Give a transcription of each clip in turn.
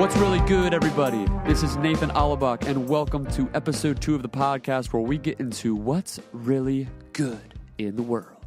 What's really good, everybody? This is Nathan Allebach, and welcome to episode 2 of the podcast where we get into what's really good in the world.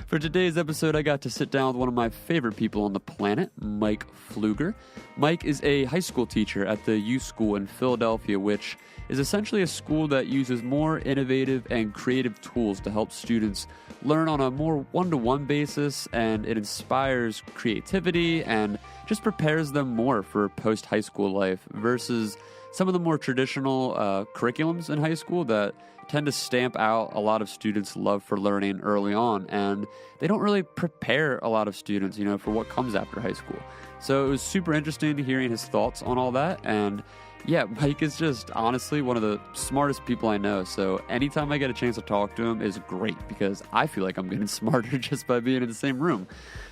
For today's episode, I got to sit down with one of my favorite people on the planet, Mike Pflueger. Mike is a high school teacher at the U School in Philadelphia, which is essentially a school that uses more innovative and creative tools to help students learn on a more one-to-one basis, and it inspires creativity and just prepares them more for post-high school life versus some of the more traditional curriculums in high school that tend to stamp out a lot of students' love for learning early on, and they don't really prepare a lot of students, for what comes after high school. So it was super interesting hearing his thoughts on all that, and yeah, Mike is just honestly one of the smartest people I know, so anytime I get a chance to talk to him is great because I feel like I'm getting smarter just by being in the same room.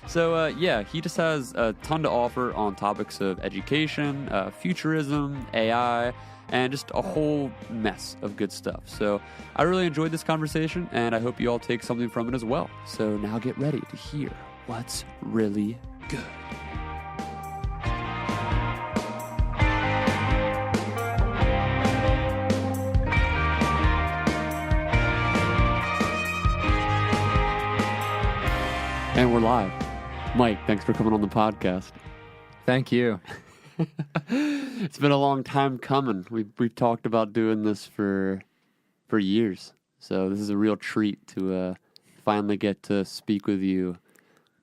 So he just has a ton to offer on topics of education, futurism, AI, and just a whole mess of good stuff. So I really enjoyed this conversation, and I hope you all take something from it as well. So now get ready to hear what's really good. And we're live. Mike, thanks for coming on the podcast. Thank you. It's been a long time coming. We've talked about doing this for years. So this is a real treat to finally get to speak with you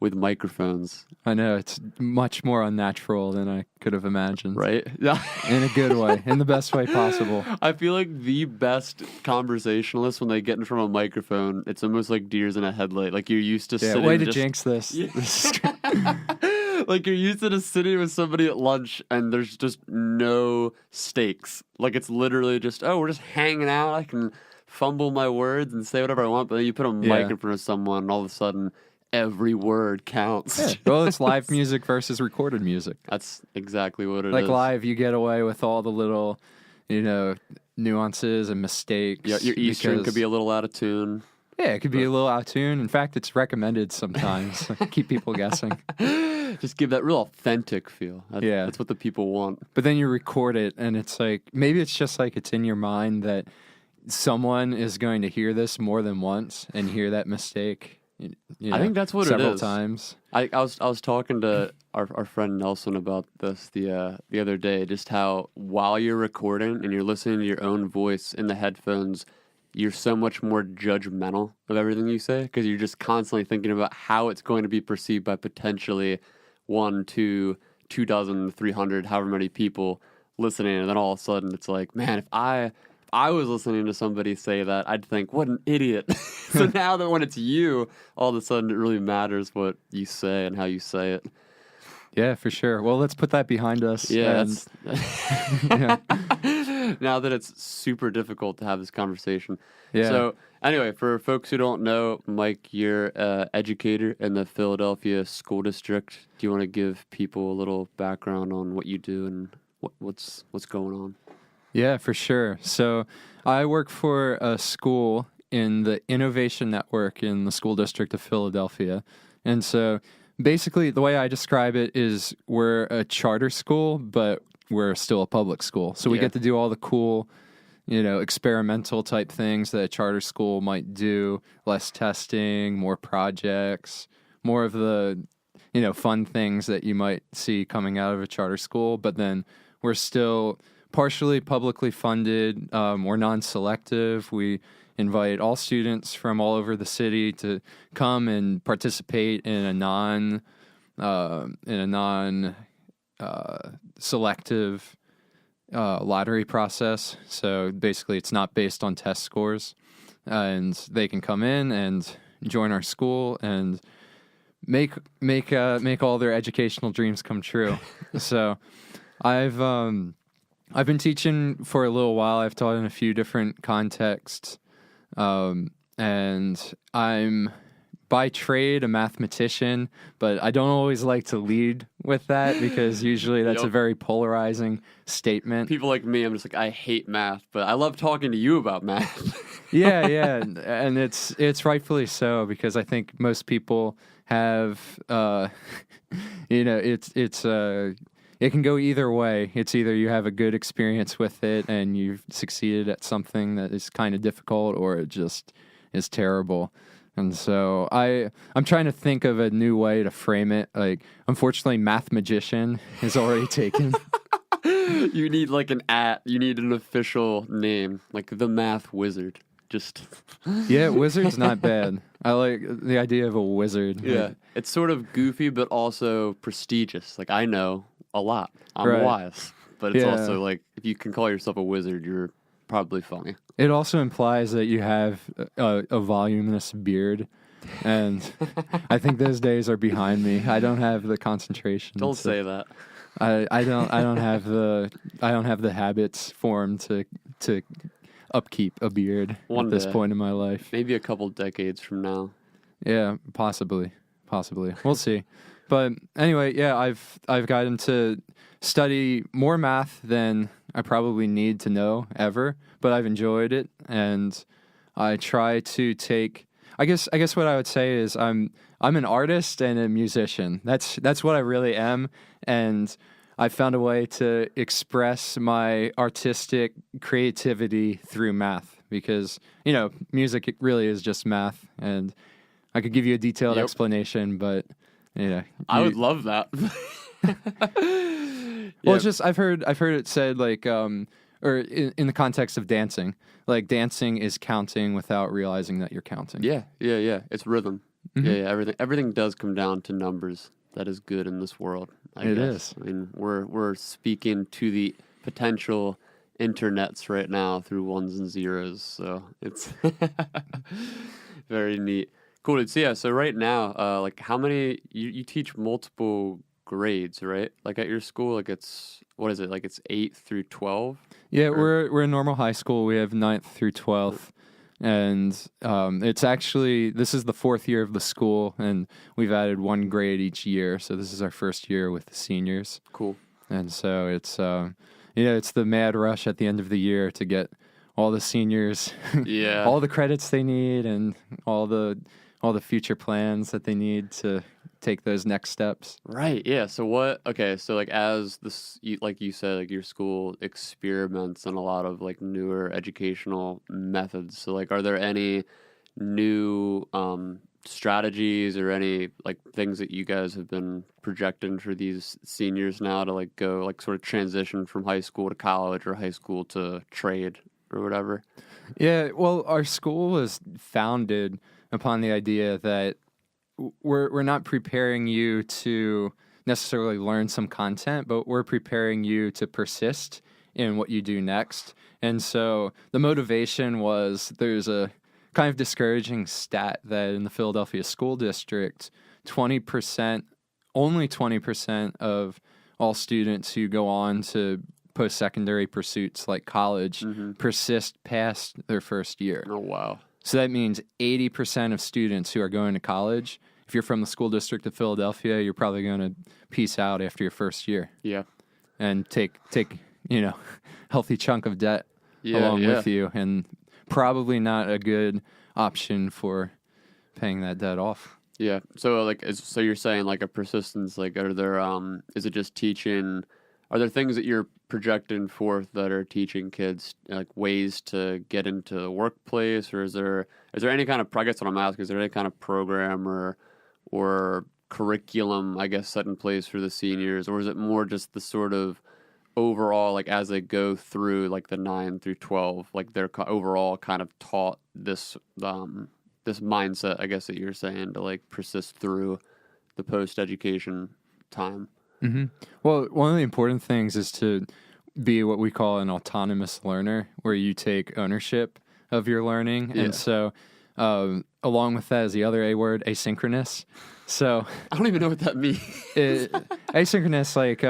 with microphones. I know, it's much more unnatural than I could have imagined. Right? In a good way, in the best way possible. I feel like the best conversationalists, when they get in front of a microphone, it's almost like deers in a headlight. Like you're used to sitting... way to jinx this. Yeah. Like you're used to just sitting with somebody at lunch and there's just no stakes. Like it's literally just, we're just hanging out. I can fumble my words and say whatever I want, but then you put a mic in front of someone and all of a sudden every word counts. Yeah. Well, it's live music versus recorded music. That's exactly what it is. Like live, you get away with all the little, nuances and mistakes. Yeah, your E string could be a little out of tune. Yeah, it could be a little out of tune. In fact, it's recommended sometimes. Keep people guessing. Just give that real authentic feel. That's what the people want. But then you record it, and it's like, maybe it's just like it's in your mind that someone is going to hear this more than once and hear that mistake. I think that's what it is. Several times. I was talking to our friend Nelson about this the other day, just how while you're recording and you're listening to your own voice in the headphones, you're so much more judgmental of everything you say because you're just constantly thinking about how it's going to be perceived by potentially 1, 2, 2 dozen, 300, however many people listening. And then all of a sudden it's like, man, if I was listening to somebody say that, I'd think, what an idiot. So now that when it's you, all of a sudden it really matters what you say and how you say it. Yeah, for sure. Well, let's put that behind us. Yeah. Now that it's super difficult to have this conversation. Yeah. So anyway, for folks who don't know, Mike, you're an educator in the Philadelphia School District. Do you want to give people a little background on what you do and what's going on? Yeah, for sure. So I work for a school in the Innovation Network in the School District of Philadelphia. And so basically the way I describe it is we're a charter school, but we're still a public school. So we get to do all the cool, experimental type things that a charter school might do, less testing, more projects, more of the, fun things that you might see coming out of a charter school. But then we're still partially publicly funded. We're non-selective. We invite all students from all over the city to come and participate in a non-selective lottery process. So basically, it's not based on test scores, and they can come in and join our school and make all their educational dreams come true. So I've been teaching for a little while. I've taught in a few different contexts. And I'm by trade a mathematician, but I don't always like to lead with that because usually that's a very polarizing statement. People like me, I'm just like, I hate math, but I love talking to you about math. Yeah, and it's rightfully so because I think most people have, it can go either way. It's either you have a good experience with it and you've succeeded at something that is kind of difficult, or it just is terrible. And so I'm trying to think of a new way to frame it. Like, unfortunately, math magician is already taken. You need like you need an official name, like the math wizard. Just yeah, wizard's not bad. I like the idea of a wizard. yeah, Like, it's sort of goofy but also prestigious. Like, I know a lot. I'm Right. wise, but it's Yeah. also like if you can call yourself a wizard, you're probably funny. it also implies that you have a voluminous beard, and I think those days are behind me. I don't have the concentration. Don't say that. I don't have the habits formed to upkeep a beard One at this day. point in my life. Maybe a couple decades from now. Yeah, possibly. We'll see. But anyway, yeah, I've gotten to study more math than I probably need to know ever, but I've enjoyed it, and I try to take. I guess what I would say is I'm an artist and a musician. That's what I really am, and I found a way to express my artistic creativity through math, because music really is just math, and I could give you a detailed Yep. explanation, but I would love that. Well, it's just I've heard it said like or in the context of dancing, like dancing is counting without realizing that you're counting. Yeah. It's rhythm. Mm-hmm. Yeah. Everything does come down to numbers. That is good in this world. It guess. is. I mean, we're speaking to the potential internets right now through ones and zeros, so it's very neat. Cool. So right now, like how many you teach multiple grades, right? Like at your school, like what is it? Like it's 8 through 12? Yeah, we're a normal high school. We have 9th through 12th. And it's actually, this is the 4th year of the school, and we've added 1 grade each year. So this is our first year with the seniors. Cool. And so it's it's the mad rush at the end of the year to get all the seniors, Yeah. all the credits they need, and all the future plans that they need to take those next steps. Right. Yeah. So like as this, like you said, like your school experiments on a lot of like newer educational methods. So like, are there any new strategies or any like things that you guys have been projecting for these seniors now to like go like sort of transition from high school to college or high school to trade or whatever? Yeah. Well, our school was founded upon the idea that we're not preparing you to necessarily learn some content, but we're preparing you to persist in what you do next. And so the motivation was, there's a kind of discouraging stat that in the Philadelphia school district, only 20% of all students who go on to post-secondary pursuits like college persist past their first year. Oh, wow. So that means 80% of students who are going to college, if you're from the school district of Philadelphia, you're probably going to peace out after your first year. Yeah. And take healthy chunk of debt along with you, and probably not a good option for paying that debt off. Yeah. So so you're saying like a persistence, like are there is it just teaching, are there things that you're projecting forth that are teaching kids like ways to get into the workplace, or is there any kind of, I guess what I'm asking, is there any kind of program or curriculum, I guess, set in place for the seniors, or is it more just the sort of overall, like as they go through like the 9 through 12, like they're overall kind of taught this this mindset, I guess, that you're saying, to like persist through the post-education time? Mm-hmm. Well, one of the important things is to be what we call an autonomous learner, where you take ownership of your learning. Yeah. And so along with that is the other A word, asynchronous. So I don't even know what that means. Asynchronous, like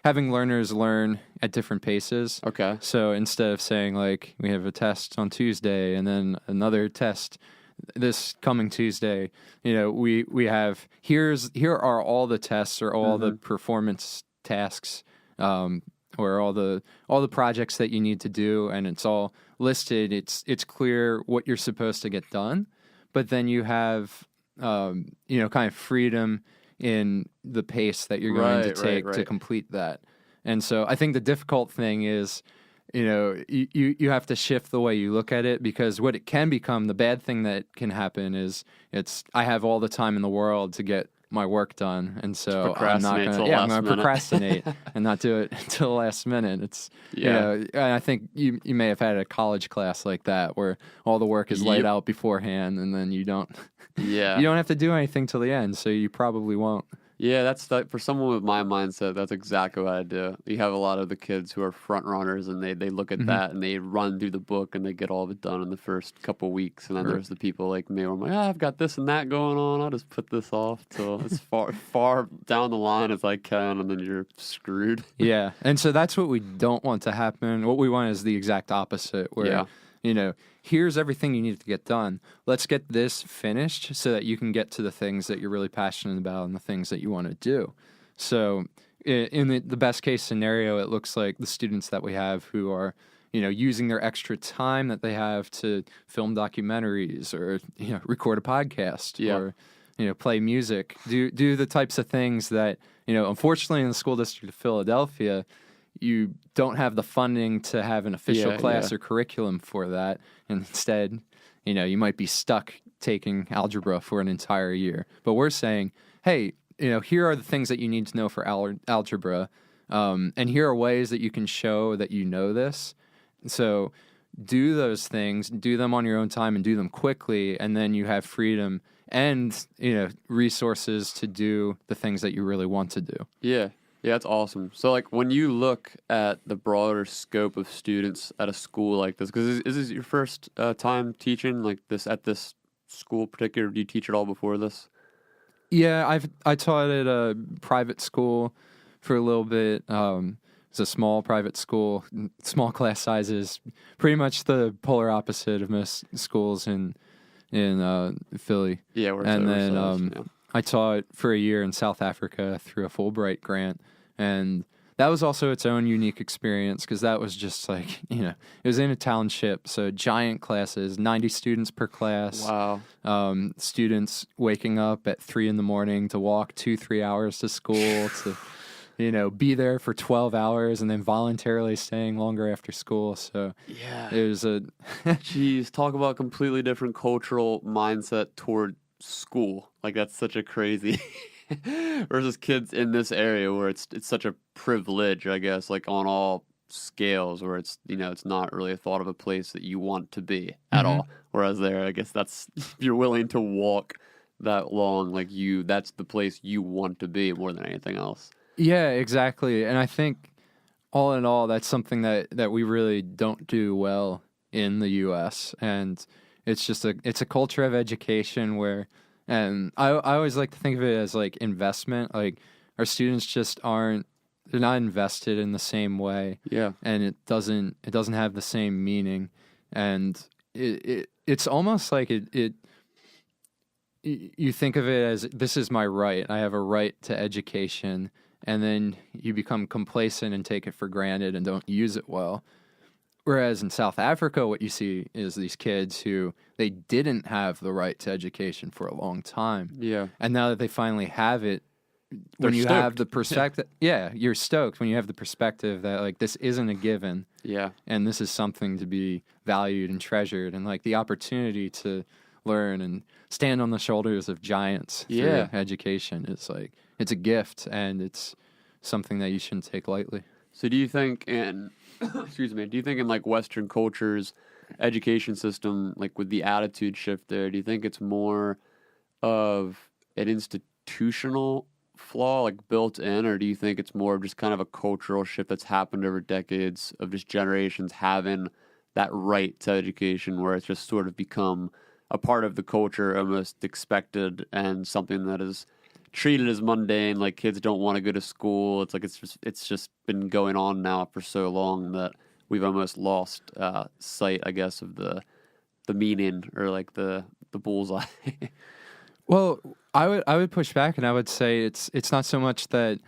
having learners learn at different paces. Okay. So instead of saying like we have a test on Tuesday and then another test this coming Tuesday, we have here are all the tests or all the performance tasks, or all the projects that you need to do, and it's all listed. It's clear what you're supposed to get done, but then you have kind of freedom in the pace that you're going to take to complete that. And so I think the difficult thing is, you have to shift the way you look at it, because what it can become, the bad thing that can happen is I have all the time in the world to get my work done, and so I'm going to procrastinate and not do it until the last minute. And I think you may have had a college class like that where all the work is laid out beforehand, and then you don't you don't have to do anything till the end, so you probably won't. Yeah, that's for someone with my mindset, that's exactly what I do. You have a lot of the kids who are front runners, and they look at that and they run through the book and they get all of it done in the first couple of weeks. And then there's the people like me where I'm like, I've got this and that going on. I'll just put this off till as far down the line as I can, and then you're screwed. Yeah, and so that's what we don't want to happen. What we want is the exact opposite, where here's everything you need to get done. Let's get this finished so that you can get to the things that you're really passionate about and the things that you want to do. So in the best case scenario, it looks like the students that we have who are, using their extra time that they have to film documentaries or, record a podcast or, play music, do the types of things that, unfortunately in the school district of Philadelphia, you don't have the funding to have an official class or curriculum for that. And instead, you might be stuck taking algebra for an entire year. But we're saying, hey, here are the things that you need to know for algebra. And here are ways that you can show that you know this. So do those things, do them on your own time and do them quickly. And then you have freedom and, resources to do the things that you really want to do. Yeah. Yeah, that's awesome. So, like, when you look at the broader scope of students at a school like this, because is this your first time teaching like this at this school particular? Do you teach it all before this? Yeah, I taught at a private school for a little bit. It's a small private school, small class sizes, pretty much the polar opposite of most schools in Philly. Yeah, I taught for a year in South Africa through a Fulbright grant, and that was also its own unique experience because that was just like, it was in a township, so giant classes, 90 students per class. Wow. Students waking up at 3 a.m. to walk 2-3 hours to school to, be there for 12 hours and then voluntarily staying longer after school. So it was Jeez, talk about completely different cultural mindset toward school. Like, that's such a crazy versus kids in this area where it's such a privilege, I guess, like on all scales, where it's it's not really a thought of a place that you want to be at all. Whereas there, I guess that's you're willing to walk that long, like that's the place you want to be more than anything else. Yeah, exactly. And I think all in all, that's something that we really don't do well in the U.S. And it's just it's a culture of education where, and I always like to think of it as like investment. Like our students just they're not invested in the same way. Yeah. And it doesn't have the same meaning. And it's almost like you think of it as, this is my right. I have a right to education. And then you become complacent and take it for granted and don't use it well. Whereas in South Africa, what you see is these kids who they didn't have the right to education for a long time. Yeah. And now that they finally have it, when you have the perspective, you're stoked when you have the perspective that like this isn't a given. Yeah. And this is something to be valued and treasured, and like the opportunity to learn and stand on the shoulders of giants through education is like, it's a gift, and it's something that you shouldn't take lightly. So do you think in like Western cultures, education system, like with the attitude shift there, do you think it's more of an institutional flaw, like built in, or do you think it's more of just kind of a cultural shift that's happened over decades of just generations having that right to education, where it's just sort of become a part of the culture, almost expected, and something that is treated as mundane, like kids don't want to go to school. It's like it's just been going on now for so long that we've almost lost sight, I guess, of the meaning or like the bullseye. Well, I would push back, and I would say it's not so much that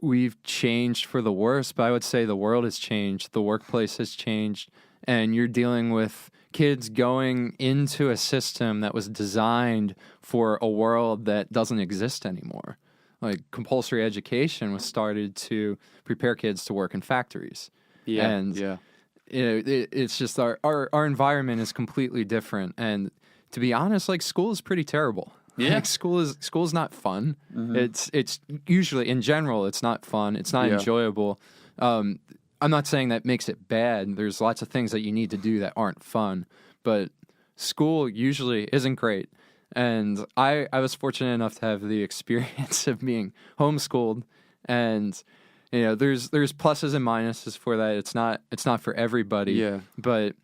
we've changed for the worse, but I would say the world has changed, the workplace has changed, and you're dealing with kids going into a system that was designed for a world that doesn't exist anymore. Like, compulsory education was started to prepare kids to work in factories. And it's just our environment is completely different. And to be honest, like, school is pretty terrible. Yeah. Like, school's not fun. It's usually, in general, it's not fun. It's not enjoyable. I'm not saying that makes it bad. There's lots of things that you need to do that aren't fun, but school usually isn't great. And I was fortunate enough to have the experience of being homeschooled, and there's pluses and minuses for that. It's not for everybody. Yeah. But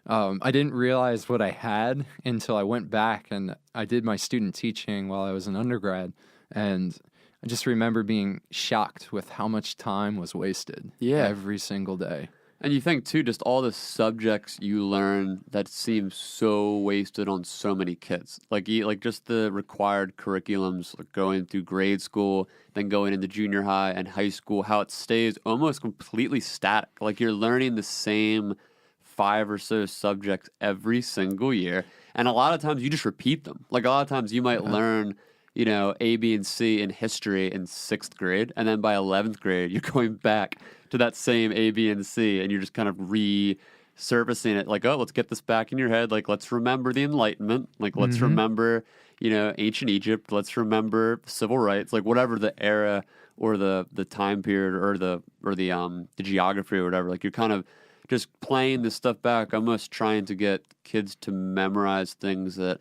I didn't realize what I had until I went back and I did my student teaching while I was an undergrad, and I just remember being shocked with how much time was wasted every single day. And you think, too, just all the subjects you learn that seem so wasted on so many kids. Like just the required curriculums, like going through grade school, then going into junior high and high school, how it stays almost completely static. Like, you're learning the same 5 or so subjects every single year. And a lot of times you just repeat them. Like, a lot of times you might learn A, B, and C in history in 6th grade, and then by 11th grade, you're going back to that same A, B, and C, and you're just kind of resurfacing it. Like, oh, let's get this back in your head. Like, let's remember the Enlightenment. Like, let's remember, ancient Egypt. Let's remember civil rights. Like, whatever the era or the time period or the geography or whatever. Like, you're kind of just playing this stuff back, almost trying to get kids to memorize things that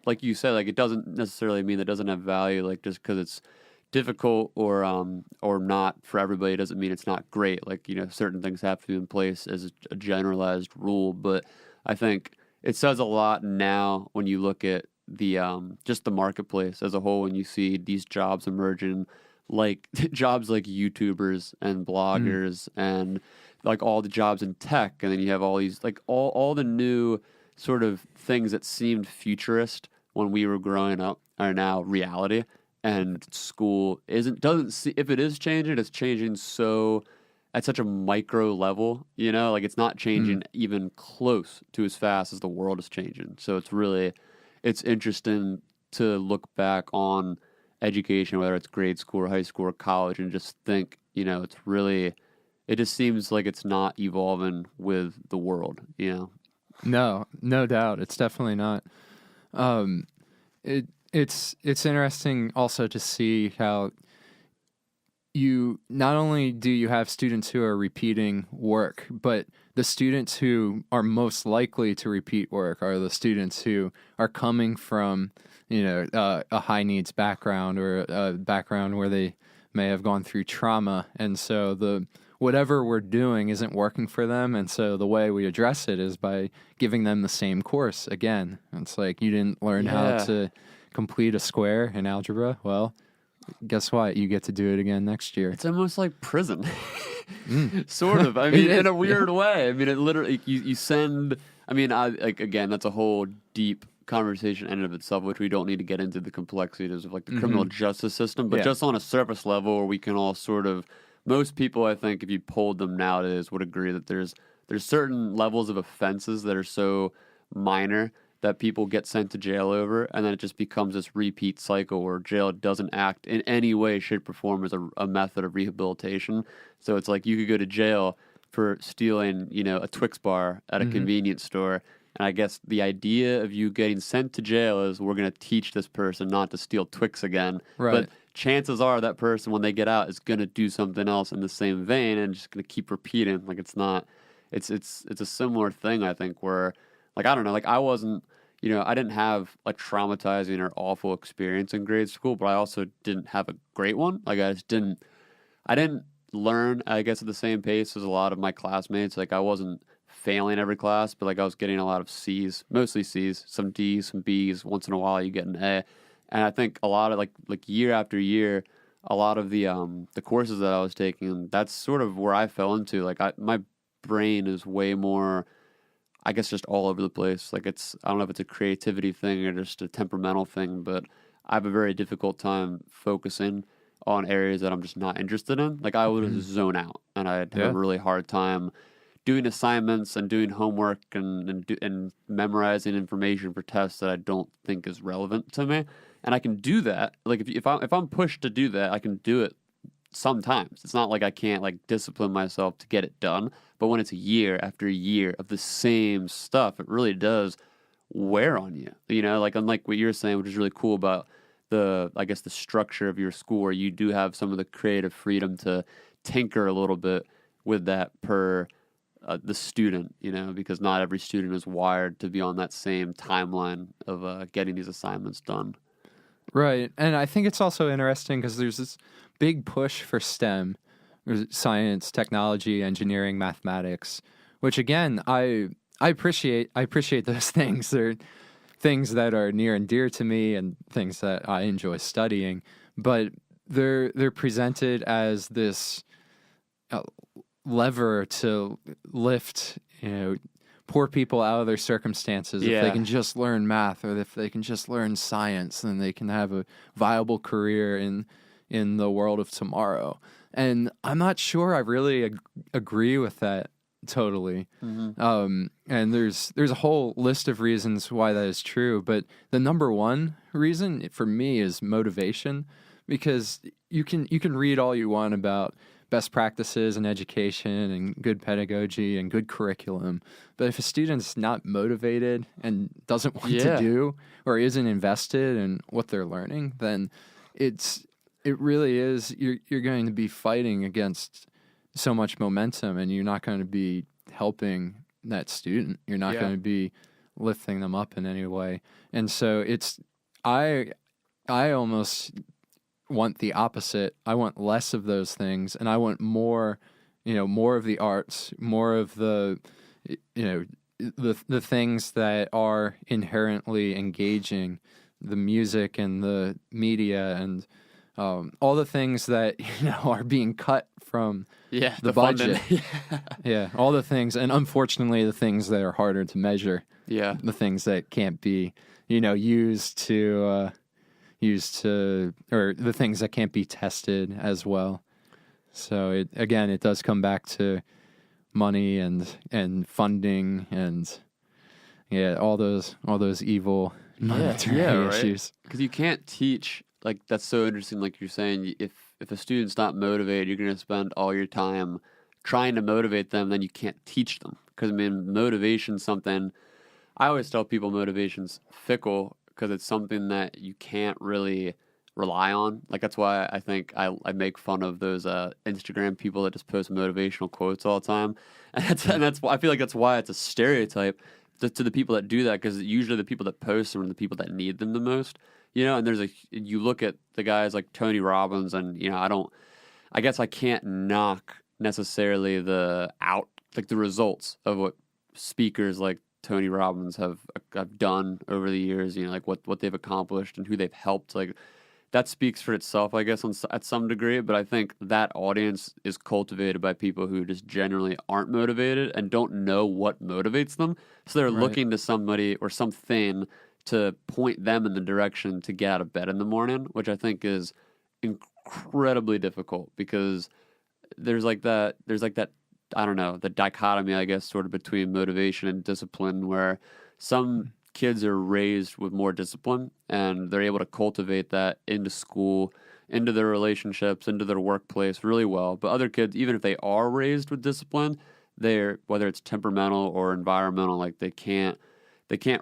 like you said, like, it doesn't necessarily mean that it doesn't have value. Like, just because it's difficult or not for everybody doesn't mean it's not great. Like, certain things have to be in place as a generalized rule. But I think it says a lot now when you look at the just the marketplace as a whole, when you see these jobs emerging, like jobs like YouTubers and bloggers and like all the jobs in tech, and then you have all these like all the new sort of things that seemed futurist when we were growing up are now reality. And school doesn't see, if it is changing, it's changing so at such a micro level, like, it's not changing even close to as fast as the world is changing. So it's interesting to look back on education, whether it's grade school or high school or college, and just think, it just seems like it's not evolving with the world, No doubt. It's definitely not. It's interesting also to see how you not only do you have students who are repeating work, but the students who are most likely to repeat work are the students who are coming from, a high needs background or a background where they may have gone through trauma. And so whatever we're doing isn't working for them. And so the way we address it is by giving them the same course again. It's like, you didn't learn how to complete a square in algebra. Well, guess what? You get to do it again next year. It's almost like prison. Sort of. I mean, in a weird way. I mean, it literally, you send, again, that's a whole deep conversation in and of itself, which we don't need to get into the complexities of, like, the criminal justice system, but just on a surface level where we can all sort of, most people, I think, if you polled them nowadays, would agree that there's certain levels of offenses that are so minor that people get sent to jail over, and then it just becomes this repeat cycle where jail doesn't act in any way, shape, or form as a method of rehabilitation. So it's like you could go to jail for stealing, a Twix bar at a convenience store, and I guess the idea of you getting sent to jail is, we're going to teach this person not to steal Twix again. Right. But chances are that person, when they get out, is going to do something else in the same vein and just going to keep repeating. Like, it's a similar thing, I think, where, like, I don't know, like, I wasn't, I didn't have a traumatizing or awful experience in grade school, but I also didn't have a great one. Like, I didn't learn, I guess, at the same pace as a lot of my classmates. Like, I wasn't failing every class, but, like, I was getting a lot of C's, mostly C's, some D's, some B's. Once in a while, you get an A. And I think a lot of, like year after year, a lot of the courses that I was taking, that's sort of where I fell into. Like, my brain is way more, I guess, just all over the place. Like, I don't know if it's a creativity thing or just a temperamental thing, but I have a very difficult time focusing on areas that I'm just not interested in. Like, I would zone out, and I'd have a really hard time doing assignments and doing homework and memorizing information for tests that I don't think is relevant to me. And I can do that. Like if I'm pushed to do that, I can do it sometimes. It's not like I can't like discipline myself to get it done. But when it's year after year of the same stuff, it really does wear on you. You know, like unlike what you're saying, which is really cool about the structure of your school, where you do have some of the creative freedom to tinker a little bit with that per the student, you know, because not every student is wired to be on that same timeline of getting these assignments done. Right. And I think it's also interesting because there's this big push for STEM, science, technology, engineering, mathematics, which again, I appreciate those things. They're things that are near and dear to me and things that I enjoy studying, but they're presented as this lever to lift, poor people out of their circumstances. If they can just learn math, or if they can just learn science, then they can have a viable career in the world of tomorrow. And I'm not sure I really agree with that totally. Mm-hmm. And there's a whole list of reasons why that is true, but the number one reason for me is motivation, because you can read all you want about best practices in education and good pedagogy and good curriculum, but if a student's not motivated and doesn't want to do or isn't invested in what they're learning, then it really is you're going to be fighting against so much momentum, and you're not going to be helping that student. You're not going to be lifting them up in any way. And so I almost want the opposite. I want less of those things, and I want more of the arts, more of the things that are inherently engaging, the music and the media and all the things that are being cut from the budget. All the things, and unfortunately the things that are harder to measure. The things that can't be used to or the things that can't be tested as well. So it does come back to money and funding and all those evil monetary issues. Because you can't teach. Like, that's so interesting. Like you're saying, if a student's not motivated, you're going to spend all your time trying to motivate them, then you can't teach them. Because, I mean, motivation's something, I always tell people motivation's fickle because it's something that you can't really rely on. Like, that's why I think I make fun of those Instagram people that just post motivational quotes all the time. And that's why I feel like that's why it's a stereotype to the people that do that, because usually the people that post them are the people that need them the most. And you look at the guys like Tony Robbins, and I guess I can't knock necessarily the results of what speakers like Tony Robbins have done over the years. Like what they've accomplished and who they've helped. Like that speaks for itself, I guess, at some degree. But I think that audience is cultivated by people who just generally aren't motivated and don't know what motivates them. So they're looking to somebody or something to point them in the direction to get out of bed in the morning, which I think is incredibly difficult, because there's that, I don't know, the dichotomy, I guess, sort of between motivation and discipline, where some kids are raised with more discipline and they're able to cultivate that into school, into their relationships, into their workplace really well. But other kids, even if they are raised with discipline, whether it's temperamental or environmental, like they can't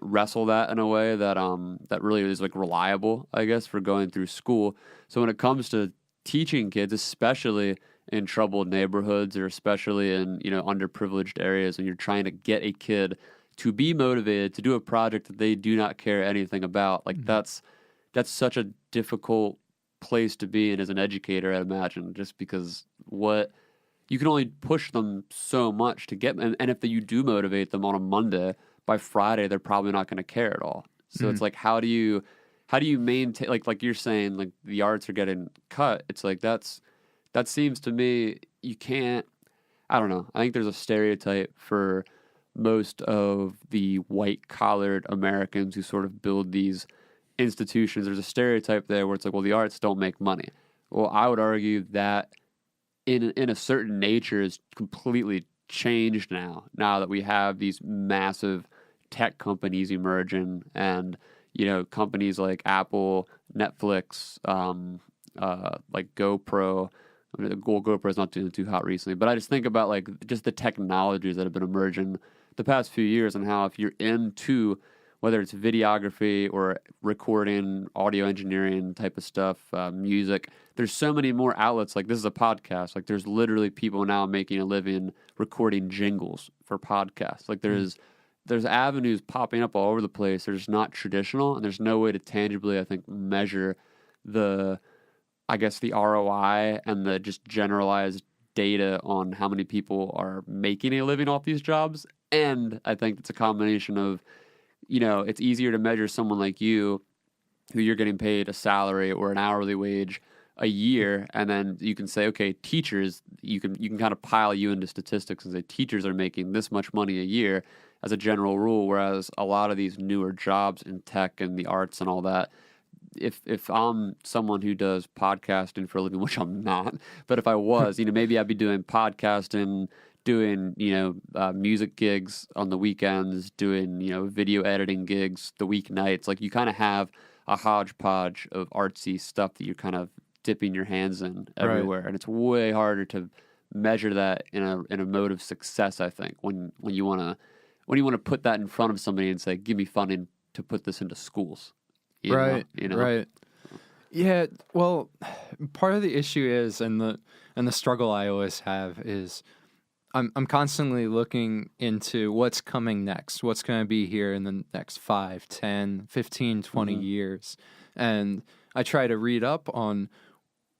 wrestle that in a way that really is like reliable, I guess, for going through school. So when it comes to teaching kids, especially in troubled neighborhoods or especially in underprivileged areas, and you're trying to get a kid to be motivated to do a project that they do not care anything about, like that's such a difficult place to be in as an educator, I imagine, just because you can only push them so much to get, and if you do motivate them on a Monday, by Friday, they're probably not going to care at all. So it's like, how do you maintain, like you're saying, like the arts are getting cut. It's like, that seems to me, you can't, I don't know. I think there's a stereotype for most of the white collared Americans who sort of build these institutions. There's a stereotype there where it's like, well, the arts don't make money. Well, I would argue that in a certain nature is completely changed now that we have these massive tech companies emerging, and companies like Apple, Netflix, like GoPro. I mean, GoPro's not doing too hot recently, but I just think about like just the technologies that have been emerging the past few years, and how if you're into whether it's videography or recording, audio engineering type of stuff, music, there's so many more outlets. Like, this is a podcast. Like, there's literally people now making a living recording jingles for podcasts. Like, there's avenues popping up all over the place. They're just not traditional, and there's no way to tangibly, I think, measure the ROI and the just generalized data on how many people are making a living off these jobs. And I think it's a combination of, it's easier to measure someone like you, who you're getting paid a salary or an hourly wage a year, and then you can say, okay, teachers, you can kind of pile you into statistics and say teachers are making this much money a year as a general rule, whereas a lot of these newer jobs in tech and the arts and all that, if I'm someone who does podcasting for a living, which I'm not, but if I was, maybe I'd be doing podcasting, doing, music gigs on the weekends, doing, video editing gigs the weeknights. Like, you kind of have a hodgepodge of artsy stuff that you're kind of dipping your hands in everywhere. Right. And it's way harder to measure that in a mode of success, I think, when you want to put that in front of somebody and say, give me funding to put this into schools. Right. Yeah, well, part of the issue is, and the struggle I always have is, I'm constantly looking into what's coming next, what's going to be here in the next 5, 10, 15, 20 years. And I try to read up on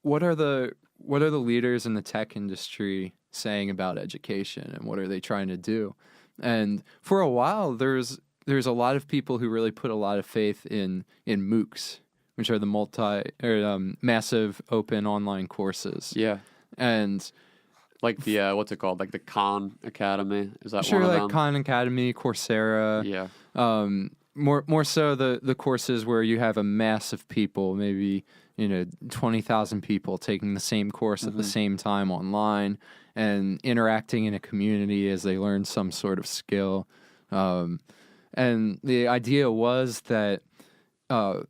what are the leaders in the tech industry saying about education, and what are they trying to do. And for a while, there's a lot of people who really put a lot of faith in MOOCs, which are the massive open online courses. Yeah. And like the what's it called? Like the Khan Academy? Is that sure, one of like them? Khan Academy, Coursera. Yeah. More so the courses where you have a mass of people, maybe 20,000 people taking the same course at the same time online and interacting in a community as they learn some sort of skill. And the idea was that so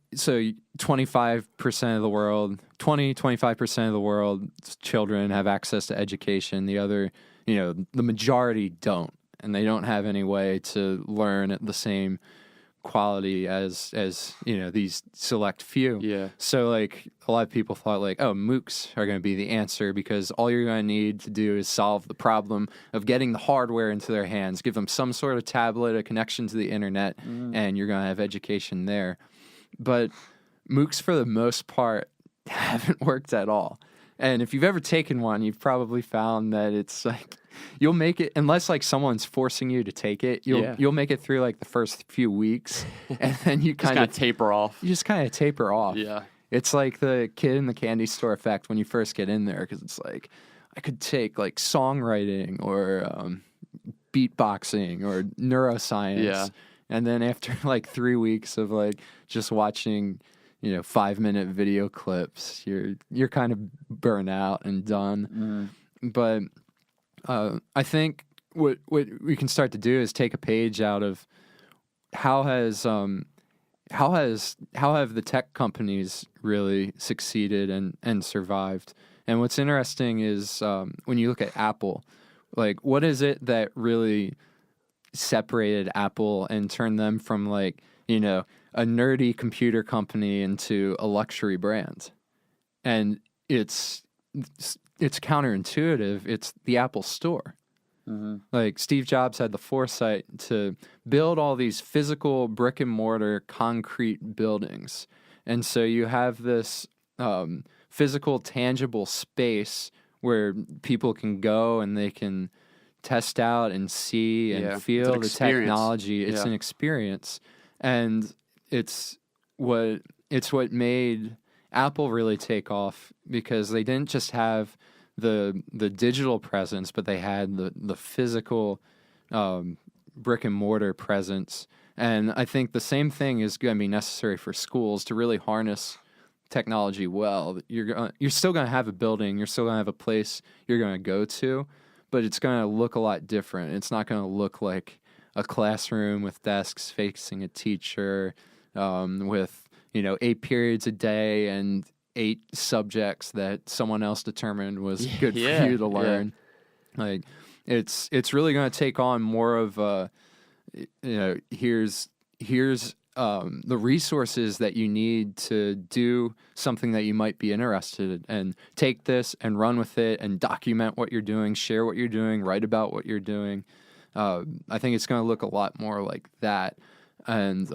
25% of the world, 25% of the world's children have access to education. The other, the majority don't, and they don't have any way to learn at the same quality as these select few. Yeah. So like a lot of people thought like, oh, MOOCs are going to be the answer, because all you're going to need to do is solve the problem of getting the hardware into their hands, give them some sort of tablet, a connection to the internet, and you're going to have education there. But MOOCs, for the most part, haven't worked at all. And if you've ever taken one, you've probably found that it's like, you'll make it, unless like someone's forcing you to take it, you'll make it through like the first few weeks, and then you kind of taper off. You just kind of taper off. Yeah. It's like the kid in the candy store effect when you first get in there, because it's like, I could take like songwriting or beatboxing or neuroscience. Yeah. And then after like 3 weeks of like just watching 5-minute video clips, you're kind of burnt out and done. But I think what we can start to do is take a page out of how have the tech companies really succeeded and survived. And what's interesting is when you look at Apple, like, what is it that really separated Apple and turned them from like a nerdy computer company into a luxury brand? And it's counterintuitive. It's the Apple Store. Like, Steve Jobs had the foresight to build all these physical brick and mortar concrete buildings. And so you have this physical, tangible space where people can go and they can test out and see and feel the technology. It's an experience. And it's what made Apple really take off, because they didn't just have the digital presence, but they had the physical brick and mortar presence. And I think the same thing is going to be necessary for schools to really harness technology well. You're still going to have a building, you're still going to have a place you're going to go to, but it's going to look a lot different. It's not going to look like a classroom with desks facing a teacher, with 8 periods a day and 8 subjects that someone else determined was good for you to learn. Like, it's really going to take on more of a, here's the resources that you need to do something that you might be interested in, and take this and run with it and document what you're doing, share what you're doing, write about what you're doing. I think it's going to look a lot more like that. And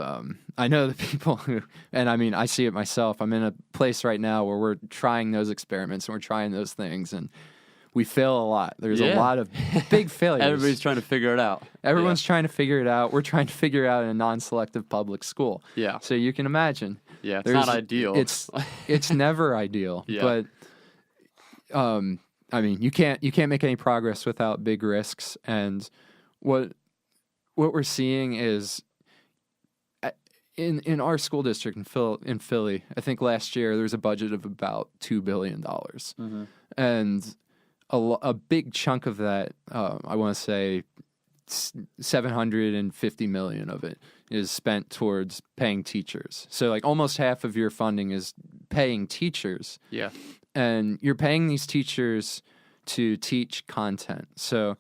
I know the people who, and I mean, I see it myself. I'm in a place right now where we're trying those experiments and we're trying those things, and we fail a lot. There's a lot of big failures. Everybody's trying to figure it out. Everyone's trying to figure it out. We're trying to figure it out in a non-selective public school. Yeah. So you can imagine. Yeah, it's not ideal. It's never ideal. Yeah. But I mean, you can't make any progress without big risks. And what we're seeing is in our school district in Philly, I think last year there was a budget of about $2 billion. Mm-hmm. And a big chunk of that, I want to say $750 million of it is spent towards paying teachers. So like almost half of your funding is paying teachers. Yeah. And you're paying these teachers to teach content. So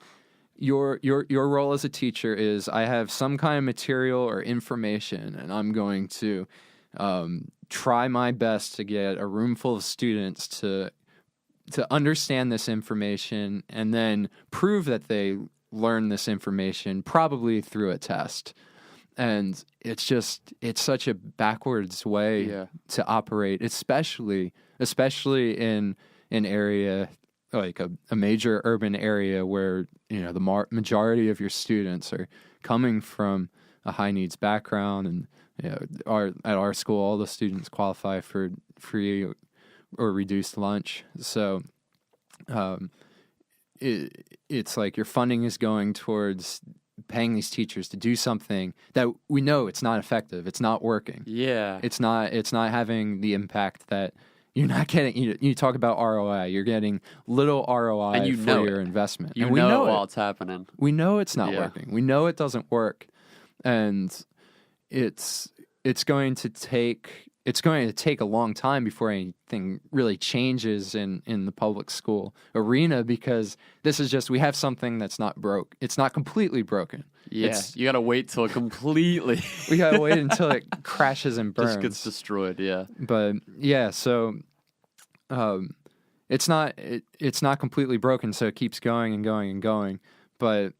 your role as a teacher is, I have some kind of material or information, and I'm going to try my best to get a room full of students to understand this information and then prove that they learn this information, probably through a test. And it's such a backwards way to operate, especially in an area like a major urban area where the majority of your students are coming from a high needs background, and at our school all the students qualify for free or reduced lunch. So it's like your funding is going towards paying these teachers to do something that we know it's not effective. It's not working. Yeah. It's not having the impact that you're not getting. You talk about ROI. You're getting little ROI for your investment. And we know it while it's happening. We know it's not working. We know it doesn't work. And it's going to take a long time before anything really changes in the public school arena, because this is just, we have something that's not broke. It's not completely broken. Yeah, you got to wait till it completely. We got to wait until it crashes and burns. Just gets destroyed, yeah. But yeah, so it's not completely broken, so it keeps going and going and going. But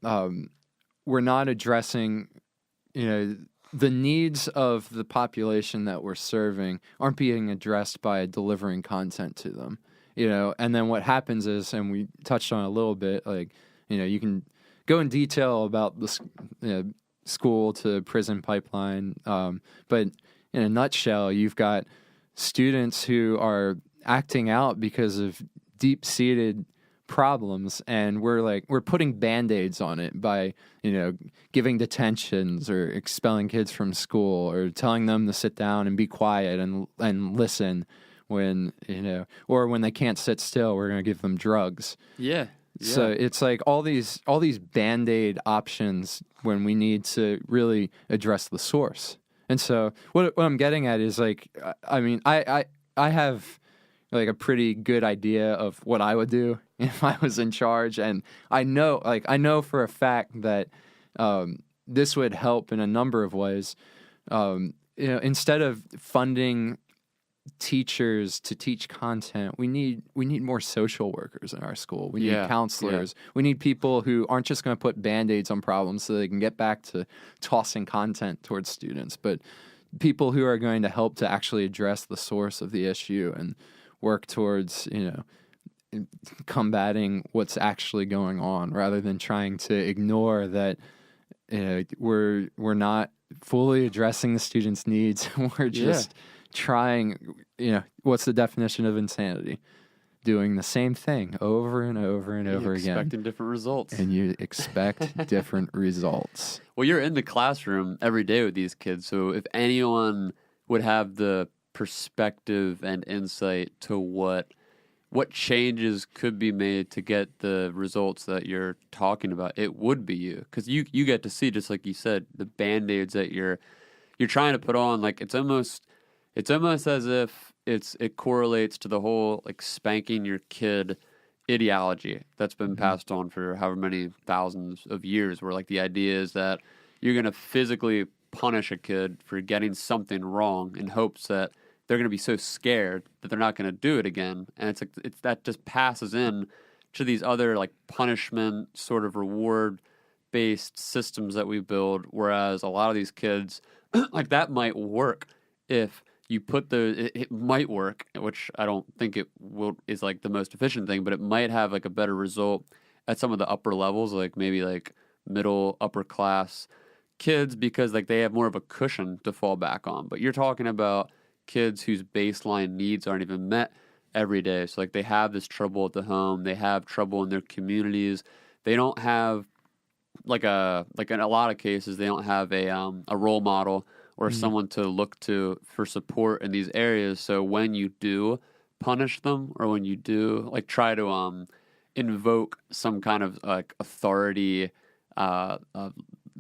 we're not addressing, the needs of the population that we're serving aren't being addressed by delivering content to them, and then what happens is, and we touched on it a little bit, like, you can go in detail about the school to prison pipeline, but in a nutshell, you've got students who are acting out because of deep-seated problems, and we're putting band-aids on it by giving detentions or expelling kids from school or telling them to sit down and be quiet and listen when or when they can't sit still, we're going to give them drugs. So it's like all these band-aid options when we need to really address the source. And so what I'm getting at is, like, I mean, I have like a pretty good idea of what I would do if I was in charge, and I know for a fact that this would help in a number of ways. Instead of funding teachers to teach content, we need more social workers in our school. We need counselors. We need people who aren't just going to put band-aids on problems so they can get back to tossing content towards students, but people who are going to help to actually address the source of the issue and work towards combating what's actually going on, rather than trying to ignore that we're not fully addressing the students' needs. We're just trying, what's the definition of insanity? Doing the same thing over and over and over again. Expecting different results. And you expect different results. Well, you're in the classroom every day with these kids, so if anyone would have the perspective and insight to what what changes could be made to get the results that you're talking about, it would be you. Because you get to see, just like you said, the Band-Aids that you're trying to put on. Like, it's almost as if it correlates to the whole, like, spanking your kid ideology that's been passed on for however many thousands of years, where, like, the idea is that you're going to physically punish a kid for getting something wrong in hopes that they're going to be so scared that they're not going to do it again. And it's like that just passes in to these other, like, punishment sort of reward based systems that we build, whereas a lot of these kids like, that might work if you put it might work, which I don't think is like the most efficient thing, but it might have like a better result at some of the upper levels, like maybe like middle, upper class kids, because like they have more of a cushion to fall back on. But you're talking about kids whose baseline needs aren't even met every day. So like they have this trouble at the home, they have trouble in their communities. They don't have like in a lot of cases, they don't have a role model or someone to look to for support in these areas. So when you do punish them, or when you do like try to invoke some kind of like authority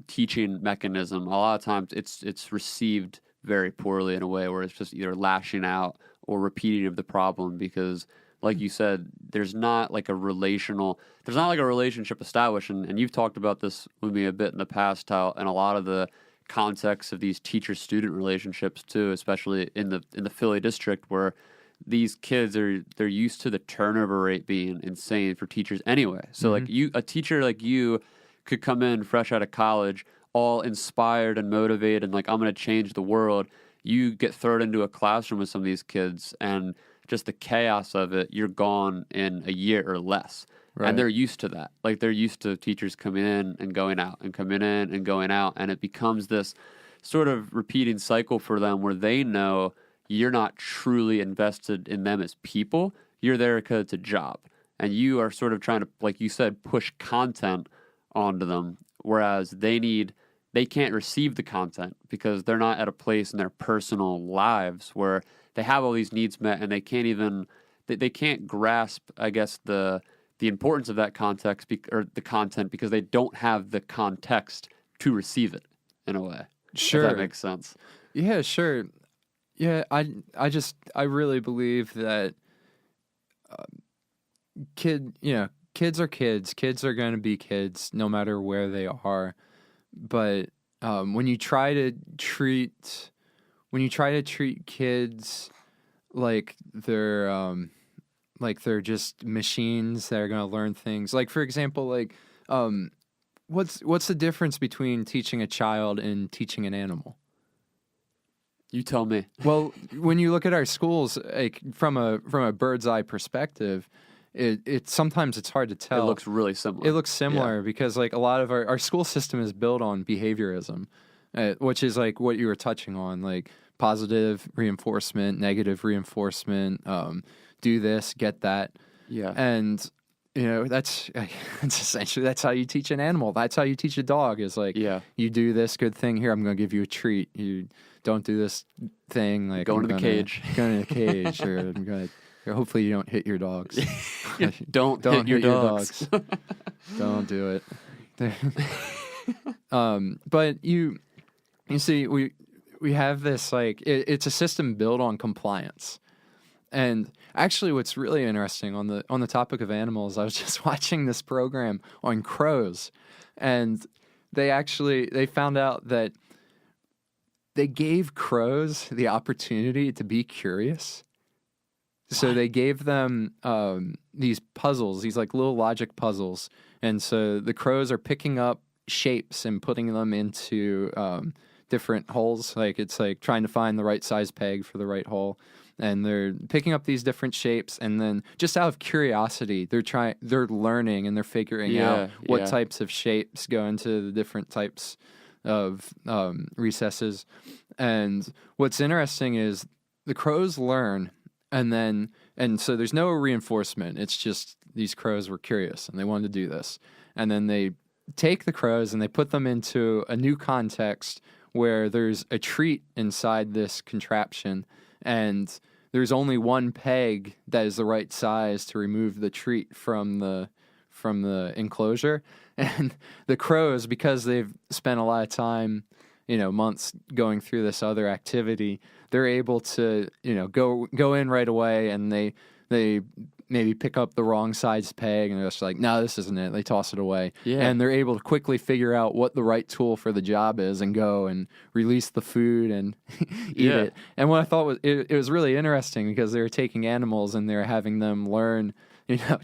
teaching mechanism, a lot of times it's received very poorly in a way where it's just either lashing out or repeating of the problem, because like you said, there's not like a relationship established. And you've talked about this with me a bit in the past, how in a lot of the context of these teacher-student relationships too, especially in the Philly district, where these kids they're used to the turnover rate being insane for teachers anyway. So like a teacher like you could come in fresh out of college, all inspired and motivated, and like, I'm going to change the world. You get thrown into a classroom with some of these kids, and just the chaos of it, you're gone in a year or less. Right. And they're used to that. Like, they're used to teachers coming in and going out and coming in and going out. And it becomes this sort of repeating cycle for them where they know you're not truly invested in them as people. You're there because it's a job. And you are sort of trying to, like you said, push content onto them, whereas they can't receive the content because they're not at a place in their personal lives where they have all these needs met, and they can't grasp, I guess, the importance of that context or the content, because they don't have the context to receive it in a way. Sure. If that makes sense. Yeah, sure. Yeah, I really believe that kids are kids. Kids are going to be kids no matter where they are. But when you try to treat kids like they're just machines that are going to learn things. Like, for example, like what's the difference between teaching a child and teaching an animal? You tell me. Well, when you look at our schools, like from a bird's eye perspective, it sometimes it's hard to tell. It looks really similar. It looks similar because like a lot of our school system is built on behaviorism, which is like what you were touching on, like positive reinforcement, negative reinforcement, do this, get that. Yeah. And that's essentially, that's how you teach an animal. That's how you teach a dog, is like, you do this good thing here, I'm going to give you a treat. You don't do this thing, like Go into the cage, or I'm going to, hopefully you don't hit your dogs. don't hit your dogs. Don't do it. But you see, we have this, like, it's a system built on compliance. And actually, what's really interesting on the topic of animals, I was just watching this program on crows, and they found out that they gave crows the opportunity to be curious. So they gave them these puzzles, these like little logic puzzles, and so the crows are picking up shapes and putting them into different holes. Like, it's like trying to find the right size peg for the right hole. And they're picking up these different shapes, and then just out of curiosity, they're learning and they're figuring out what types of shapes go into the different types of recesses. And what's interesting is the crows learn, and so there's no reinforcement. It's just these crows were curious and they wanted to do this. And then they take the crows and they put them into a new context where there's a treat inside this contraption, and there's only one peg that is the right size to remove the treat from the enclosure. And the crows, because they've spent a lot of time, months going through this other activity, they're able to, go in right away, and they maybe pick up the wrong size peg, and they're just like, no, this isn't it. They toss it away. Yeah. And they're able to quickly figure out what the right tool for the job is and go and release the food and eat it. And what I thought was, it was really interesting, because they were taking animals and they were having them learn,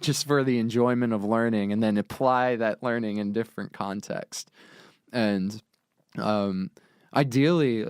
just for the enjoyment of learning, and then apply that learning in different context. And ideally,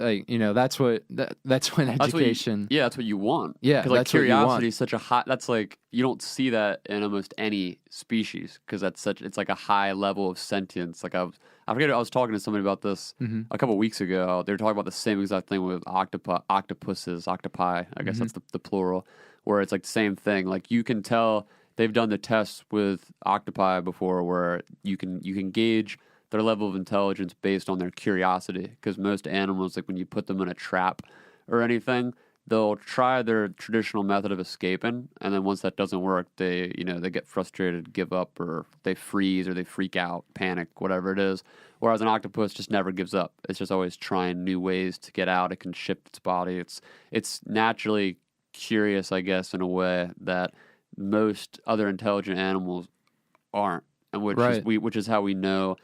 that's what education. That's what you want. Yeah, because that's what you curiosity want. is such a high. That's like, you don't see that in almost any species, because it's like a high level of sentience. Like I was talking to somebody about this a couple weeks ago. They were talking about the same exact thing with octopuses, octopi. I guess that's the plural, where it's like the same thing. Like, you can tell they've done the tests with octopi before, where you can gauge their level of intelligence based on their curiosity. Because most animals, like when you put them in a trap or anything, they'll try their traditional method of escaping, and then once that doesn't work, they get frustrated, give up, or they freeze, or they freak out, panic, whatever it is. Whereas an octopus just never gives up. It's just always trying new ways to get out. It can shift its body. It's naturally curious, I guess, in a way that most other intelligent animals aren't, and which is how we know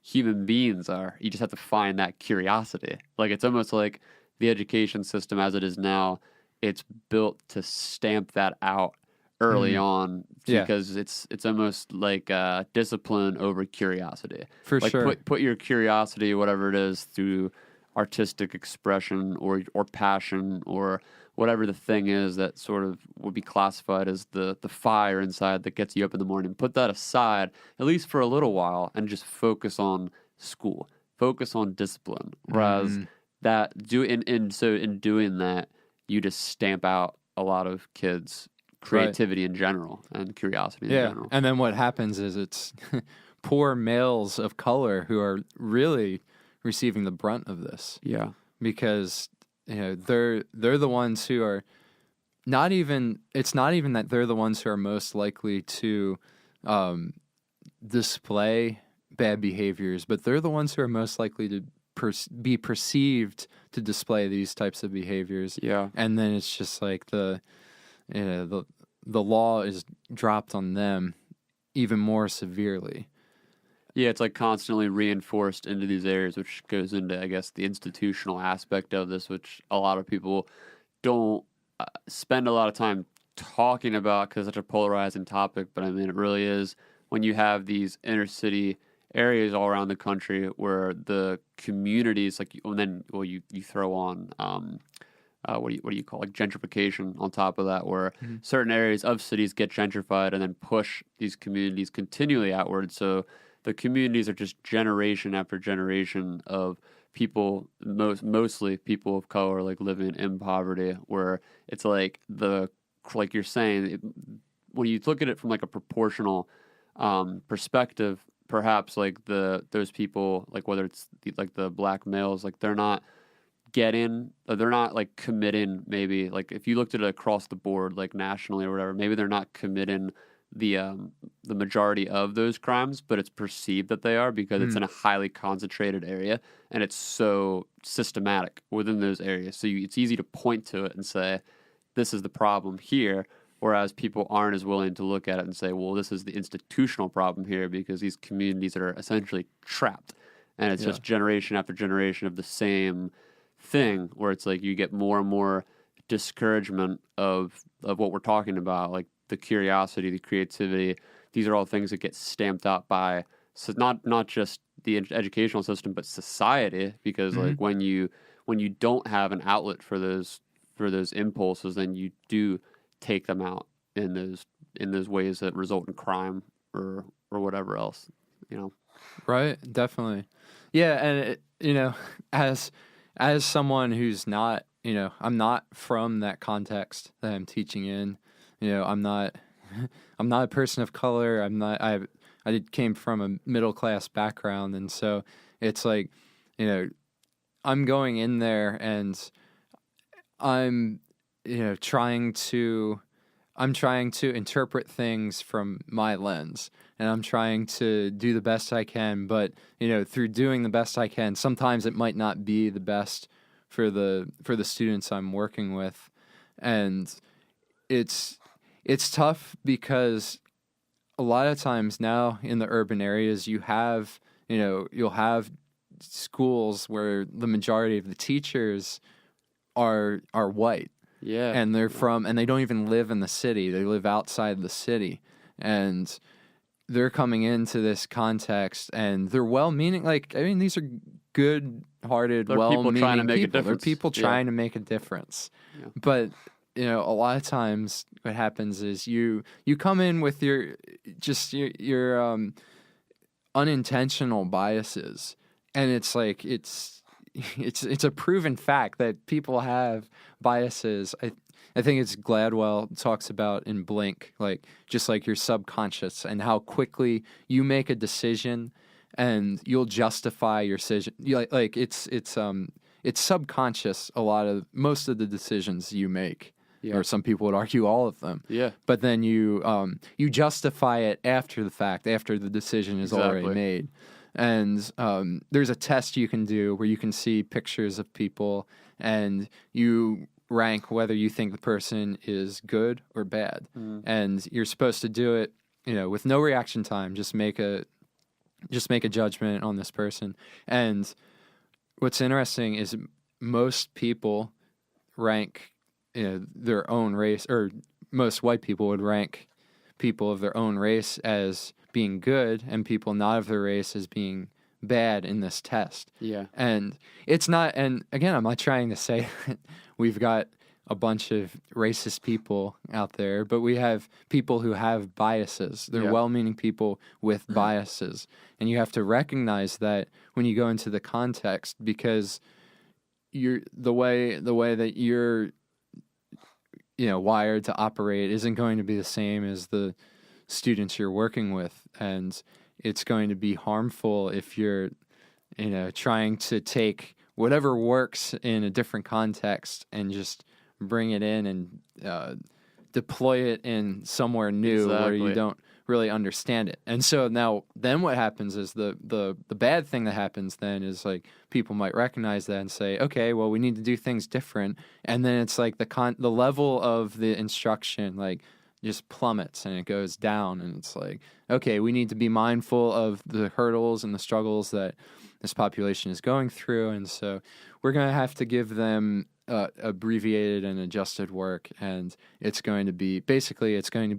human beings are. You just have to find that curiosity. Like, it's almost like the education system as it is now, it's built to stamp that out early on, because it's almost like discipline over curiosity. For like, sure. Put your curiosity, whatever it is, through artistic expression or passion, or whatever the thing is that sort of would be classified as the fire inside that gets you up in the morning. Put that aside, at least for a little while, and just focus on school. Focus on discipline. Whereas in doing that, you just stamp out a lot of kids' creativity in general and curiosity in general. And then what happens is it's poor males of color who are really receiving the brunt of this. Yeah. Because they're the ones who are it's not even that they're the ones who are most likely to display bad behaviors, but they're the ones who are most likely to be perceived to display these types of behaviors. Yeah. And then it's just like the law is dropped on them even more severely. Yeah, it's like constantly reinforced into these areas, which goes into, I guess, the institutional aspect of this, which a lot of people don't spend a lot of time talking about because it's such a polarizing topic. But I mean, it really is, when you have these inner city areas all around the country where the communities, like, and then, well, you throw on what do you call, like, gentrification on top of that, where certain areas of cities get gentrified and then push these communities continually outward. So the communities are just generation after generation of people, mostly people of color, like, living in poverty, where it's like like you're saying, when you look at it from like a proportional perspective, perhaps like those people, like whether it's the black males, like they're not like committing, maybe, like if you looked at it across the board, like nationally or whatever, maybe they're not committing the majority of those crimes, but it's perceived that they are because it's in a highly concentrated area and it's so systematic within those areas. So it's easy to point to it and say, this is the problem here, whereas people aren't as willing to look at it and say, well, this is the institutional problem here, because these communities are essentially trapped. And it's just generation after generation of the same thing, where it's like you get more and more discouragement of what we're talking about, like the curiosity, the creativity. These are all things that get stamped out by, so not just the educational system, but society, because like when you don't have an outlet for those impulses, then you do take them out in those ways that result in crime or whatever else, Right, definitely. Yeah, and as someone who's not, I'm not from that context that I'm teaching in. I'm not a person of color. I came from a middle class background, and so it's like, I'm going in there and I'm trying to interpret things from my lens, and I'm trying to do the best I can, but through doing the best I can, sometimes it might not be the best for the students I'm working with. And it's tough because a lot of times now in the urban areas you'll have schools where the majority of the teachers are white. Yeah. And and they don't even live in the city. They live outside the city. And they're coming into this context and they're well-meaning. These are good-hearted, well-meaning people. Trying to make a difference. They're people trying to make a difference. Yeah. But, a lot of times what happens is you come in with your unintentional biases. And it's like, it's a proven fact that people have biases. I think it's Gladwell talks about in Blink, just like your subconscious and how quickly you make a decision and you'll justify your decision. It's subconscious. Most of the decisions you make, or some people would argue all of them. Yeah. But then you justify it after the fact, after the decision is already made. And there's a test you can do where you can see pictures of people and you rank whether you think the person is good or bad. And you're supposed to do it, with no reaction time. Just make a judgment on this person. And what's interesting is most people rank their own race, or most white people would rank people of their own race as being good and people not of their race as being bad in this test. Yeah. And it's not, and again, I'm not trying to say that we've got a bunch of racist people out there, but we have people who have biases. They're well-meaning people with biases. And you have to recognize that when you go into the context, because the way that you're wired to operate isn't going to be the same as the students you're working with, and it's going to be harmful if you're trying to take whatever works in a different context and just bring it in and deploy it in somewhere new where you don't really understand it. And so then what happens is the bad thing that happens then is people might recognize that and say, okay, well, we need to do things different. And then it's the level of the instruction just plummets and it goes down, and it's okay, we need to be mindful of the hurdles and the struggles that this population is going through, and so we're going to have to give them abbreviated and adjusted work, and it's going to be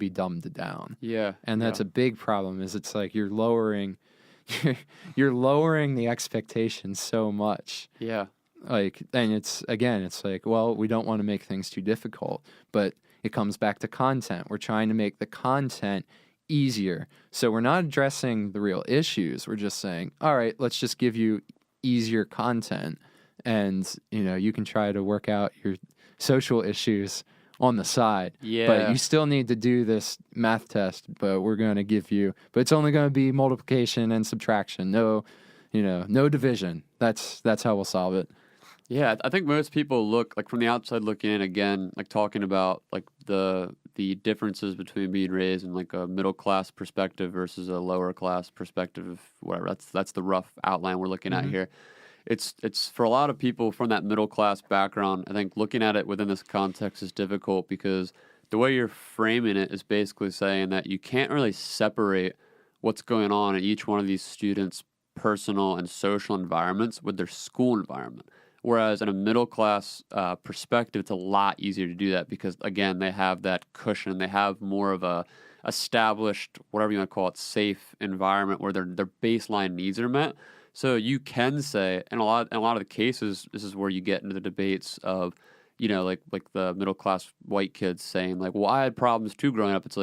dumbed down. Yeah. And that's a big problem, is it's you're lowering the expectations so much. Yeah. And it's well, we don't want to make things too difficult, but it comes back to content. We're trying to make the content easier. So we're not addressing the real issues. We're just saying, all right, let's just give you easier content. And, you can try to work out your social issues on the side. Yeah. But you still need to do this math test, but we're going to give you, but it's only going to be multiplication and subtraction. No division. That's how we'll solve it. Yeah, I think most people look from the outside looking in, again, talking about the differences between being raised in a middle class perspective versus a lower class perspective, whatever. That's the rough outline we're looking at here. It's for a lot of people from that middle class background, I think looking at it within this context is difficult because the way you're framing it is basically saying that you can't really separate what's going on in each one of these students' personal and social environments with their school environment. Whereas in a middle-class perspective, it's a lot easier to do that because, again, they have that cushion. They have more of a established, whatever you want to call it, safe environment where their baseline needs are met. So you can say, in a lot of the cases, this is where you get into the debates of, like the middle-class white kids saying, well, I had problems too growing up. It's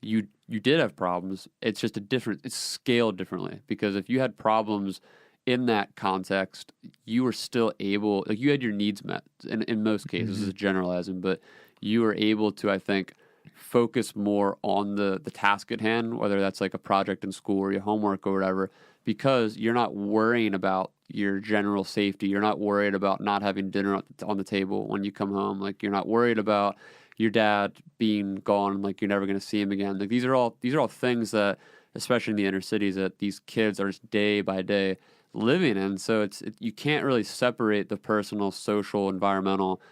you did have problems. It's just it's scaled differently because if you had problems in that context, you were still able, you had your needs met in most cases, this is generalizing, but you were able to, I think, focus more on the task at hand, whether that's like a project in school or your homework or whatever, because you're not worrying about your general safety. You're not worried about not having dinner on the table when you come home. Like, you're not worried about your dad being gone, like you're never going to see him again. Like, these are all things that, especially in the inner cities, that these kids are just day by day living in. So you can't really separate the personal, social, environmental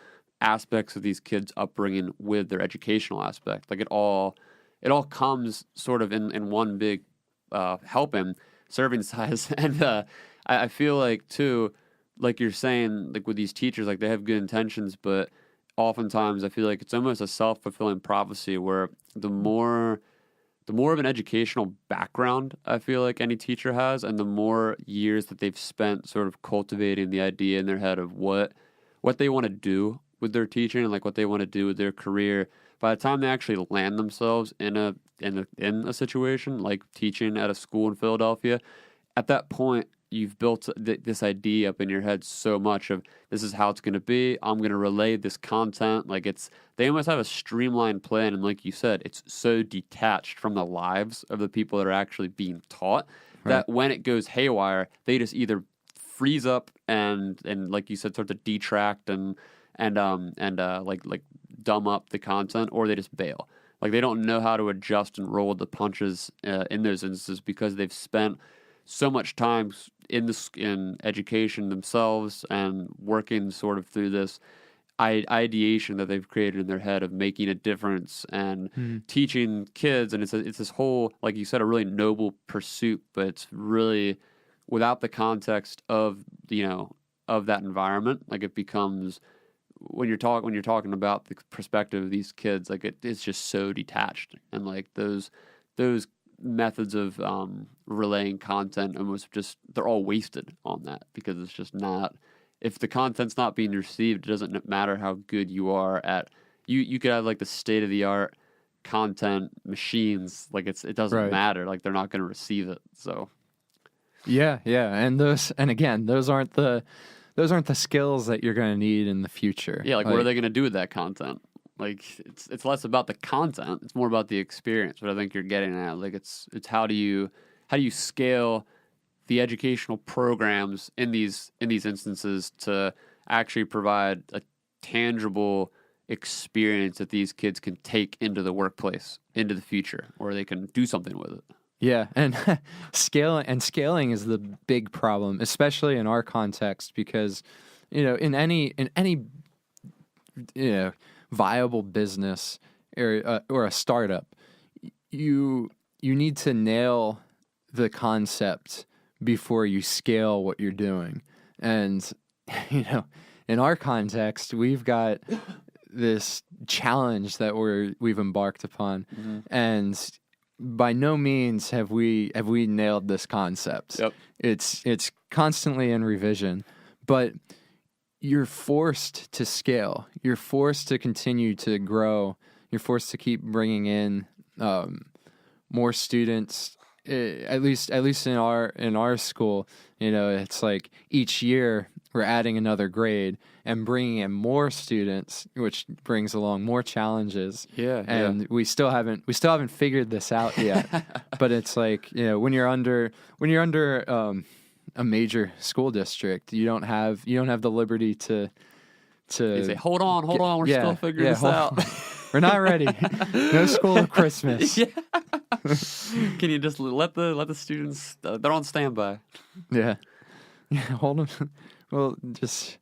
aspects of these kids' upbringing with their educational aspect. Like, it all comes sort of in one big helping serving size. And I feel like too, like you're saying, like with these teachers, like they have good intentions, but oftentimes I feel like it's almost a self-fulfilling prophecy where the more of an educational background I feel like any teacher has, and the more years that they've spent sort of cultivating the idea in their head of what they want to do with their teaching and like what they want to do with their career, by the time they actually land themselves in a situation like teaching at a school in Philadelphia, at that point you've built this idea up in your head so much of this is how it's going to be. I'm going to relay this content. Like, they almost have a streamlined plan. And like you said, it's so detached from the lives of the people that are actually being taught that when it goes haywire, they just either freeze up and like you said, start to detract and like dumb up the content, or they just bail. Like, they don't know how to adjust and roll the punches in those instances because they've spent so much time in education themselves and working sort of through this ideation that they've created in their head of making a difference and teaching kids. And it's this whole, like you said, a really noble pursuit, but it's really without the context of that environment. Like, it becomes, when you're talking about the perspective of these kids, like it's just so detached, and like those methods of relaying content almost just, they're all wasted on that, because it's just not, if the content's not being received, it doesn't matter how good you are at, you could have like the state of the art content machines, like it doesn't matter, like they're not going to receive it. So yeah, and those aren't the skills that you're going to need in the future. Yeah, like what are they going to do with that content? Like, it's less about the content; it's more about the experience. What I think you're getting at, like it's how do you scale the educational programs in these instances to actually provide a tangible experience that these kids can take into the workplace, into the future, or they can do something with it. Yeah, and scaling is the big problem, especially in our context, because in any viable business or a startup, you need to nail the concept before you scale what you're doing. And in our context, we've got this challenge that we've embarked upon, and by no means have we nailed this concept. Yep. It's constantly in revision, but you're forced to scale. You're forced to continue to grow. You're forced to keep bringing in more students. At least in our school, it's like each year we're adding another grade and bringing in more students, which brings along more challenges. And we still haven't figured this out yet. But it's like, when you're under a major school district, you don't have the liberty to say, hold on, we're still figuring this out. We're not ready. No school of Christmas. Yeah. Can you just let the students? They're on standby. Yeah. Hold them. Well, just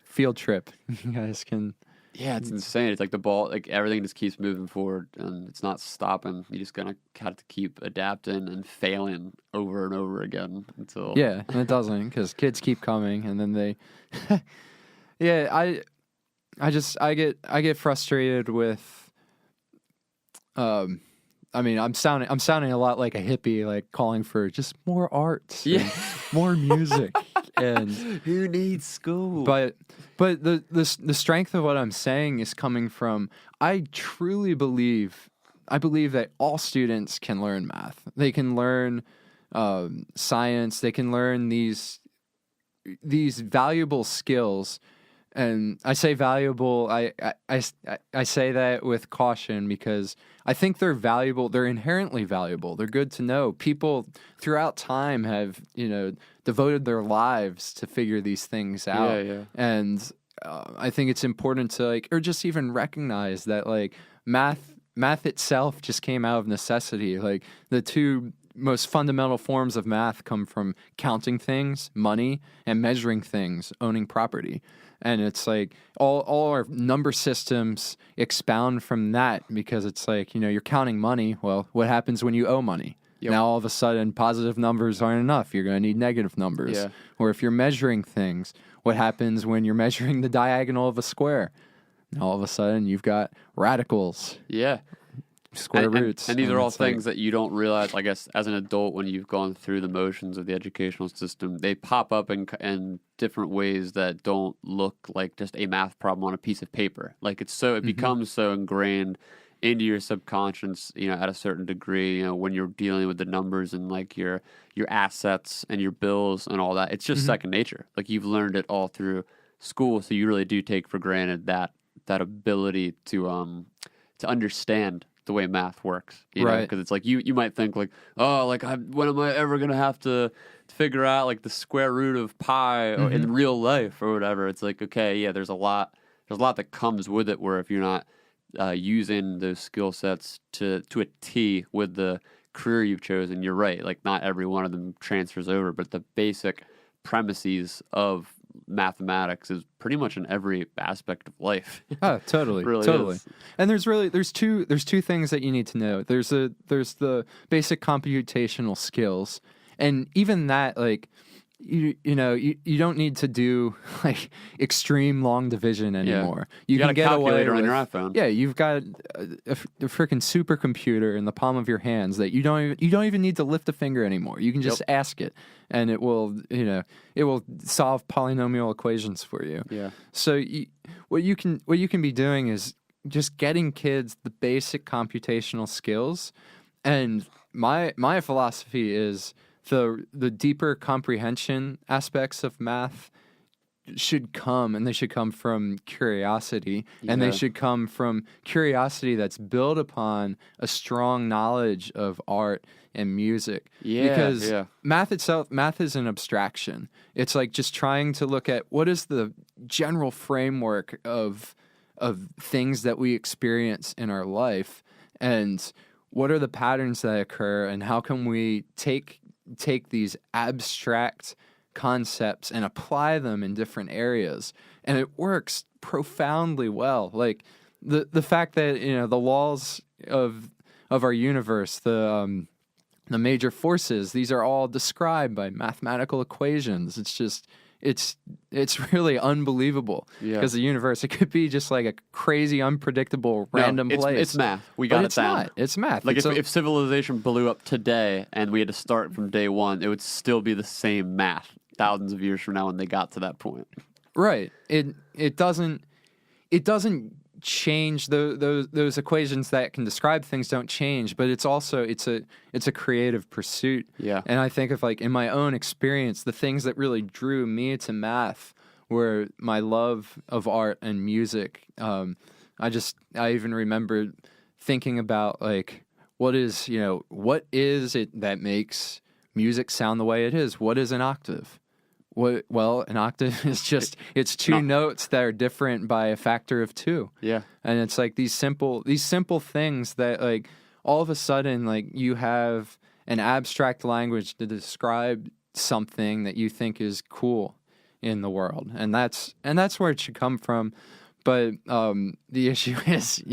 field trip. You guys can. Yeah, it's insane. It's like the ball, like everything just keeps moving forward, and it's not stopping. You just gotta have to keep adapting and failing over and over again until. Yeah, and it doesn't, because kids keep coming, and then they. Yeah, I get frustrated with. I mean, I'm sounding a lot like a hippie, like calling for just more art, and more music, and who needs school? But the strength of what I'm saying is coming from, I truly believe that all students can learn math. They can learn science. They can learn these valuable skills And I say valuable, I say that with caution because I think they're valuable. They're inherently valuable. They're good to know. People throughout time have, devoted their lives to figure these things out. Yeah. And I think it's important to or just even recognize that math itself just came out of necessity. Like the two most fundamental forms of math come from counting things, money, and measuring things, owning property. And it's like all our number systems expound from that because it's like, you're counting money. Well, what happens when you owe money? Yep. Now all of a sudden positive numbers aren't enough. You're going to need negative numbers. Yeah. Or if you're measuring things, what happens when you're measuring the diagonal of a square? Now all of a sudden you've got radicals. Yeah. Square roots. And these are all things that you don't realize, I guess, as an adult when you've gone through the motions of the educational system. They pop up in different ways that don't look like just a math problem on a piece of paper. Like it becomes so ingrained into your subconscious, at a certain degree, when you're dealing with the numbers and like your assets and your bills and all that. It's just second nature. Like you've learned it all through school, so you really do take for granted that ability to understand the way math works, right? Because it's like you might think like, oh, like when am I ever gonna have to figure out like the square root of pi or in real life or whatever? It's like, okay, yeah, there's a lot that comes with it. Where if you're not using those skill sets to a T with the career you've chosen, you're right. Like not every one of them transfers over, but the basic premises of mathematics is pretty much in every aspect of life. Oh, totally, really totally. Is. And there's two things that you need to know. There's the basic computational skills, and even that, like you don't need to do like extreme long division anymore. Yeah. You got can a get calculator away on with, your iPhone. Yeah, you've got a freaking supercomputer in the palm of your hands that you don't even need to lift a finger anymore. You can just ask it, and it will solve polynomial equations for you. Yeah. So what you can be doing is just getting kids the basic computational skills, and my philosophy is the deeper comprehension aspects of math should come from curiosity, and they should come from curiosity that's built upon a strong knowledge of art and music. Because math is an abstraction. It's like just trying to look at what is the general framework of things that we experience in our life, and what are the patterns that occur, and how can we take these abstract concepts and apply them in different areas. And it works profoundly well. Like the fact that the laws of our universe, the major forces, these are all described by mathematical equations. It's just it's really unbelievable because the universe, it could be just like a crazy, unpredictable, random place. It's math. We got it down. It's math. Like if civilization blew up today and we had to start from day one, it would still be the same math thousands of years from now when they got to that point. Right. It doesn't change those equations that can describe things don't change, but it's also it's a creative pursuit. Yeah. And I think of like in my own experience, the things that really drew me to math were my love of art and music. I even remember thinking about like what is it that makes music sound the way it is? What is an octave? Well, an octave is just it's two notes that are different by a factor of 2. Yeah. And it's like these simple things that like all of a sudden like you have an abstract language to describe something that you think is cool in the world. And that's where it should come from. But the issue is,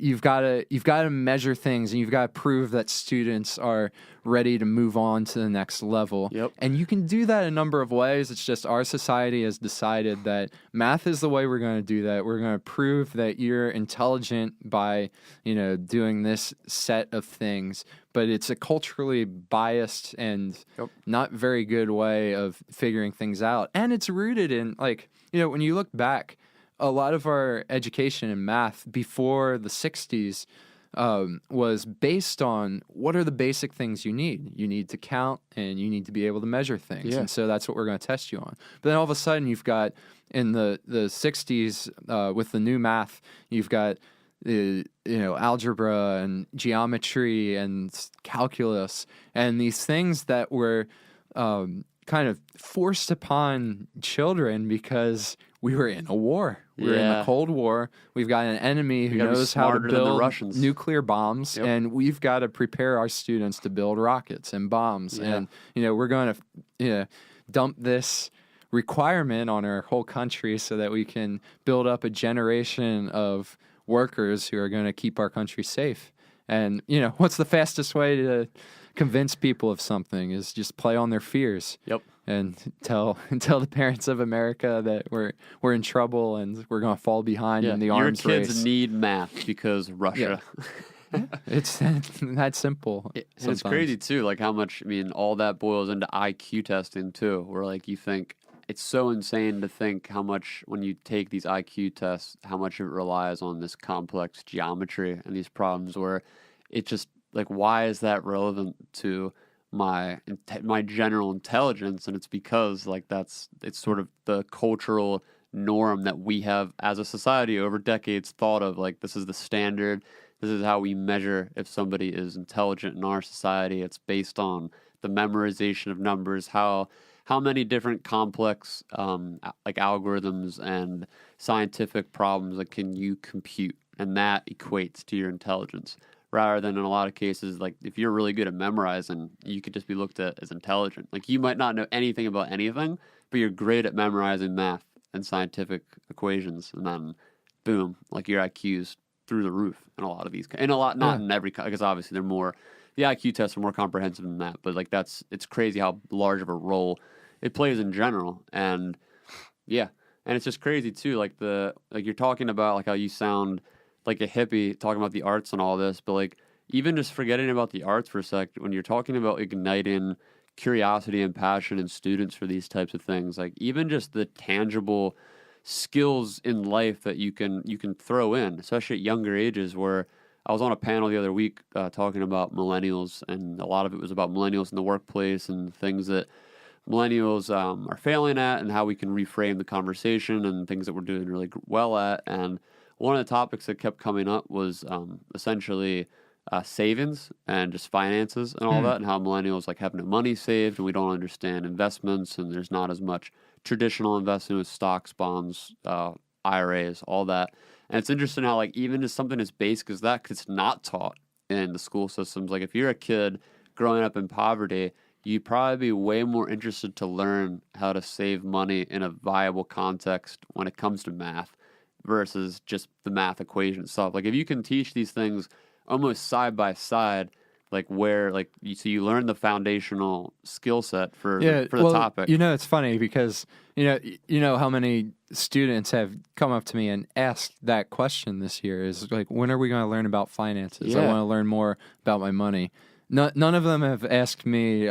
you've got to measure things, and you've got to prove that students are ready to move on to the next level. Yep. And you can do that a number of ways. It's just our society has decided that math is the way we're going to do that. We're going to prove that you're intelligent by, doing this set of things. But it's a culturally biased and not very good way of figuring things out. And it's rooted in, like, when you look back, a lot of our education in math before the 60s, was based on what are the basic things you need. You need to count and you need to be able to measure things. Yeah. And so that's what we're going to test you on. But then all of a sudden you've got in the 60s with the new math, you've got algebra and geometry and calculus and these things that were kind of forced upon children because we were in a war. We were in the Cold War. We've got an enemy who knows how to build nuclear bombs, and we've got to prepare our students to build rockets and bombs. And we're going to dump this requirement on our whole country so that we can build up a generation of workers who are going to keep our country safe. And what's the fastest way to convince people of something is just play on their fears. Yep. And tell the parents of America that we're in trouble and we're going to fall behind in the arms race. Your kids need math because Russia. Yeah. It's that simple. And it's crazy too, like how much, all that boils into IQ testing too, where like you think it's so insane to think how much when you take these IQ tests, how much it relies on this complex geometry and these problems where it just like, why is that relevant to my general intelligence? And it's because like it's sort of the cultural norm that we have as a society over decades thought of, like this is the standard, this is how we measure if somebody is intelligent in our society. It's based on the memorization of numbers, how many different complex like algorithms and scientific problems that can you compute, and that equates to your intelligence. Rather than in a lot of cases, like if you're really good at memorizing, you could just be looked at as intelligent. Like you might not know anything about anything, but you're great at memorizing math and scientific equations, and then boom, like your IQ's through the roof in a lot of these. And a lot, not in every, because obviously they're more, the IQ tests are more comprehensive than that. But like it's crazy how large of a role it plays in general. And and it's just crazy too. Like you're talking about like how you sound like a hippie talking about the arts and all this, but like even just forgetting about the arts for a sec, when you're talking about igniting curiosity and passion in students for these types of things, like even just the tangible skills in life that you can throw in, especially at younger ages. Where I was on a panel the other week talking about millennials, and a lot of it was about millennials in the workplace and things that millennials are failing at and how we can reframe the conversation and things that we're doing really well at. And one of the topics that kept coming up was essentially savings and just finances and all that, and how millennials like have no money saved, and we don't understand investments, and there's not as much traditional investing with stocks, bonds, IRAs, all that. And it's interesting how like even just something as basic as that, because it's not taught in the school systems. Like if you're a kid growing up in poverty, you'd probably be way more interested to learn how to save money in a viable context when it comes to math versus just the math equation itself. Like if you can teach these things almost side by side, like where like you learn the foundational skill set for the topic. It's funny because you know how many students have come up to me and asked that question this year is like, when are we going to learn about finances? I want to learn more about my money. None of them have asked me,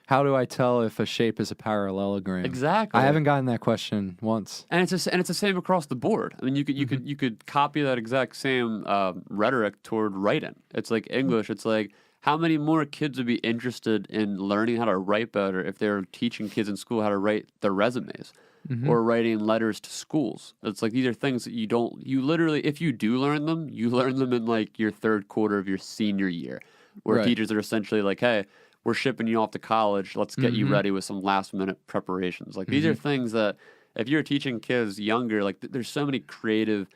how do I tell if a shape is a parallelogram? Exactly. I haven't gotten that question once. And it's the same across the board. I mean, you could copy that exact same rhetoric toward writing. It's like English. It's like, how many more kids would be interested in learning how to write better if they're teaching kids in school how to write their resumes or writing letters to schools? It's like these are things that you literally, if you do learn them, you learn them in like your third quarter of your senior year, where teachers are essentially like, hey, we're shipping you off to college. Let's get you ready with some last minute preparations. Like these are things that if you're teaching kids younger, like there's so many creative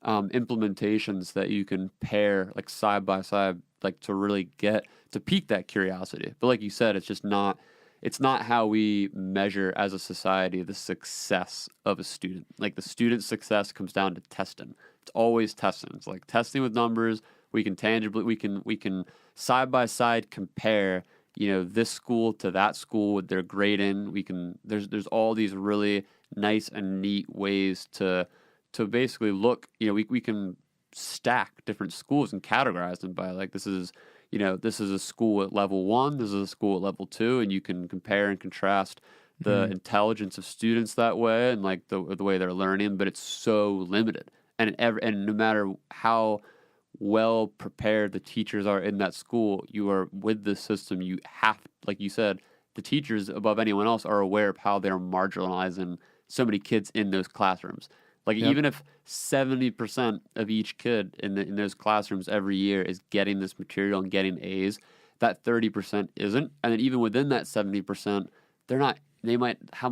implementations that you can pair like side by side, like to really get to pique that curiosity. But like you said, it's not how we measure as a society the success of a student. Like the student's success comes down to testing. It's always testing. It's like testing with numbers. We can tangibly, we can side by side compare, this school to that school with their grading. There's all these really nice and neat ways to basically look, we can stack different schools and categorize them by like, this is a school at level 1, this is a school at level 2, and you can compare and contrast the intelligence of students that way and like the way they're learning, but it's so limited. And no matter how well prepared the teachers are in that school, you are with the system. You have, like you said, the teachers above anyone else are aware of how they're marginalizing so many kids in those classrooms. Like even if 70% of each kid in those classrooms every year is getting this material and getting A's, that 30% isn't. And then even within that 70%, they're not. They might how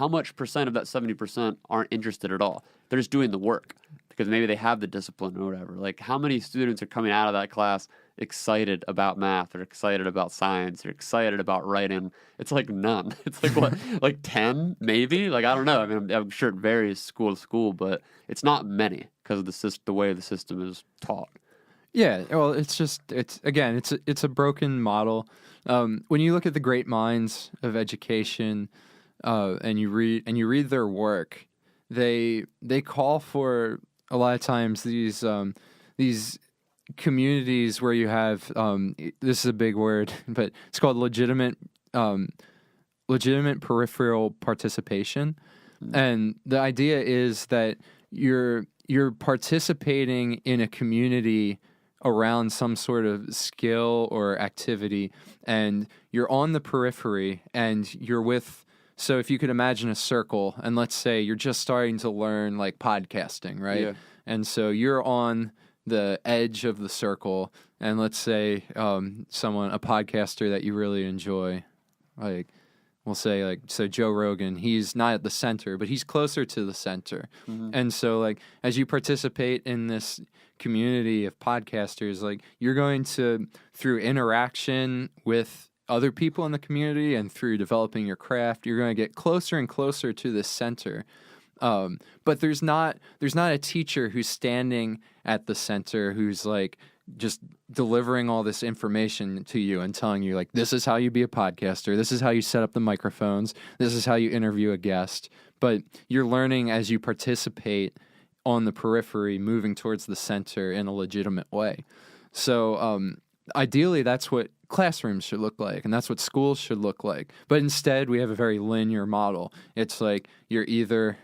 much percent of that 70% aren't interested at all. They're just doing the work because maybe they have the discipline or whatever. Like how many students are coming out of that class excited about math or excited about science or excited about writing? It's like none. It's like what, like 10 maybe? Like I don't know. I mean, I'm sure it varies school to school, but it's not many because of the way the system is taught. Yeah, well, it's a broken model. When you look at the great minds of education, and you read their work, they call for a lot of times these communities where you have this is a big word, but it's called legitimate peripheral participation, and the idea is that you're participating in a community around some sort of skill or activity, and you're on the periphery, and you're with. So if you could imagine a circle, and let's say you're just starting to learn like podcasting, right? Yeah. And so you're on the edge of the circle, and let's say a podcaster that you really enjoy, like we'll say like so Joe Rogan, he's not at the center, but he's closer to the center. Mm-hmm. And so like as you participate in this community of podcasters, like you're going to, through interaction with other people in the community and through developing your craft, you're going to get closer and closer to the center. But there's not a teacher who's standing at the center who's like just delivering all this information to you and telling you like, this is how you be a podcaster, this is how you set up the microphones, this is how you interview a guest. But you're learning as you participate on the periphery, moving towards the center in a legitimate way. So ideally, that's what classrooms should look like, and that's what schools should look like. But instead, we have a very linear model. It's like you're either,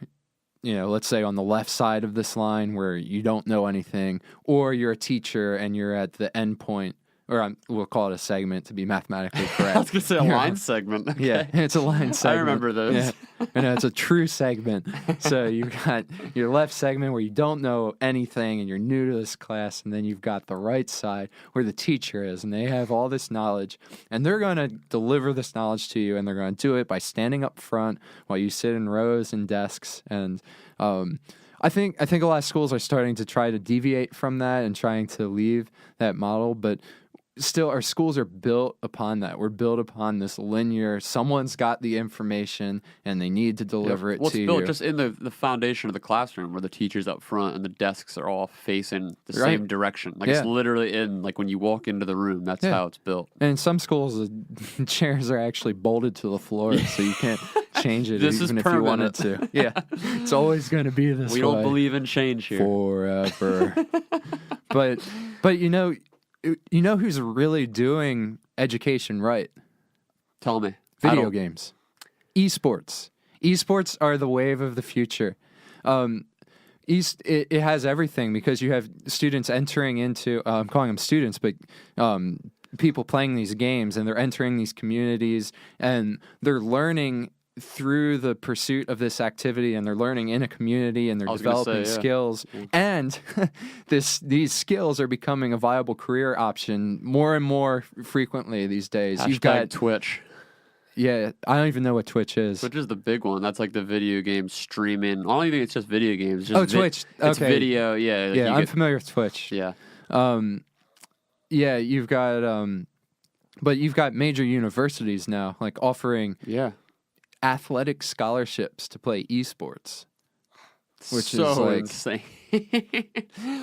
let's say on the left side of this line where you don't know anything, or you're a teacher and you're at the end point, or we'll call it a segment to be mathematically correct. I was going to say a line segment. Okay. Yeah, it's a line segment. I remember those. Yeah. It's a true segment. So you've got your left segment where you don't know anything and you're new to this class, and then you've got the right side where the teacher is, and they have all this knowledge, and they're going to deliver this knowledge to you, and they're going to do it by standing up front while you sit in rows and desks. And I think a lot of schools are starting to try to deviate from that and trying to leave that model, but still, our schools are built upon that. We're built upon this linear, someone's got the information and they need to deliver it to you. Well, it's built just in the foundation of the classroom where the teacher's up front and the desks are all facing the same direction. Like it's literally like when you walk into the room, that's how it's built. And in some schools, the chairs are actually bolted to the floor, so you can't change it even if you wanted to. Yeah, it's always going to be this way. We don't believe in change here. Forever. But you know who's really doing education right? Tell me. Video games. Esports. Esports are the wave of the future. It has everything because you have students entering into, I'm calling them students, but people playing these games, and they're entering these communities, and they're learning through the pursuit of this activity, and they're learning in a community, and they're developing skills. Yeah. And these skills are becoming a viable career option more and more frequently these days. You've got Twitch. Yeah, I don't even know what Twitch is. Twitch is the big one. That's like the video game streaming. I don't even think it's just video games. It's just Twitch. It's video. Yeah. Yeah, I'm familiar with Twitch. Yeah. Yeah, you've got, but you've got major universities now, like offering athletic scholarships to play esports, which is like insane.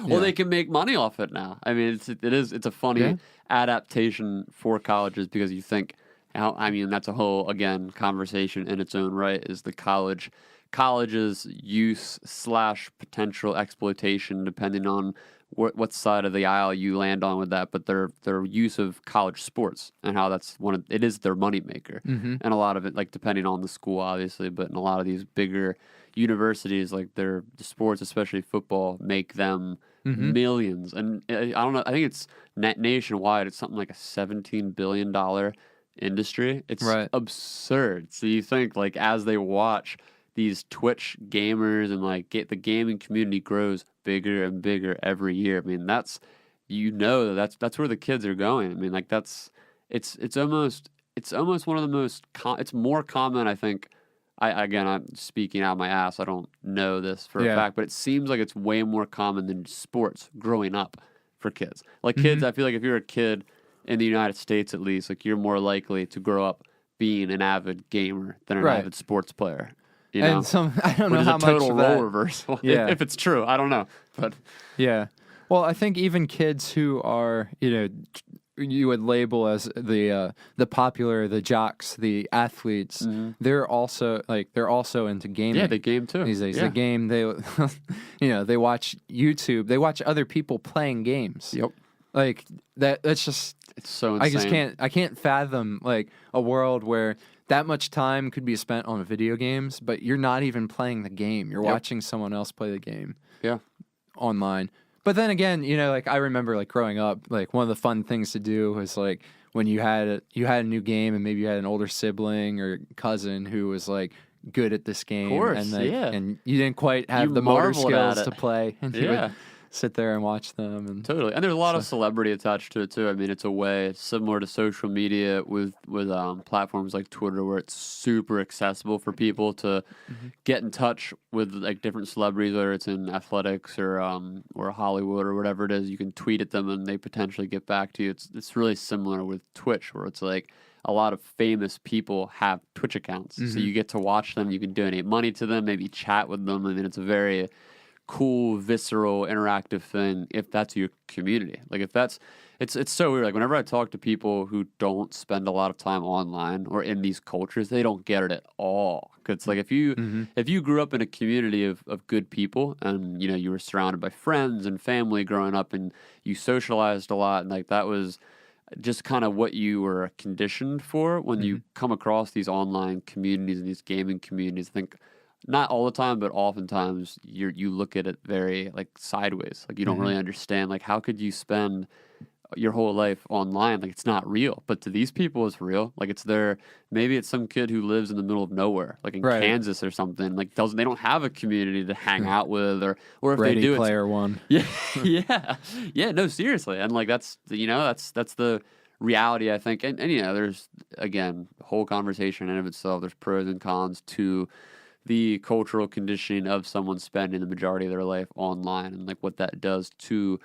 Well, they can make money off it now. I mean, it's a funny adaptation for colleges because you think, that's a whole conversation in its own right. Is the college's use / potential exploitation, depending on what side of the aisle you land on with that, but their use of college sports and how that's it is their moneymaker. Mm-hmm. And a lot of it, like depending on the school, obviously, but in a lot of these bigger universities, like the sports, especially football, make them millions. And I don't know, I think it's nationwide, it's something like a $17 billion industry. It's absurd. So you think, like, as they watch these Twitch gamers and like the gaming community grows bigger and bigger every year. I mean, that's where the kids are going. I mean, like it's almost one of the most it's more common, I think. I'm speaking out of my ass. I don't know this for a fact, but it seems like it's way more common than sports growing up for kids. Like kids, I feel like if you're a kid in the United States, at least, like you're more likely to grow up being an avid gamer than an avid sports player. You know? And I don't know how much total role reversal. Yeah. If it's true, I don't know, but yeah. Well, I think even kids who are, you would label as the popular, the jocks, the athletes, they're also into gaming. Yeah, they game too. These days, they game. They, they watch YouTube. They watch other people playing games. Yep. Like that. That's just. It's so insane. I can't fathom like a world where that much time could be spent on video games, but you're not even playing the game. You're watching someone else play the game. Yeah. Online. But then again, like I remember like growing up, like one of the fun things to do was like when you had a new game and maybe you had an older sibling or cousin who was like good at this game. Of course, and you didn't quite have the motor skills to play. And you would sit there and watch them. And totally. And there's a lot of celebrity attached to it too. I mean, it's a way similar to social media with platforms like Twitter, where it's super accessible for people to get in touch with like different celebrities, whether it's in athletics or Hollywood or whatever it is. You can tweet at them and they potentially get back to you. It's really similar with Twitch, where it's like a lot of famous people have Twitch accounts. So you get to watch them, you can donate money to them, maybe chat with them. I mean, it's a very cool, visceral, interactive thing if that's your community. Like if that's it's so weird. Like whenever I talk to people who don't spend a lot of time online or in these cultures, they don't get it at all. Because like if you grew up in a community of good people and you were surrounded by friends and family growing up and you socialized a lot, and like that was just kind of what you were conditioned for, when you come across these online communities and these gaming communities, I think not all the time, but oftentimes you look at it very like sideways. Like you don't really understand, like how could you spend your whole life online? Like it's not real, but to these people it's real. Like maybe it's some kid who lives in the middle of nowhere, like in Kansas or something. Like they don't have a community to hang out with, or if Ready they do, Player One. Yeah. No, seriously, and like that's the reality, I think. And there's again a whole conversation in and of itself. There's pros and cons to the cultural conditioning of someone spending the majority of their life online and like what that does to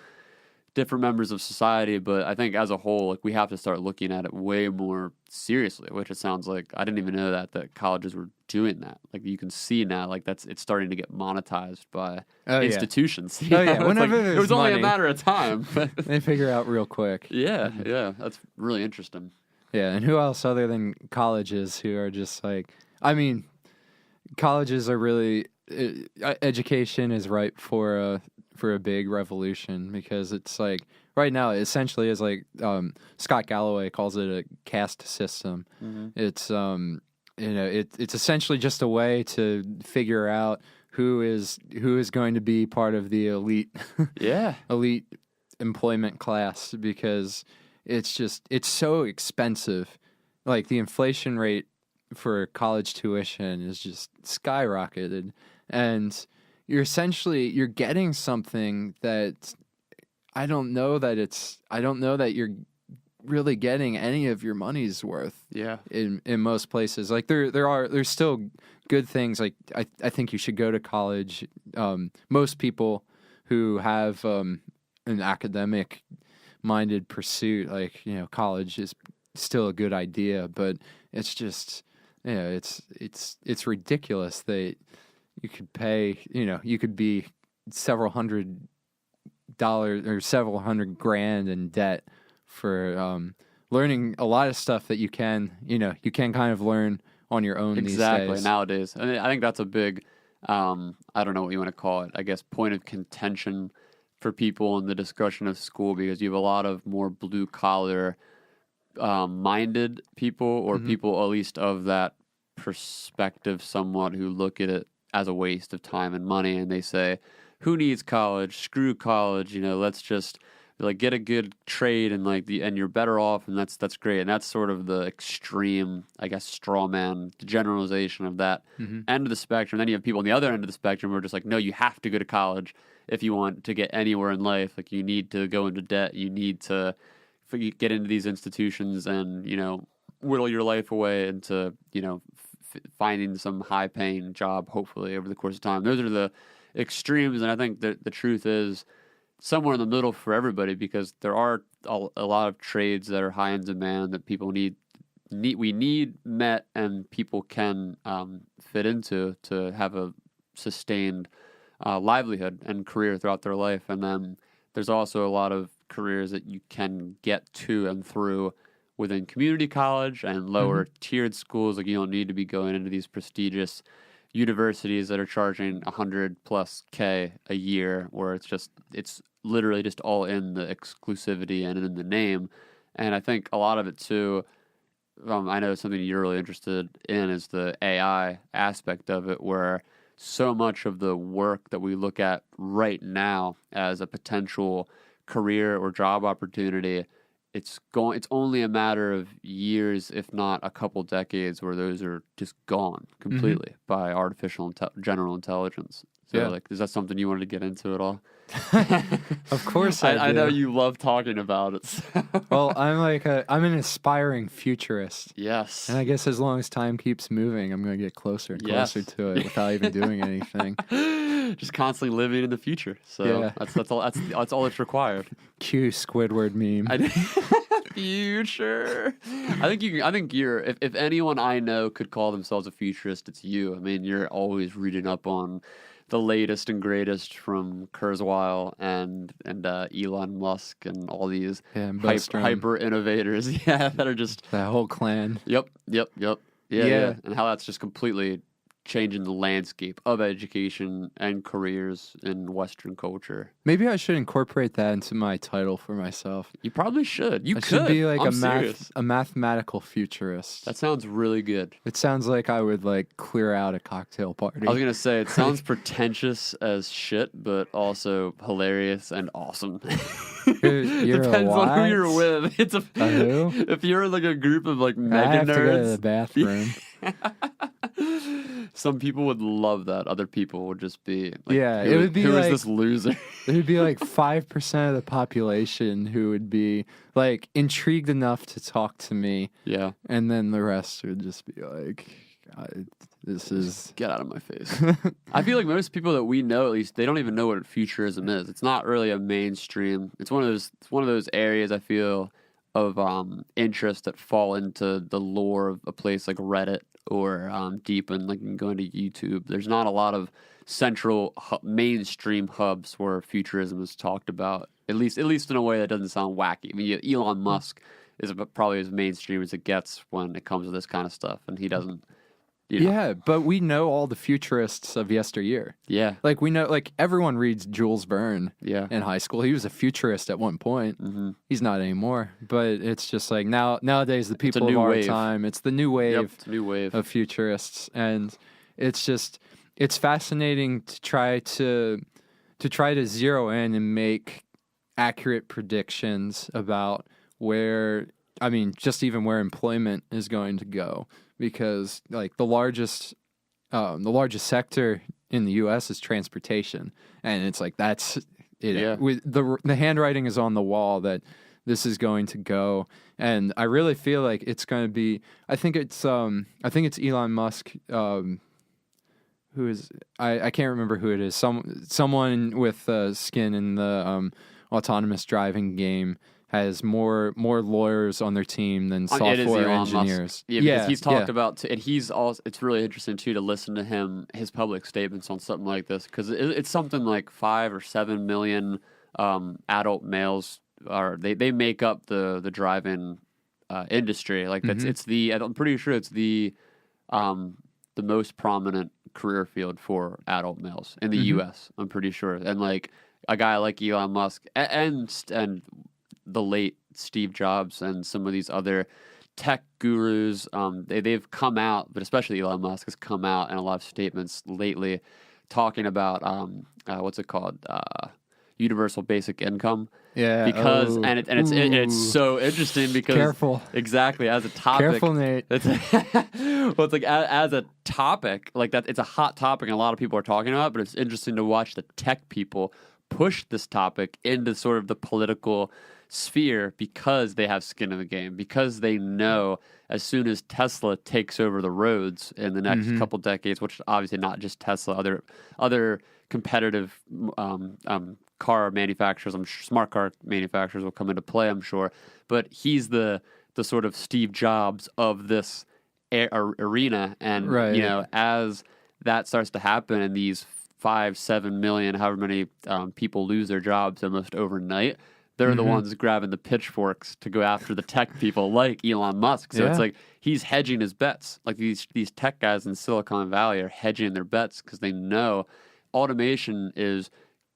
different members of society. But I think as a whole, like we have to start looking at it way more seriously, which it sounds like I didn't even know that colleges were doing that. Like you can see now, like it's starting to get monetized by institutions. Whenever it was only a matter of time. They figure out real quick. Yeah, that's really interesting. Yeah, and who else other than colleges who are just like, I mean, colleges are really education is ripe for a big revolution, because it's like right now it essentially is like Scott Galloway calls it a caste system. It's it's essentially just a way to figure out who is going to be part of the elite elite employment class, because it's so expensive. Like the inflation rate for college tuition is just skyrocketed, and you're getting something that I don't know that you're really getting any of your money's worth. In most places, like there's still good things. Like I think you should go to college. Most people who have an academic minded pursuit, like college is still a good idea, but it's just it's ridiculous that you could pay, you could be several $100 or several $100,000 in debt for learning a lot of stuff that you can kind of learn on your own these days. Nowadays. I mean, I think that's a big, I don't know what you want to call it, I guess, point of contention for people in the discussion of school, because you have a lot of more blue collar minded people, or people at least of that perspective somewhat, who look at it as a waste of time and money, and they say who needs college? Screw college. Let's just like get a good trade and and you're better off, and that's great. And that's sort of the extreme, I guess, straw man generalization of that end of the spectrum. Then you have people on the other end of the spectrum who are just like, no, you have to go to college if you want to get anywhere in life. Like, you need to go into debt. You need to get into these institutions and, whittle your life away into, finding some high paying job, hopefully, over the course of time. Those are the extremes. And I think that the truth is somewhere in the middle for everybody, because there are a lot of trades that are high in demand that people need met, and people can fit into to have a sustained livelihood and career throughout their life. And then there's also a lot of careers that you can get to and through within community college and lower tiered schools. Like, you don't need to be going into these prestigious universities that are charging $100,000+ a year, where it's literally just all in the exclusivity and in the name. And I think a lot of it too, I know something you're really interested in is the AI aspect of it, where so much of the work that we look at right now as a potential career or job opportunity, it's only a matter of years, if not a couple decades, where those are just gone completely by artificial general intelligence. So, is that something you wanted to get into at all? Of course I do. I know you love talking about it. So. Well, I'm an aspiring futurist. Yes. And I guess as long as time keeps moving, I'm going to get closer and closer to it without even doing anything. Just constantly living in the future. So that's all that's required. Cue Squidward meme. Future. I think you're. If anyone I know could call themselves a futurist, it's you. I mean, you're always reading up on the latest and greatest from Kurzweil and Elon Musk and all these hyper innovators. That are just that whole clan. Yep. Yeah, and how that's just completely changing the landscape of education and careers in Western culture. Maybe I should incorporate that into my title for myself. You probably should. I should be like a mathematical futurist. That sounds really good. It sounds like I would clear out a cocktail party. I was gonna say it sounds pretentious as shit, but also hilarious and awesome. You're Depends on who you're with. It's who? If you're like a group of like mega I have nerds. To go to the bathroom. Some people would love that. Other people would just be like, it would be who is this loser? It would be 5% of the population who would be intrigued enough to talk to me. Yeah. And then the rest would just be this is... Get out of my face. I feel like most people that we know, at least, they don't even know what futurism is. It's not really a mainstream. It's one of those areas, I feel, of interest that fall into the lore of a place like Reddit or deep in going to YouTube. There's not a lot of central mainstream hubs where futurism is talked about, at least in a way that doesn't sound wacky. I mean, Elon Musk is probably as mainstream as it gets when it comes to this kind of stuff, and he doesn't. Yeah, but we know all the futurists of yesteryear. Yeah. We know, everyone reads Jules Verne in high school. He was a futurist at one point. Mm-hmm. He's not anymore. But it's just nowadays the people of our time, it's the new wave, it's a new wave of futurists. And it's fascinating to try to zero in and make accurate predictions about just even where employment is going to go. Because the largest sector in the U.S. is transportation, and it's that's it. Yeah. The handwriting is on the wall that this is going to go, and I really feel like it's going to be. I think it's Elon Musk, who is I can't remember who it is. Someone with skin in the autonomous driving game has more lawyers on their team than software engineers. Because he's talked about, and he's also. It's really interesting too to listen to his public statements on something like this, because it's something like 5 or 7 million adult males they make up the driving industry. It's I'm pretty sure it's the most prominent career field for adult males in the U.S. I'm pretty sure, and a guy like Elon Musk and the late Steve Jobs and some of these other tech gurus, they've come out, but especially Elon Musk has come out in a lot of statements lately talking about what's it called, universal basic income. Yeah, because it's so interesting because careful, exactly as a topic. Careful, Nate. Well, it's like as a topic, like that, it's a hot topic, and a lot of people are talking about. But it's interesting to watch the tech people push this topic into sort of the political sphere because they have skin in the game, because they know as soon as Tesla takes over the roads in the next couple decades, which obviously not just Tesla, other competitive car manufacturers, smart car manufacturers will come into play, I'm sure. But he's the sort of Steve Jobs of this arena, and you know, as that starts to happen, and these 5-7 million, however many people lose their jobs almost overnight, they're the ones grabbing the pitchforks to go after the tech people like Elon Musk. So it's like he's hedging his bets. Like these tech guys in Silicon Valley are hedging their bets because they know automation is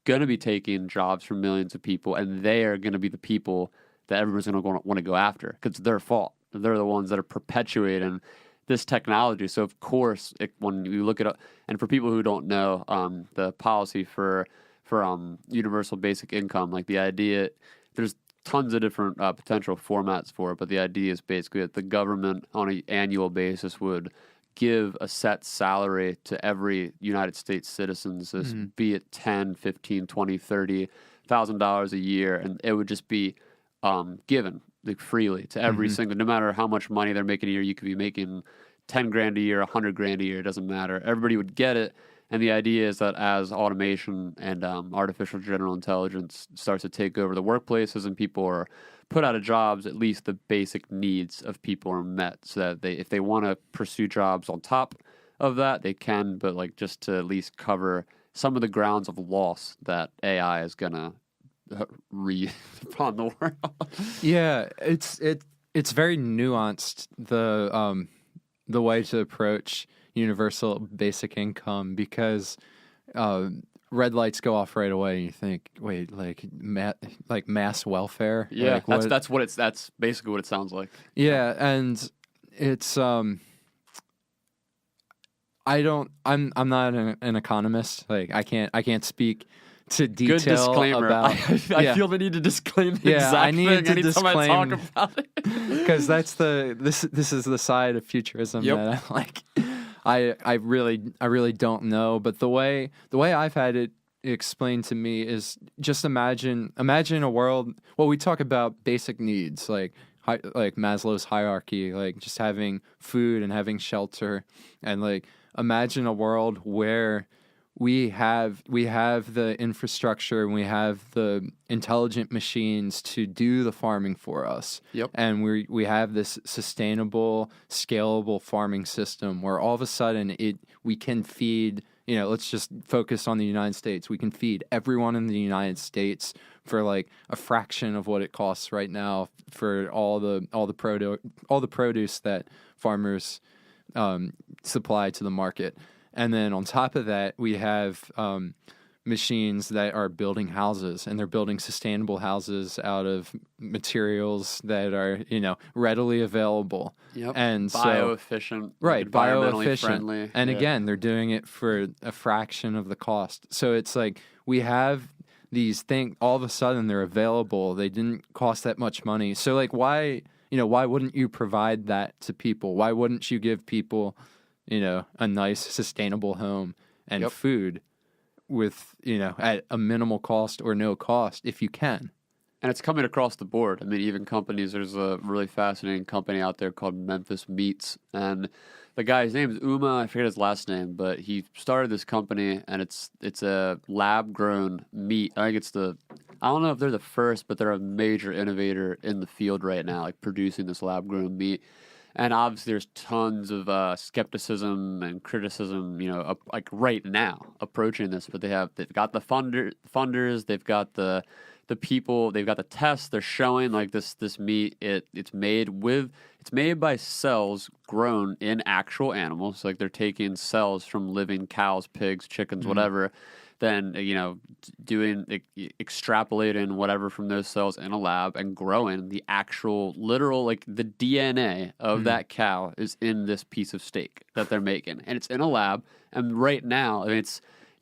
going to be taking jobs from millions of people, and they are going to be the people that everyone's going to want to go after because it's their fault. They're the ones that are perpetuating this technology. So of course, when you look at it, and for people who don't know, the policy for universal basic income, like the idea, there's tons of different potential formats for it, but the idea is basically that the government on an annual basis would give a set salary to every United States citizens, be it 10, 15, 20, 30,000 dollars a year, and it would just be given like freely to every single, no matter how much money they're making a year. You could be making 10 grand a year, 100 grand a year, it doesn't matter. Everybody would get it. And the idea is that as automation and artificial general intelligence starts to take over the workplaces and people are put out of jobs, at least the basic needs of people are met, so that if they want to pursue jobs on top of that, they can, but like just to at least cover some of the grounds of loss that AI is going to read upon the world. Yeah, it's very nuanced, the way to approach universal basic income, because red lights go off right away and you think, wait, like mass welfare? Yeah, like that's basically what it sounds like. Yeah, and it's I'm not an economist. Like I can't speak to detail. Good disclaimer. About I feel the need to disclaim the yeah, exact I need thing to anytime disclaim, I talk about it. Because that's this is the side of futurism that I like. I really don't know, but the way I've had it explained to me is just imagine a world. Well, we talk about basic needs like Maslow's hierarchy, like just having food and having shelter, and like imagine a world where we have the infrastructure and we have the intelligent machines to do the farming for us. Yep. And we have this sustainable, scalable farming system where all of a sudden we can feed, let's just focus on the United States. We can feed everyone in the United States for like a fraction of what it costs right now for all the produce that farmers supply to the market. And then on top of that, we have machines that are building houses, and they're building sustainable houses out of materials that are, readily available. Yep. And bioefficient, right, environmentally friendly. And again, they're doing it for a fraction of the cost. So it's like we have these things, all of a sudden they're available. They didn't cost that much money. So like why wouldn't you provide that to people? Why wouldn't you give people a nice sustainable home and food with, at a minimal cost or no cost if you can? And it's coming across the board. I mean, even companies, there's a really fascinating company out there called Memphis Meats. And the guy's name is Uma, I forget his last name, but he started this company, and it's a lab-grown meat. I think I don't know if they're the first, but they're a major innovator in the field right now, like producing this lab-grown meat. And obviously, there's tons of skepticism and criticism, like right now approaching this. But they've got the funders, they've got the people, they've got the tests. They're showing like this meat. It's made by cells grown in actual animals. Like they're taking cells from living cows, pigs, chickens, whatever. Then extrapolating whatever from those cells in a lab and growing the actual literal, like the DNA of that cow is in this piece of steak that they're making, and it's in a lab. And right now, I mean,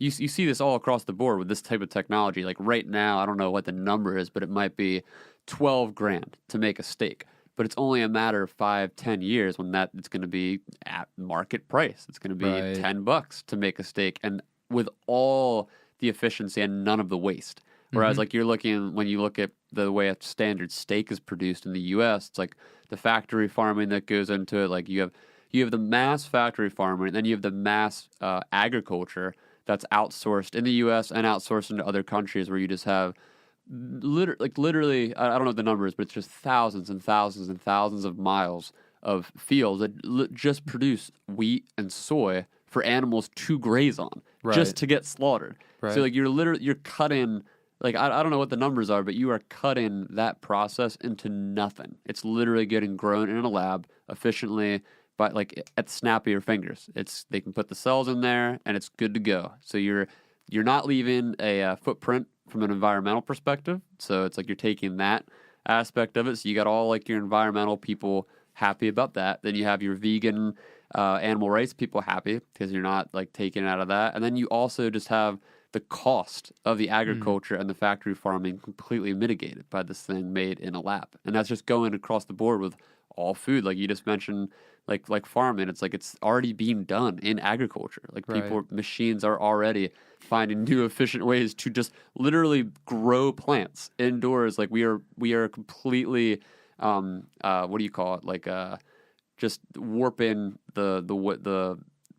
you see this all across the board with this type of technology. Like right now, I don't know what the number is, but it might be 12 grand to make a steak. But it's only a matter of 5-10 years when it's going to be at market price. It's going to be $10 to make a steak, and with all the efficiency and none of the waste. Whereas like when you look at the way a standard steak is produced in the U.S., it's like the factory farming that goes into it. Like you have the mass factory farming, and then you have the mass agriculture that's outsourced in the U.S. and outsourced into other countries, where you just have literally, I don't know what the number is, but it's just thousands and thousands and thousands of miles of fields that just produce wheat and soy for animals to graze on, just to get slaughtered. Right. So like you're cutting, like I don't know what the numbers are, but you are cutting that process into nothing. It's literally getting grown in a lab efficiently, but like at the snap of your fingers. They can put the cells in there and it's good to go. So you're not leaving a footprint from an environmental perspective. So it's like you're taking that aspect of it. So you got all like your environmental people happy about that. Then you have your vegan animal rights people happy because you're not like taking it out of that. And then you also just have the cost of the agriculture and the factory farming completely mitigated by this thing made in a lab. And that's just going across the board with all food. Like you just mentioned, like farming, it's like it's already being done in agriculture. Like machines are already finding new efficient ways to just literally grow plants indoors. Like we are completely what do you call it? Like just warping the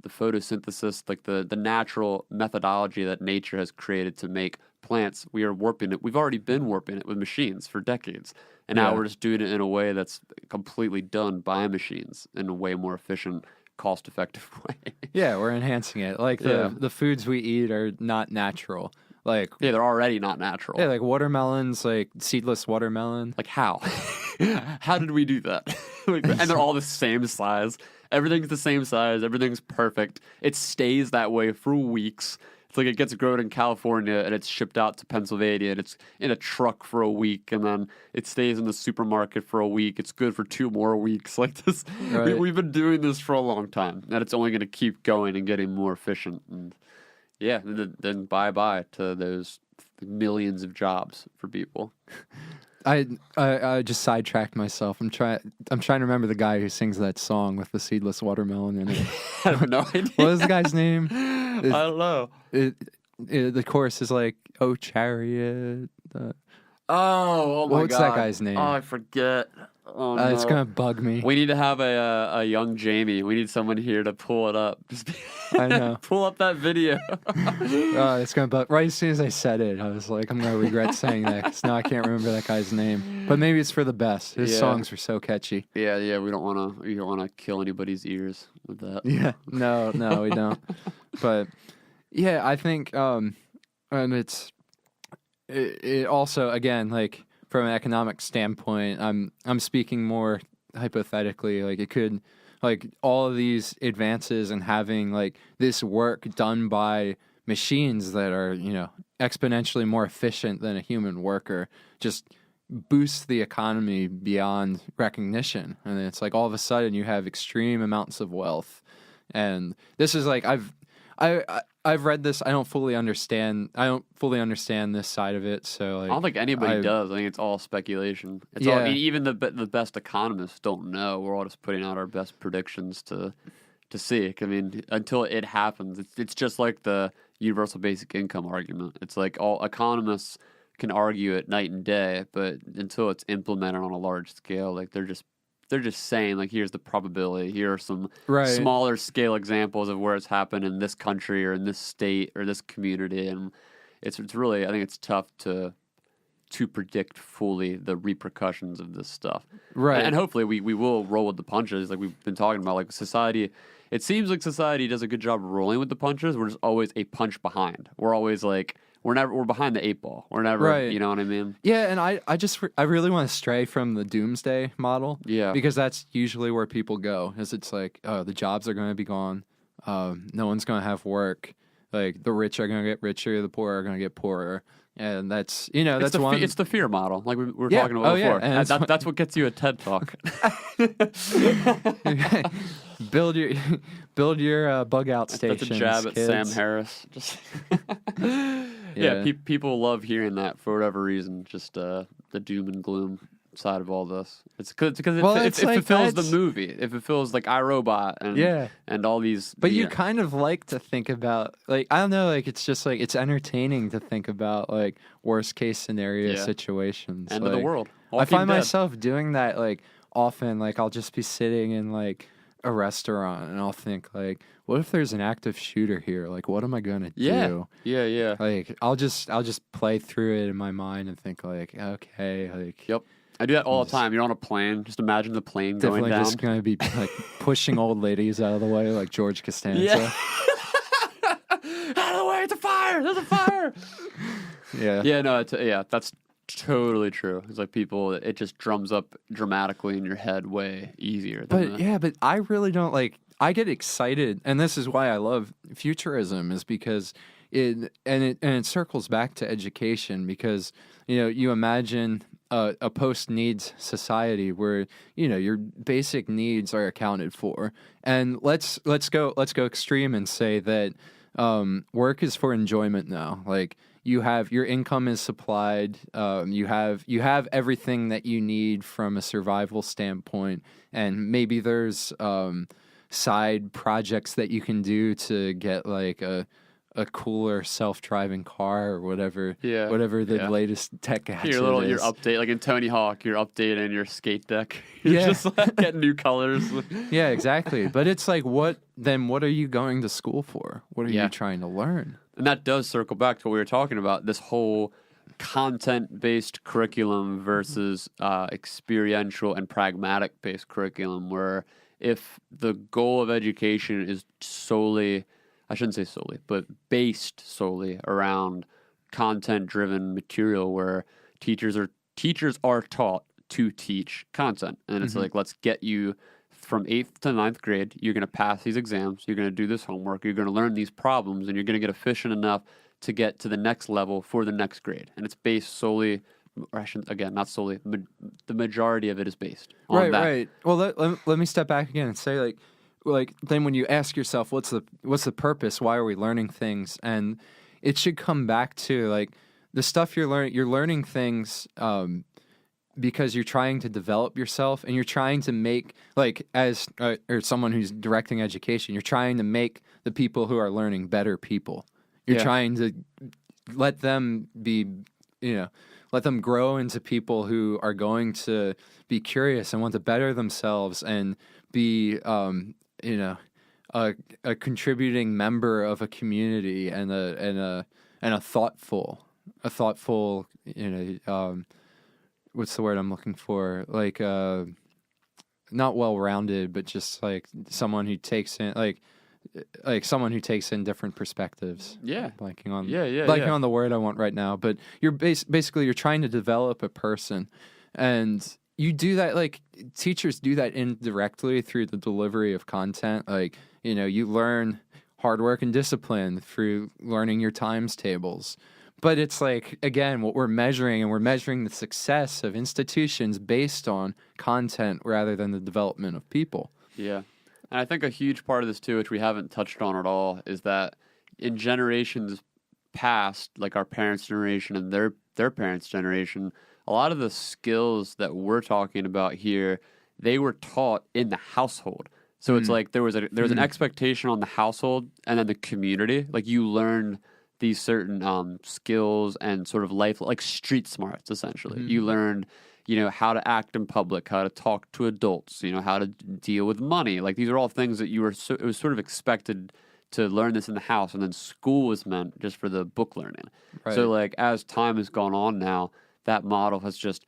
photosynthesis, like the natural methodology that nature has created to make plants. We are warping it. We've already been warping it with machines for decades. And now we're just doing it in a way that's completely done by machines in a way more efficient, cost-effective way. Yeah, we're enhancing it. Like the foods we eat are not natural. Like they're already not natural. Yeah, like watermelons, like seedless watermelon. Like how? How did we do that? And they're all the same size. Everything's the same size. Everything's perfect. It stays that way for weeks. It's like it gets grown in California and it's shipped out to Pennsylvania and it's in a truck for a week and then it stays in the supermarket for a week. It's good for 2 more weeks. Like this, we've been doing this for a long time, and it's only going to keep going and getting more efficient. And yeah, then bye to those millions of jobs for people. I just sidetracked myself. I'm trying to remember the guy who sings that song with the seedless watermelon in it. I have no idea. What was the guy's name? I don't know. The chorus is like, "Oh chariot." Oh my God. What's that guy's name? Oh, I forget. Oh, no. It's gonna bug me. We need to have a young Jamie. We need someone here to pull it up. I know. Pull up that video. It's gonna bug. Right as soon as I said it, I was like, I'm gonna regret saying that because now I can't remember that guy's name. But maybe it's for the best. His songs were so catchy. Yeah. We don't want to kill anybody's ears with that. Yeah. No, we don't. But yeah, I think and it also, again, like from an economic standpoint, I'm speaking more hypothetically. Like it could, like all of these advances and having like this work done by machines that are, exponentially more efficient than a human worker just boosts the economy beyond recognition. And it's like all of a sudden you have extreme amounts of wealth. And this is like I've read this. I don't fully understand this side of it. So like, I don't think anybody does. I think it's all speculation. It's all, I mean, even the best economists don't know. We're all just putting out our best predictions to see. I mean, until it happens, it's just like the universal basic income argument. It's like all economists can argue it night and day, but until it's implemented on a large scale, like they're just saying, like, here's the probability. Here are some smaller scale examples of where it's happened in this country or in this state or this community. And it's really, I think it's tough to predict fully the repercussions of this stuff. Right. And hopefully we will roll with the punches like we've been talking about. Like society, it seems like society does a good job of rolling with the punches. We're just always a punch behind. We're always like, we're behind the 8 ball. We're never, you know what I mean? Yeah, and I really want to stray from the doomsday model. Yeah. Because that's usually where people go, is it's like, oh, the jobs are going to be gone. No one's going to have work. Like, the rich are going to get richer, the poor are going to get poorer. And that's, that's it's the fear model, like we were talking about before. Yeah. That's what gets you a TED Talk. build your build your bug out That's stations. a jab at kids. Sam Harris. Just people love hearing that for whatever reason. Just the doom and gloom side of all this. It's because it fulfills the movie. It fulfills like iRobot and all these. But you kind of like to think about, like, I don't know, like it's just like it's entertaining to think about like worst case scenario situations. End of the world. I find myself doing that like often. Like I'll just be sitting in like a restaurant and I'll think like, what if there's an active shooter here? Like, what am I gonna do? Yeah. Like I'll just play through it in my mind and think like, okay, like yep. I do that all the time. You're on a plane. Just imagine the plane going down. Definitely just going to be like pushing old ladies out of the way like George Costanza. Yeah. Out of the way, it's a fire! There's a fire! Yeah, no, that's totally true. It's like it just drums up dramatically in your head way easier. But I really don't I get excited, and this is why I love futurism, is because it circles back to education, because, you imagine a post-needs society where your basic needs are accounted for, and let's go extreme and say that work is for enjoyment now. Like your income is supplied, you have everything that you need from a survival standpoint, and maybe there's side projects that you can do to get like a cooler self-driving car or whatever the latest tech gadget is. Your update, like in Tony Hawk, you're updating your skate deck. You're just like getting new colors. Yeah, exactly. But it's like, what are you going to school for? What are you trying to learn? And that does circle back to what we were talking about, this whole content-based curriculum versus experiential and pragmatic-based curriculum, where if the goal of education is solely, I shouldn't say solely, but based solely around content-driven material, where teachers are taught to teach content. And it's like, let's get you from 8th to 9th grade. You're going to pass these exams. You're going to do this homework. You're going to learn these problems, and you're going to get efficient enough to get to the next level for the next grade. And it's based solely, or I shouldn't, again, not solely, the majority of it is based on that. Right. Well, let me step back again and say, like then when you ask yourself, what's the purpose? Why are we learning things? And it should come back to like the stuff you're learning. You're learning things because you're trying to develop yourself, and you're trying to make, like, as or someone who's directing education, you're trying to make the people who are learning better people. You're trying to let them be, let them grow into people who are going to be curious and want to better themselves and be, a contributing member of a community and a thoughtful, what's the word I'm looking for? Like, not well-rounded, but just like someone who takes in, like someone who takes in different perspectives. Blanking on the word I want right now. But you're basically you're trying to develop a person, and you do that, like, teachers do that indirectly through the delivery of content. Like, you learn hard work and discipline through learning your times tables. But it's like, again, what we're measuring the success of institutions based on content rather than the development of people. Yeah. And I think a huge part of this, too, which we haven't touched on at all, is that in generations past, like our parents' generation and their parents' generation, a lot of the skills that we're talking about here, they were taught in the household. So it's like there was an expectation on the household and then the community. Like, you learned these certain skills and sort of life, like street smarts, essentially. You learned, how to act in public, how to talk to adults, how to deal with money. Like, these are all things that it was sort of expected to learn this in the house, and then school was meant just for the book learning. Right. So, like, as time has gone on now, that model has just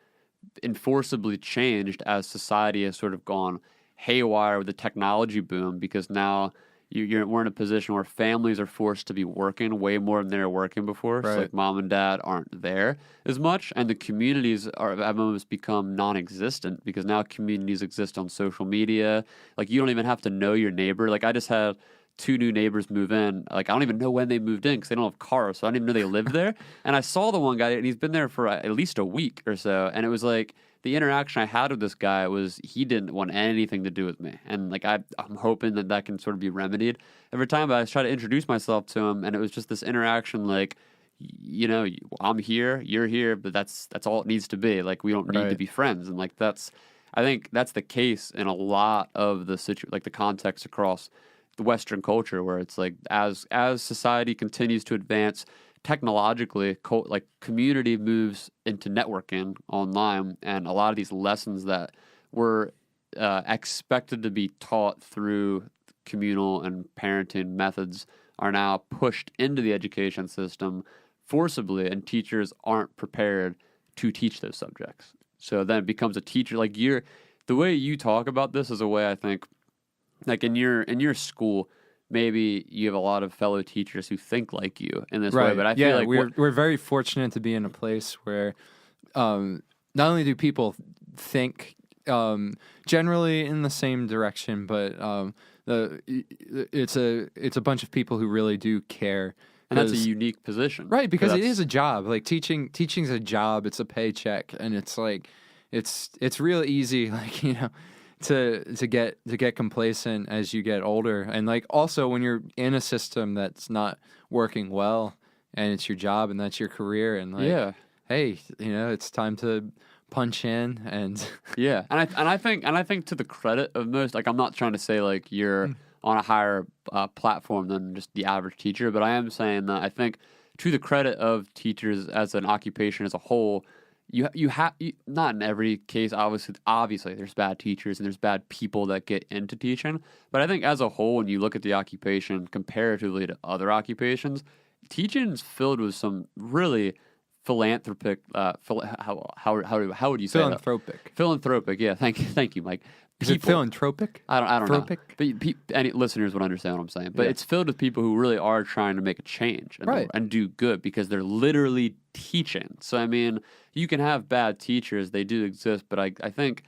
enforceably changed as society has sort of gone haywire with the technology boom, because now we're in a position where families are forced to be working way more than they were working before. Right. So, like, mom and dad aren't there as much, and the communities have almost become non-existent, because now communities exist on social media. Like, you don't even have to know your neighbor. Like, I just had two new neighbors move in. Like, I don't even know when they moved in because they don't have cars, so I don't even know they lived there. And I saw the one guy, and he's been there for at least a week or so. And it was like the interaction I had with this guy was he didn't want anything to do with me. And like I'm hoping that can sort of be remedied. Every time I try to introduce myself to him, and it was just this interaction like, you know, I'm here, you're here, but that's all it needs to be. Like, we don't need to be friends. And like I think that's the case in a lot of the the context across the Western culture, where it's like as society continues to advance technologically, like community moves into networking online, and a lot of these lessons that were expected to be taught through communal and parenting methods are now pushed into the education system forcibly, and teachers aren't prepared to teach those subjects. So then it becomes a teacher, like the way you talk about this is a way I think, like in your school, maybe you have a lot of fellow teachers who think like you in this way, but I feel like we're very fortunate to be in a place where not only do people think generally in the same direction, but it's a bunch of people who really do care. And that's a unique position. Right, because it is a job. Like teaching's a job, it's a paycheck, and it's like it's real easy, like, you know, to get complacent as you get older. And like also when you're in a system that's not working well and it's your job and that's your career, and like hey, you know, it's time to punch in. And and I think to the credit of most, like, I'm not trying to say like you're on a higher platform than just the average teacher, but I am saying that I think to the credit of teachers as an occupation as a whole, you have not in every case, obviously there's bad teachers and there's bad people that get into teaching, but I think as a whole, when you look at the occupation comparatively to other occupations, teaching is filled with some really philanthropic how would you say philanthropic, yeah, thank you, Mike. Is it philanthropic? I don't know. But any listeners would understand what I'm saying. But it's filled with people who really are trying to make a change and do good, because they're literally teaching. So, I mean, you can have bad teachers. They do exist. But I think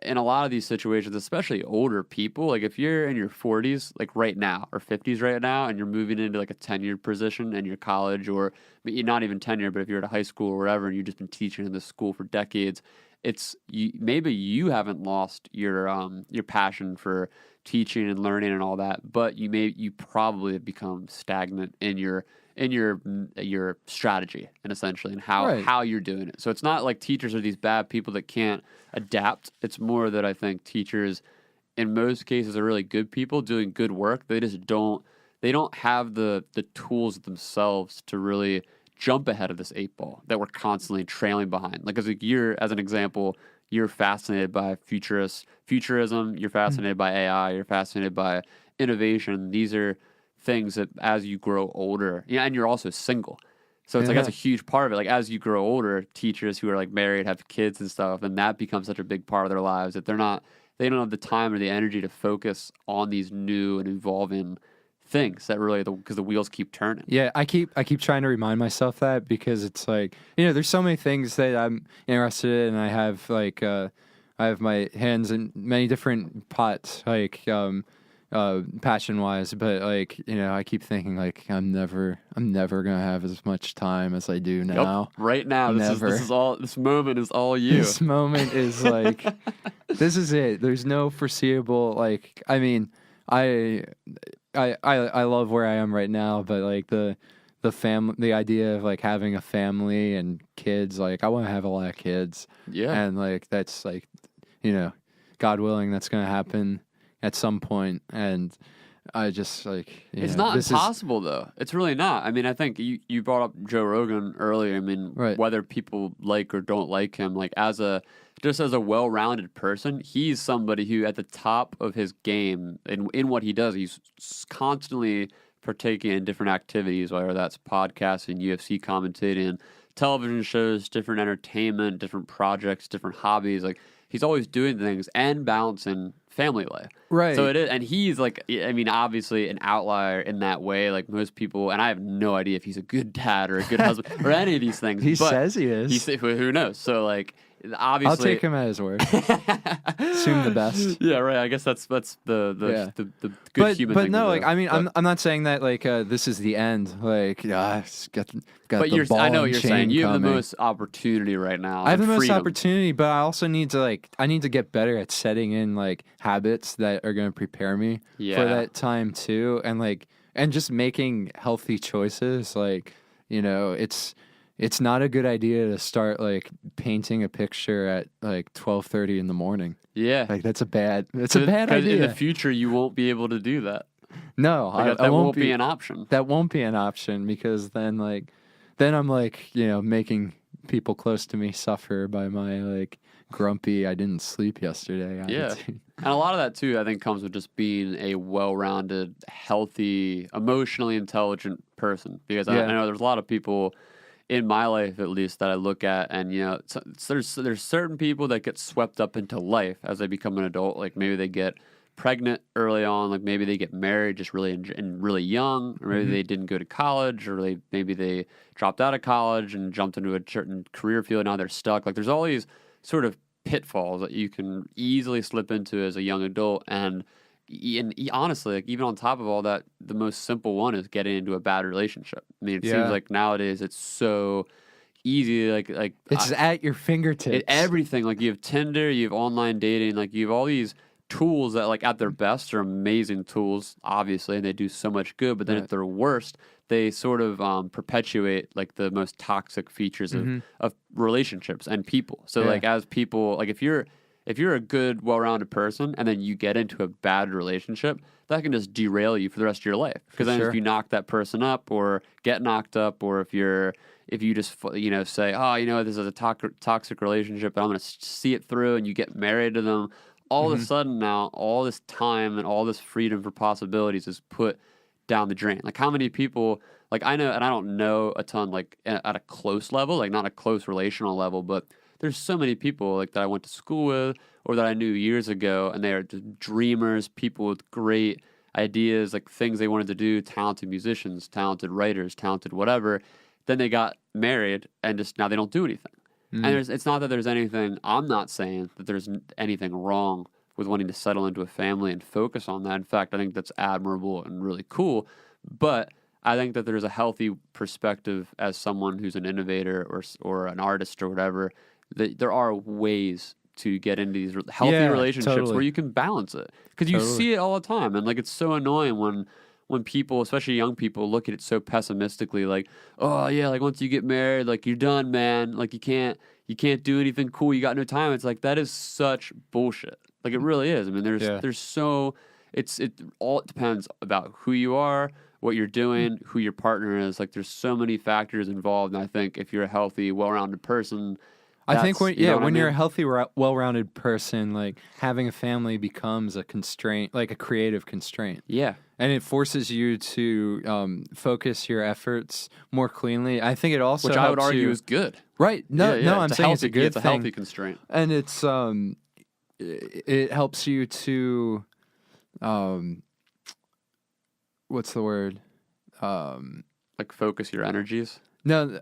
in a lot of these situations, especially older people, like if you're in your 40s, like right now, or 50s right now, and you're moving into like a tenured position in your college, or not even tenured, but if you're at a high school or whatever, and you've just been teaching in this school for decades, maybe you haven't lost your passion for teaching and learning and all that, but you probably have become stagnant in your strategy and essentially and how you're doing it. So it's not like teachers are these bad people that can't adapt. It's more that I think teachers in most cases are really good people doing good work. They just don't have the tools themselves to really jump ahead of this 8-ball that we're constantly trailing behind. Like, as an example, you're fascinated by futurism, you're fascinated by AI, you're fascinated by innovation. These are things that as you grow older, and you're also single. So it's like that's a huge part of it. Like, as you grow older, teachers who are like married, have kids and stuff, and that becomes such a big part of their lives that they don't have the time or the energy to focus on these new and evolving things that really, because the wheels keep turning. Yeah, I keep trying to remind myself that, because it's like, you know, there's so many things that I'm interested in, and I have like I have my hands in many different pots, like passion wise, but like, you know, I keep thinking like I'm never gonna have as much time as I do now. Yep. Right now, this moment is all you. This moment is like this is it. There's no foreseeable, like, I mean, I love where I am right now, but like the idea of like having a family and kids, like I want to have a lot of kids. Yeah. And like that's like, you know, God willing, that's going to happen at some point. And I just like, it's not impossible though. It's really not. I mean, I think you brought up Joe Rogan earlier. I mean, whether people like or don't like him, like as a well-rounded person, he's somebody who at the top of his game in what he does, he's constantly partaking in different activities, whether that's podcasting, UFC commentating, television shows, different entertainment, different projects, different hobbies. Like, he's always doing things and balancing family life. Right. So it is, and he's like, I mean, obviously an outlier in that way. Like most people, and I have no idea if he's a good dad or a good husband or any of these things. He says he is. Who knows? So like, obviously, I'll take him at his word. Assume the best. Yeah, right. I guess that's the good human but thing no, to like do. I mean, I'm not saying that like this is the end. Like got But the ball I know and what you're chain saying. You have the coming. most opportunity right now. I have the and most freedom. opportunity, but I also need to I need to get better at setting in like habits that are going to prepare me for Yeah. that time too, and just making healthy choices. Like, it's not a good idea to start like painting a picture at like 12:30 in the morning. Yeah. Like that's a bad idea. In the future, you won't be able to do that. No, Like, I that won't be an option. That won't be an option because then I'm like, making people close to me suffer by my like grumpy I didn't sleep yesterday attitude. And a lot of that too, I think, comes with just being a well-rounded, healthy, emotionally intelligent person. Because I know there's a lot of people in my life, at least, that I look at, and there's certain people that get swept up into life as they become an adult. Like maybe they get pregnant early on, like maybe they get married just really really young, or maybe they didn't go to college, or maybe they dropped out of college and jumped into a certain career field. Now they're stuck. Like there's all these sort of pitfalls that you can easily slip into as a young adult, and honestly, like even on top of all that, the most simple one is getting into a bad relationship. I mean, it seems like nowadays it's so easy, like it's at your fingertips. Everything, like you have Tinder, you have online dating, like you have all these tools that, like, at their best are amazing tools, obviously, and they do so much good. But then at their worst, they sort of perpetuate like the most toxic features of relationships and people. So like as people, like if you're a good, well-rounded person and then you get into a bad relationship, that can just derail you for the rest of your life. Because then if you knock that person up or get knocked up, or if you just say, oh, this is a toxic relationship, but I'm going to see it through, and you get married to them, all of a sudden now all this time and all this freedom for possibilities is put down the drain. Like how many people, like I know, and I don't know a ton, like at a close level, like not a close relational level, but there's so many people like that I went to school with or that I knew years ago, and they are just dreamers, people with great ideas, like things they wanted to do, talented musicians, talented writers, talented whatever. Then they got married and just now they don't do anything. And it's not that there's anything, I'm not saying that there's anything wrong with wanting to settle into a family and focus on that. In fact, I think that's admirable and really cool. But I think that there's a healthy perspective as someone who's an innovator or an artist or whatever, that there are ways to get into these healthy relationships where you can balance it. Because you see it all the time. And like it's so annoying when people, especially young people, look at it so pessimistically, like, oh yeah, like once you get married, like you're done, man. Like you can't do anything cool. You got no time. It's like that is such bullshit. Like it really is. I mean, there's so it all depends about who you are, what you're doing, who your partner is. Like there's so many factors involved. And I think if you're a healthy, well-rounded person, I think when you're a healthy, well-rounded person, like having a family becomes a constraint, like a creative constraint. Yeah. And it forces you to focus your efforts more cleanly. I think it also which I would argue is good. Right. No, I'm saying it's a good thing. It's a healthy constraint. And it's it helps you to what's the word? Like focus your energies. No,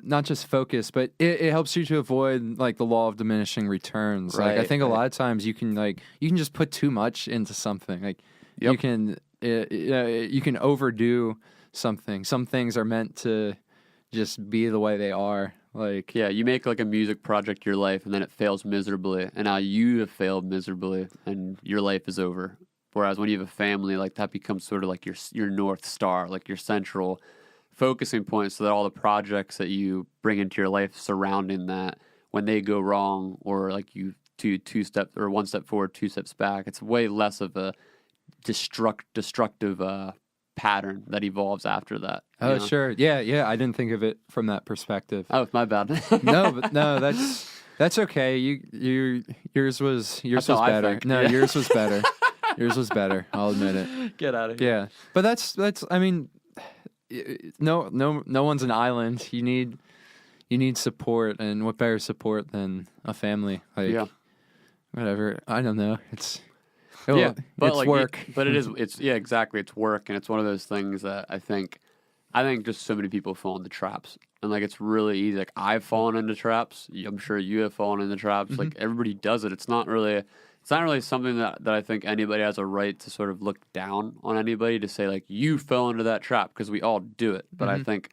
not just focus, but it helps you to avoid like the law of diminishing returns. Right, like I think a lot of times you can just put too much into something. Like you can overdo something. Some things are meant to just be the way they are. Like you make like a music project your life, and then it fails miserably, and now you have failed miserably, and your life is over. Whereas when you have a family, like that becomes sort of like your North Star, like your central focusing point, so that all the projects that you bring into your life surrounding that, when they go wrong, or like you two steps or one step forward, two steps back, it's way less of a destructive pattern that evolves after that. Oh, sure. Yeah. I didn't think of it from that perspective. Oh, my bad. No, that's okay. Yours was better. No, yours was better. Yours was better. I'll admit it. Get out of here. Yeah, but that's. I mean, no one's an island. You need support, and what better support than a family? Like, whatever. I don't know. It's but it's like, work. But it is. It's exactly. It's work, and it's one of those things that I think I think just so many people fall into traps, and like it's really easy. Like I've fallen into traps. I'm sure you have fallen into traps. Like everybody does it. It's not really something that I think anybody has a right to sort of look down on anybody to say like you fell into that trap, because we all do it. But I think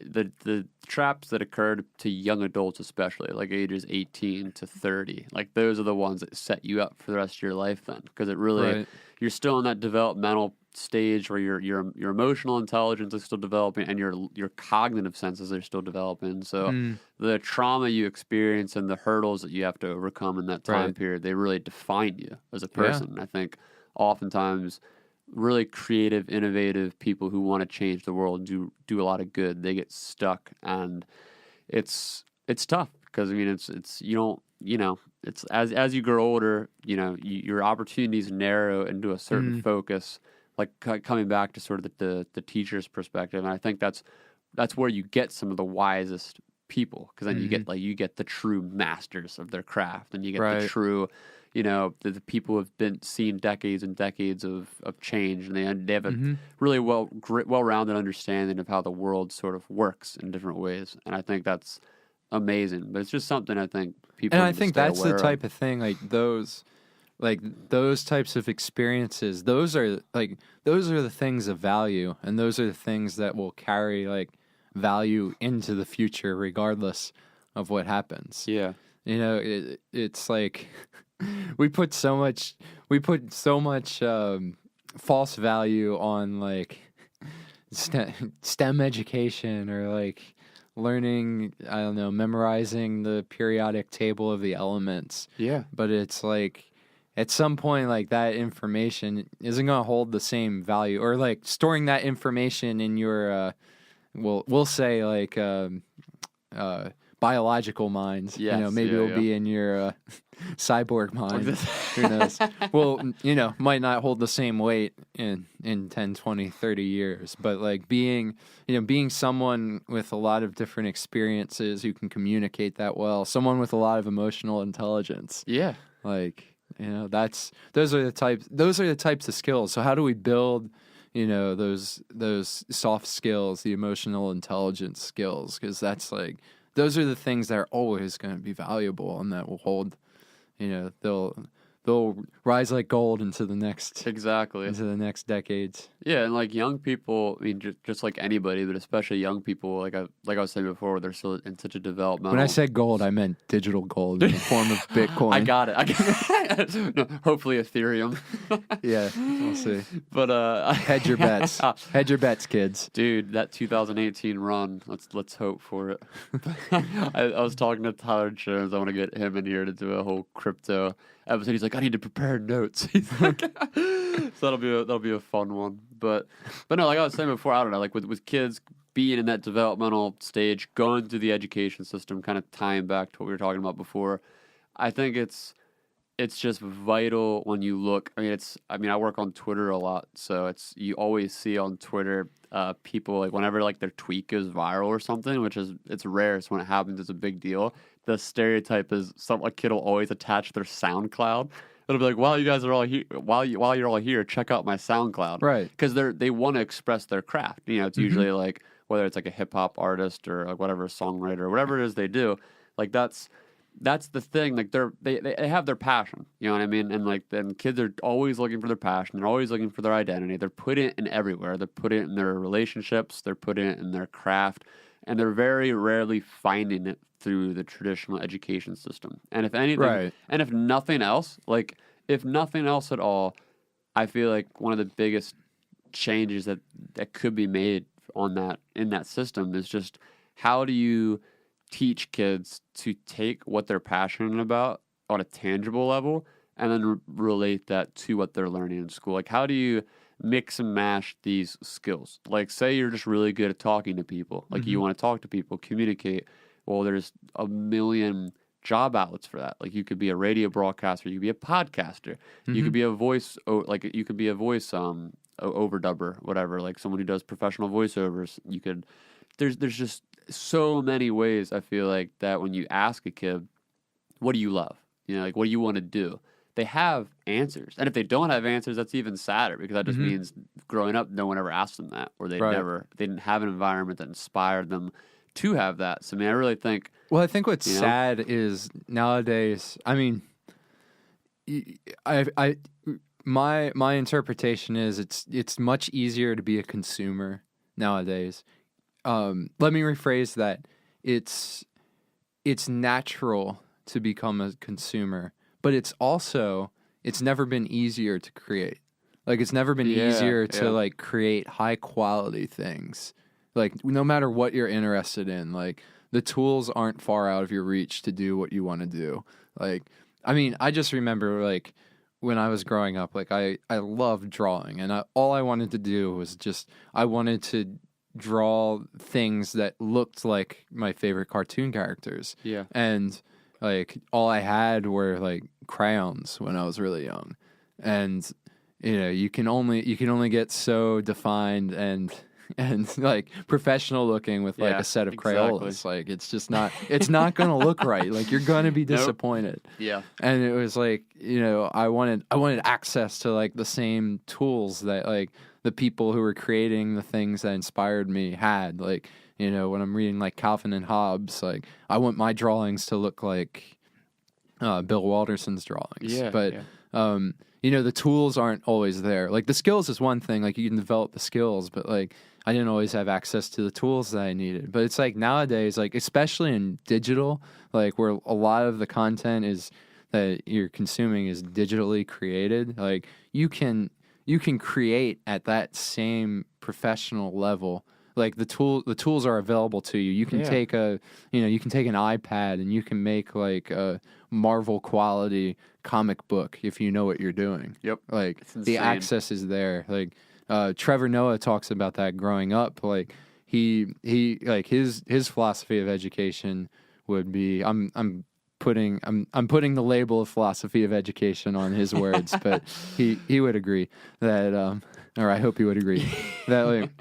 the traps that occurred to young adults, especially like ages 18 to 30, like those are the ones that set you up for the rest of your life then, because it really you're still in that developmental stage where your emotional intelligence is still developing and your cognitive senses are still developing. So the trauma you experience and the hurdles that you have to overcome in that time period, they really define you as a person. And I think oftentimes really creative, innovative people who want to change the world do a lot of good. They get stuck, and it's tough because I mean it's you don't, you know, it's as you grow older, you know, your opportunities narrow into a certain focus. Like coming back to sort of the teacher's perspective, and I think that's where you get some of the wisest people, because then you get the true masters of their craft, and you get the true, you know, the people who have been seen decades and decades of change, and they have a really well-rounded understanding of how the world sort of works in different ways, and I think that's amazing. But it's just something I think people. And I think that's the type of thing, like those types of experiences, those are the things of value, and those are the things that will carry like value into the future regardless of what happens. Yeah. You know, it's like we put so much false value on like STEM education, or like learning, I don't know, memorizing the periodic table of the elements. Yeah. But it's like at some point, like that information isn't going to hold the same value, or like storing that information in your, we'll say like biological minds. Yes, you know, maybe it'll be in your cyborg mind. Who knows? Well, you know, might not hold the same weight in 10, 20, 30 years. But like being someone with a lot of different experiences who can communicate that well, someone with a lot of emotional intelligence. Yeah. Like, you know, those are the types of skills. So how do we build, you know, those soft skills, the emotional intelligence skills? Because that's like, those are the things that are always going to be valuable, and that will hold, you know, they'll rise like gold into the next decades. Yeah, and like young people, I mean, just like anybody, but especially young people, like I was saying before, they're still in such a developmental. When I said gold, I meant digital gold in the form of Bitcoin. I got it. No, hopefully Ethereum. Yeah, we'll see. But hedge your bets. Hedge your bets, kids. Dude, that 2018 run. Let's hope for it. I was talking to Tyler Jones. I want to get him in here to do a whole crypto episode. He's like, I need to prepare notes. He's like, so that'll be a fun one. But no, like I was saying before, I don't know, like with kids being in that developmental stage, going through the education system, kind of tying back to what we were talking about before, I think it's just vital when you look. I mean, I work on Twitter a lot, so you always see on Twitter people, like whenever like their tweet goes viral or something, which it's rare. So when it happens, it's a big deal. The stereotype is a kid will always attach their SoundCloud. It'll be like, while you guys are all here, while you're all here, check out my SoundCloud, right? Because they want to express their craft. You know, it's usually like whether it's like a hip hop artist or like whatever songwriter or whatever it is they do. Like that's the thing. Like they have their passion. You know what I mean? And like then kids are always looking for their passion. They're always looking for their identity. They're putting it in everywhere. They're putting it in their relationships. They're putting it in their craft, and they're very rarely finding it through the traditional education system. And if anything, and if nothing else at all, I feel like one of the biggest changes that could be made in that system is just how do you teach kids to take what they're passionate about on a tangible level and then relate that to what they're learning in school. Like, how do you mix and mash these skills? Like, say you're just really good at talking to people. Like, you want to talk to people, communicate. Well, there's a million job outlets for that. Like, you could be a radio broadcaster, you could be a podcaster, you could be a voice, overdubber, whatever, like someone who does professional voiceovers. There's just so many ways, I feel like, that when you ask a kid, what do you love? You know, like, what do you want to do? they have answers. And if they don't have answers, that's even sadder, because that just means growing up, no one ever asked them that, or they didn't have an environment that inspired them to have that. So, I mean, I really think... Well, I think what's sad is nowadays, I mean, my interpretation is it's much easier to be a consumer nowadays. Let me rephrase that. It's natural to become a consumer, but it's never been easier to create. Like, it's never been easier to like create high quality things. Like, no matter what you're interested in, like, the tools aren't far out of your reach to do what you want to do. Like, I mean, I just remember, like, when I was growing up, like, I loved drawing, and all I wanted to do was I wanted to draw things that looked like my favorite cartoon characters. Yeah. And, like, all I had were, like, crayons when I was really young. And, you know, you can only get so defined and like professional looking with like a set of Crayolas. Like, it's not going to look right. Like, you're going to be disappointed. Nope. Yeah. And it was like, you know, I wanted access to like the same tools that like the people who were creating the things that inspired me had. Like, you know, when I'm reading like Calvin and Hobbes, like, I want my drawings to look like Bill Walterson's drawings. Yeah. But you know, the tools aren't always there. Like, the skills is one thing. Like, you can develop the skills, but like, I didn't always have access to the tools that I needed. But it's like nowadays, like, especially in digital, like, where a lot of the content is that you're consuming is digitally created. Like, you can create at that same professional level. Like, the tools are available to you. You can take an iPad and you can make like a Marvel quality comic book if you know what you're doing. Yep. Like, the access is there. Like, Trevor Noah talks about that growing up. Like, he like his philosophy of education would be, I'm putting the label of philosophy of education on his words, but he would agree that or I hope he would agree that like,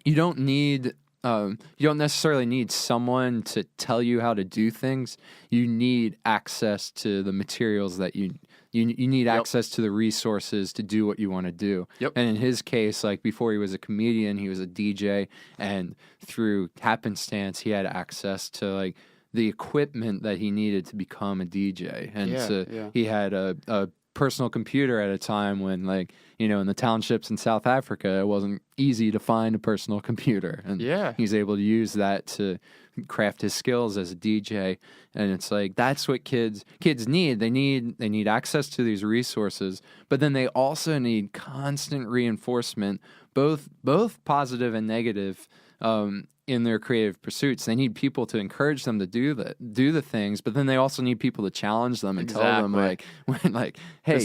you don't necessarily need someone to tell you how to do things. You need access to the materials that you need access to the resources to do what you want to do. Yep. And in his case, like, before he was a comedian, he was a DJ, and through happenstance, he had access to like the equipment that he needed to become a DJ. And he had a personal computer at a time when, like, you know, in the townships in South Africa, it wasn't easy to find a personal computer. And he's able to use that to craft his skills as a DJ. And it's like, that's what kids need. They need access to these resources, but then they also need constant reinforcement, both positive and negative, in their creative pursuits. They need people to encourage them to do the things, but then they also need people to challenge them and tell them like, hey,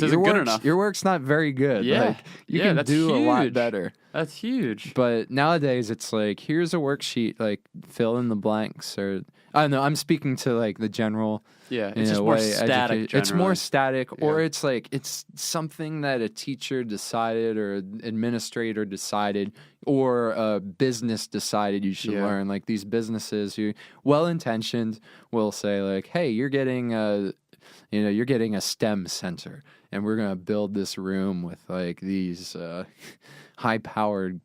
your work's not very good. Yeah. Like, you can do a lot better. That's huge. But nowadays it's like, here's a worksheet, like, fill in the blanks, or I don't know, I'm speaking to like the general. Yeah, it's just more static. It's more static, or it's like, it's something that a teacher decided or an administrator decided or a business decided you should learn. Like, these businesses who, well-intentioned, will say like, hey, you're getting a STEM center, and we're gonna build this room with like these high-powered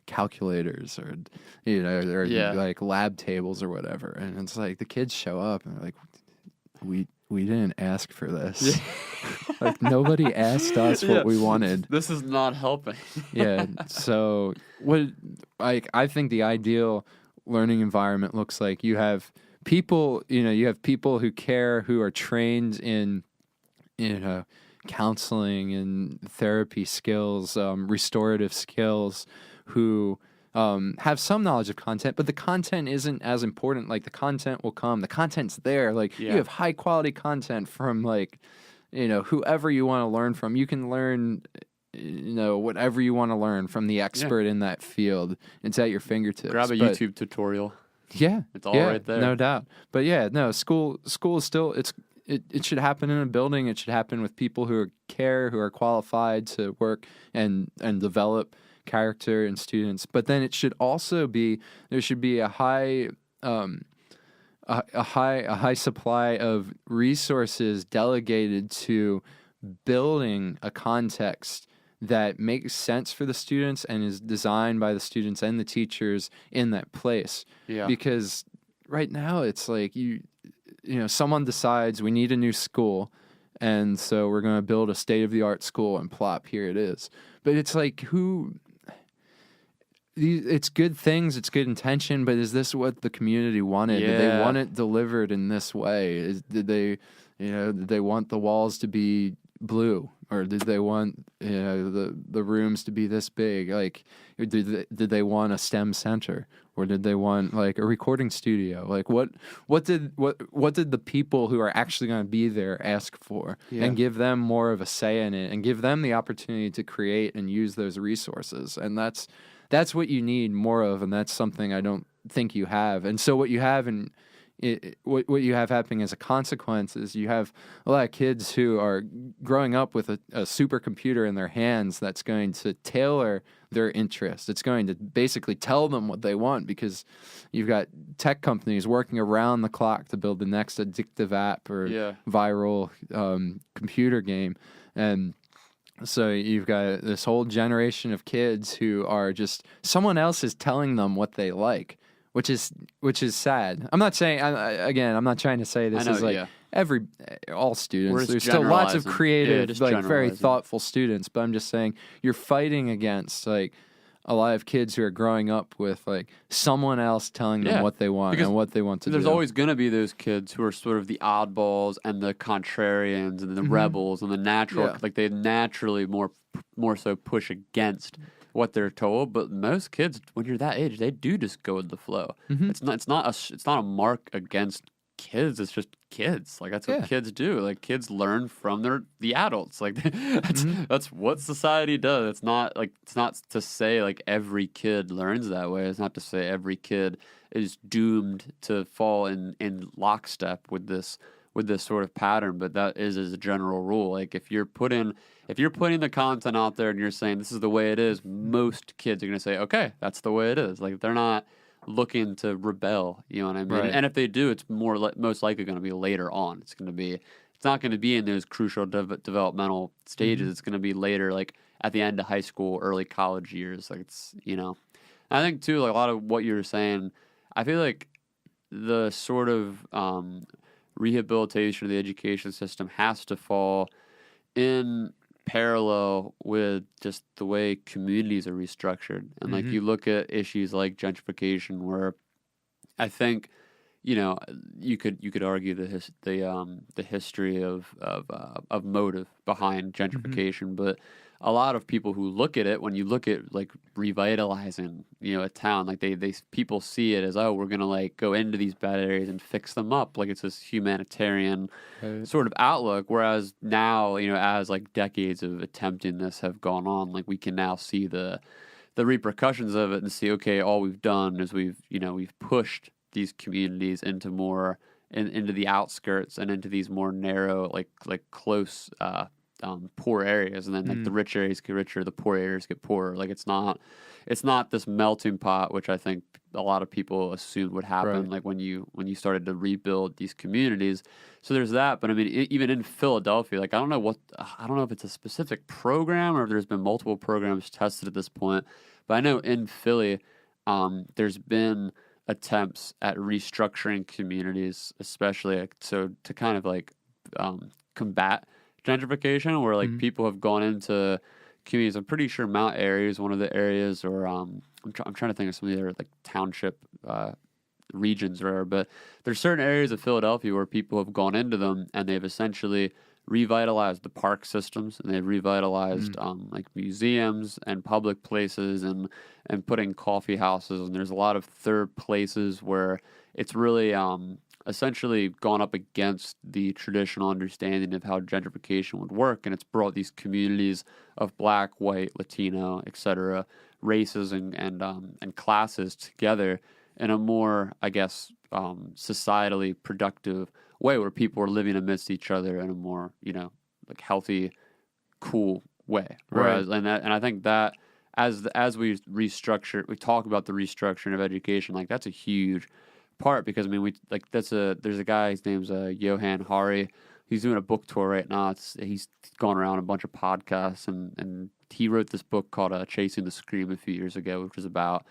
calculators, or like lab tables or whatever. And it's like, the kids show up and they're like, we didn't ask for this. Like, nobody asked us what we wanted. This is not helping. So I think the ideal learning environment looks like, you have people who care, who are trained in counseling and therapy skills, restorative skills, who have some knowledge of content, but the content isn't as important. Like, the content will come. The content's there. Like, you have high quality content from, like, you know, whoever you want to learn from. You can learn, you know, whatever you want to learn from the expert in that field. It's at your fingertips. Grab a YouTube tutorial. Yeah. It's all right there. No doubt. But school is still, it should happen in a building. It should happen with people who who are qualified to work and develop character in students. But then it should also be, there should be a high supply of resources delegated to building a context that makes sense for the students and is designed by the students and the teachers in that place. Yeah. Because right now it's like someone decides we need a new school, and so we're going to build a state-of-the-art school, and plop, here it is. But it's like, it's good things, it's good intention, but is this what the community wanted? Yeah. Did they want it delivered in this way? Did they want the walls to be blue, or did they want the rooms to be this big? Like, did they want a STEM center, or did they want like a recording studio? Like, what did the people who are actually going to be there ask for, and give them more of a say in it, and give them the opportunity to create and use those resources? And that's what you need more of, and that's something I don't think you have. And so what you have what you have happening as a consequence is you have a lot of kids who are growing up with a supercomputer in their hands that's going to tailor their interest. It's going to basically tell them what they want, because you've got tech companies working around the clock to build the next addictive app or viral computer game. And so you've got this whole generation of kids who are just, someone else is telling them what they like. Which is sad. I'm not saying, I'm not trying to say this is like all students. There's still lots of creative, like very thoughtful students, but I'm just saying you're fighting against like a lot of kids who are growing up with like someone else telling them what they want and what they want to do. There's always going to be those kids who are sort of the oddballs and the contrarians and the rebels and the natural, like they naturally more so push against what they're told. But most kids, when you're that age, they do just go with the flow. It's not a mark against kids. It's just kids. Like that's what kids do. Like kids learn from the adults. Like that's what society does. It's not to say like every kid learns that way. It's not to say every kid is doomed to fall in lockstep with this sort of pattern, but that is as a general rule. Like if you're putting the content out there and you're saying this is the way it is, most kids are going to say, okay, that's the way it is. Like they're not looking to rebel, you know what I mean? Right. And if they do, it's most likely going to be later on. It's not going to be in those crucial developmental stages. It's going to be later, like at the end of high school, early college years. Like it's, I think too, like a lot of what you were saying, I feel like the sort of rehabilitation of the education system has to fall in parallel with just the way communities are restructured. And like you look at issues like gentrification, where I think you could argue the history of motive behind gentrification, but a lot of people who look at it, when you look at like revitalizing, a town, like they people see it as, oh, we're gonna like go into these bad areas and fix them up, like it's this humanitarian sort of outlook. Whereas now, as like decades of attempting this have gone on, like we can now see the repercussions of it and see, okay, all we've done is we've pushed these communities into more into the outskirts and into these more narrow, like close poor areas, and then like the rich areas get richer, the poor areas get poorer. Like it's not this melting pot, which I think a lot of people assumed would happen, like when you started to rebuild these communities. So there's that. But I mean, even in Philadelphia, like I don't know if it's a specific program or if there's been multiple programs tested at this point, but I know in Philly, there's been attempts at restructuring communities, especially to kind of like combat gentrification, where like people have gone into communities. I'm pretty sure Mount Airy is one of the areas, or I'm trying to think of some of the other like township regions, but there's certain areas of Philadelphia where people have gone into them and they've essentially revitalized the park systems, and they've revitalized like museums and public places and putting coffee houses, and there's a lot of third places where it's really essentially gone up against the traditional understanding of how gentrification would work, and it's brought these communities of Black, white, Latino, etc., races and classes together in a more, I guess, societally productive way, where people are living amidst each other in a more, like healthy, cool way. Whereas, and I think that as we talk about the restructuring of education, like that's a huge part, because I mean there's a guy, his name's Johan Hari, he's doing a book tour right now. He's gone around a bunch of podcasts, and he wrote this book called Chasing the Scream a few years ago, which was about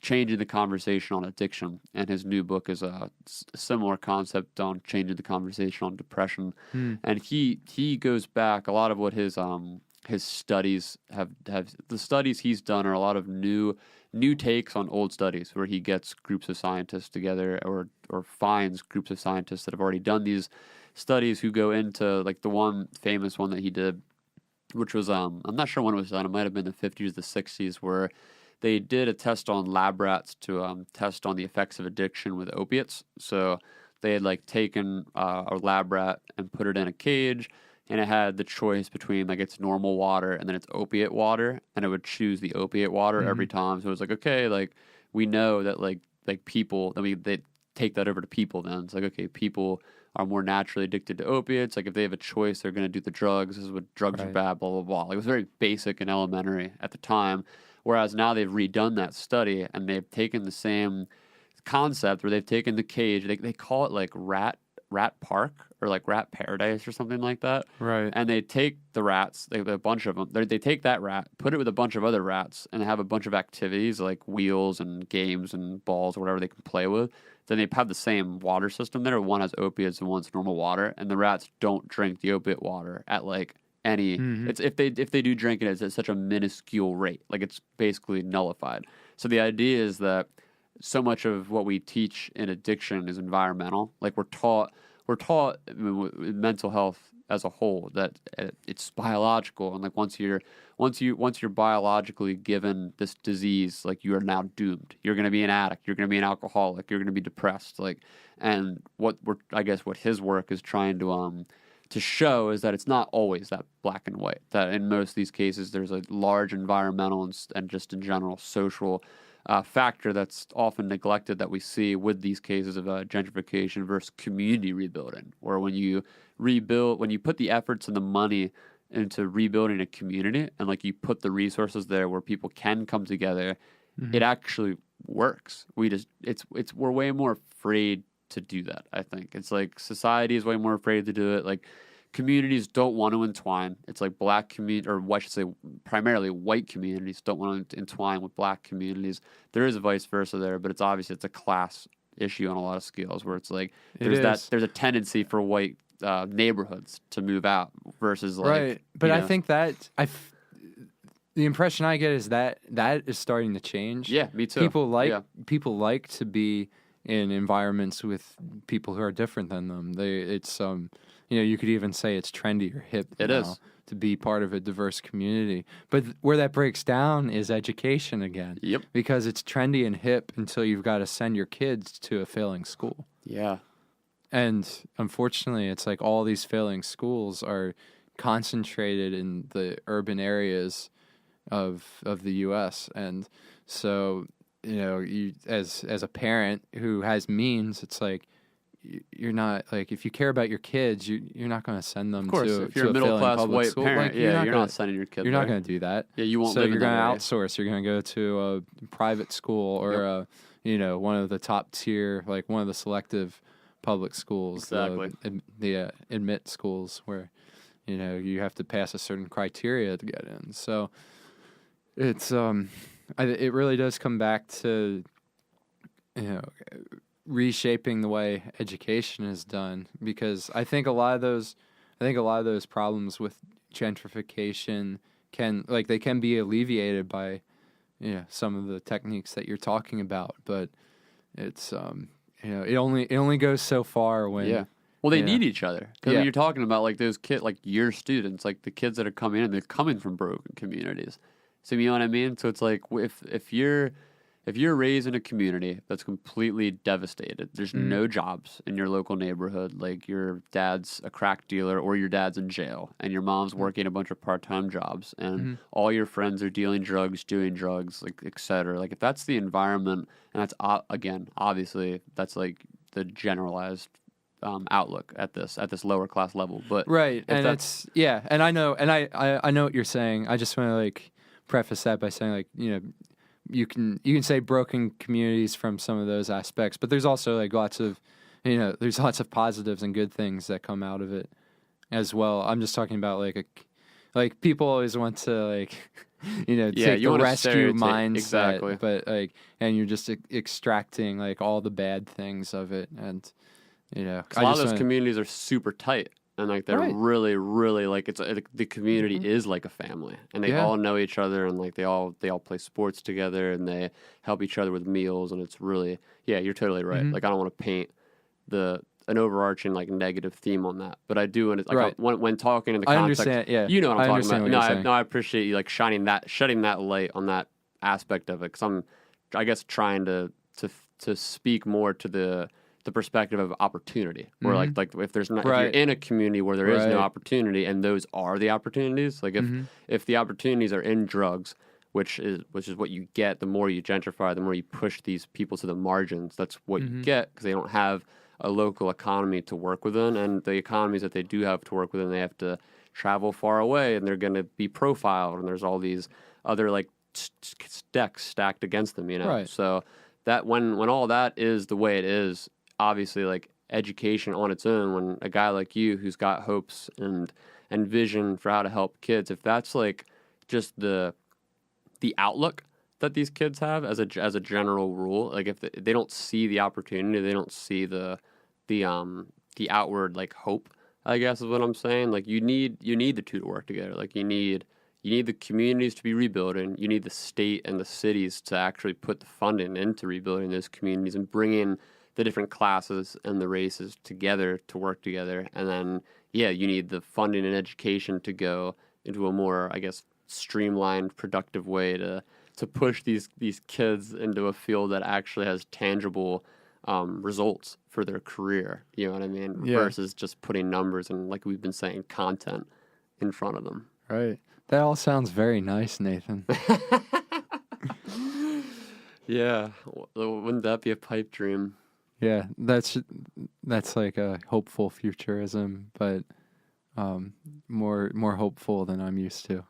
changing the conversation on addiction. And his new book is a similar concept on changing the conversation on depression. And he goes back a lot of what his studies have the studies he's done are a lot of new takes on old studies, where he gets groups of scientists together or finds groups of scientists that have already done these studies who go into, like, the one famous one that he did, which was I'm not sure when it was done. It might have been the 50s, the 60s, where they did a test on lab rats to test on the effects of addiction with opiates. So they had, like, taken a lab rat and put it in a cage, and it had the choice between, like, its normal water and then its opiate water, and it would choose the opiate water every time. So it was like, okay, like, we know that like people, they take that over to people. Then it's like, okay, people are more naturally addicted to opiates. Like, if they have a choice, they're going to do the drugs. This is what drugs are bad, blah blah blah. Like, it was very basic and elementary at the time. Whereas now they've redone that study, and they've taken the same concept where they've taken the cage. They call it like rat park or like rat paradise or something like that. Right. And they take the rats, they have a bunch of them. They take that rat, put it with a bunch of other rats, and have a bunch of activities like wheels and games and balls or whatever they can play with. Then they have the same water system there. One has opiates and one's normal water, and the rats don't drink the opiate water at like any. It's if they do drink it, it's at such a minuscule rate. Like, it's basically nullified. So the idea is that so much of what we teach in addiction is environmental. Like, we're taught mental health as a whole that it's biological, and like once you're biologically given this disease, like, you are now doomed. You're going to be an addict. You're going to be an alcoholic. You're going to be depressed. Like, and what his work is trying to show is that it's not always that black and white. That in most of these cases, there's a large environmental and just in general social factor that's often neglected that we see with these cases of gentrification versus community rebuilding, where when you put the efforts and the money into rebuilding a community, and like you put the resources there where people can come together, it actually works. We're way more afraid to do that. I think it's like society is way more afraid to do it. Like, communities don't want to entwine. It's like black community, or I should say primarily white communities don't want to entwine with black communities. There is a vice versa there, but it's a class issue on a lot of scales, where it's like there's a tendency for white neighborhoods to move out versus like right. But I think that the impression I get is that is starting to change. Yeah, me too. People like to be in environments with people who are different than them. You could even say it's trendy or hip now to be part of a diverse community. But where that breaks down is education again. Yep. Because it's trendy and hip until you've got to send your kids to a failing school. Yeah. And unfortunately, it's like all these failing schools are concentrated in the urban areas of the U.S. And so, you as a parent who has means, it's like, you're not, like, if you care about your kids, you're not going to send them to if you're a middle class white school. parent, like, you're not sending your kid. You're not going to do that. Yeah, you won't. So live you're going to area. outsource. You're going to go to a private school or one of the top tier, like one of the selective public schools, exactly. The admit schools where you have to pass a certain criteria to get in. So it's it really does come back to reshaping the way education is done, because I think a lot of those problems with gentrification can be alleviated by some of the techniques that you're talking about, but it's it only goes so far when they need each other, because when you're talking about like those kids, like your students, like the kids that are coming in, they're coming from broken communities. So you know what I mean? So it's like if you're raised in a community that's completely devastated, there's no jobs in your local neighborhood, like your dad's a crack dealer or your dad's in jail and your mom's working a bunch of part-time jobs and all your friends are dealing drugs, doing drugs, like, et cetera. Like, if that's the environment, and that's, again, obviously, that's like the generalized outlook at this lower class level. But right, and it's and I know what you're saying. I just want to like preface that by saying, like, you can say broken communities from some of those aspects, but there's also like lots of there's lots of positives and good things that come out of it as well. I'm just talking about like people always want to like take the rescue mindset, exactly. but and you're just extracting like all the bad things of it, and a lot of those communities are super tight, and like they're really, really like the community is like a family, and they all know each other, and like they all play sports together, and they help each other with meals, and it's really you're totally right. Like I don't want to paint an overarching like negative theme on that, but I do, and it's like when talking in the context, I understand. You know what I'm talking about. No, I appreciate you like shedding that light on that aspect of it, because I'm, I guess, trying to speak more to the perspective of opportunity, where like if there's not, if you're in a community where there is no opportunity, and those are the opportunities, like if the opportunities are in drugs, which is what you get, the more you gentrify, the more you push these people to the margins, that's what you get, because they don't have a local economy to work within, and the economies that they do have to work within, they have to travel far away, and they're going to be profiled, and there's all these other like decks stacked against them, So that when all that is the way it is, obviously like education on its own, when a guy like you who's got hopes and vision for how to help kids, if that's like just the outlook that these kids have as a general rule, like if they don't see the opportunity, they don't see the outward like hope, I guess is what I'm saying. Like you need the two to work together. Like you need the communities to be rebuilding. You need the state and the cities to actually put the funding into rebuilding those communities and bringing the different classes and the races together to work together. And then you need the funding and education to go into a more, I guess, streamlined, productive way to push these kids into a field that actually has tangible results for their career. You know what I mean? Yeah. Versus just putting numbers and, like we've been saying, content in front of them. Right. That all sounds very nice, Nathan. Yeah. Wouldn't that be a pipe dream? Yeah, that's like a hopeful futurism, but more hopeful than I'm used to.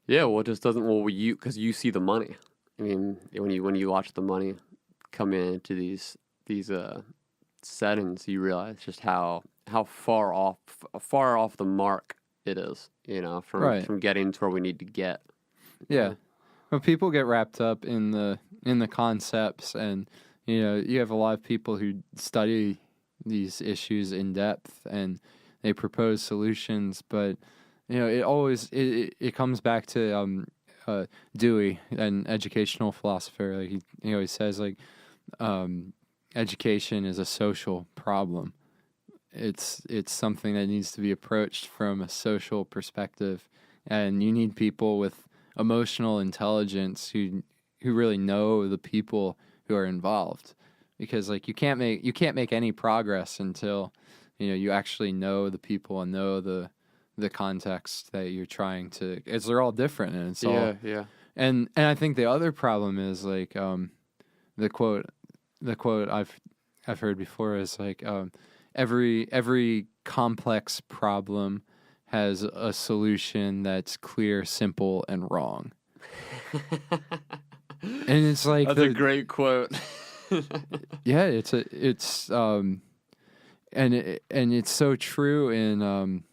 Yeah, well, it just doesn't. Well, because you see the money. I mean, when you watch the money come into these settings, you realize just how far off the mark it is. From getting to where we need to get. Yeah, well, people get wrapped up in the concepts, and you have a lot of people who study these issues in depth, and they propose solutions, but it comes back to Dewey, an educational philosopher. Like he always says, like, education is a social problem. It's something that needs to be approached from a social perspective, and you need people with emotional intelligence who really know the people who are involved, because like you can't make any progress until you actually know the people and know the context that you're trying to, as they're all different, and it's all and I think the other problem is like the quote I've heard before is like every complex problem has a solution that's clear, simple, and wrong. And it's like that's a great quote. Yeah, it's and it's so true in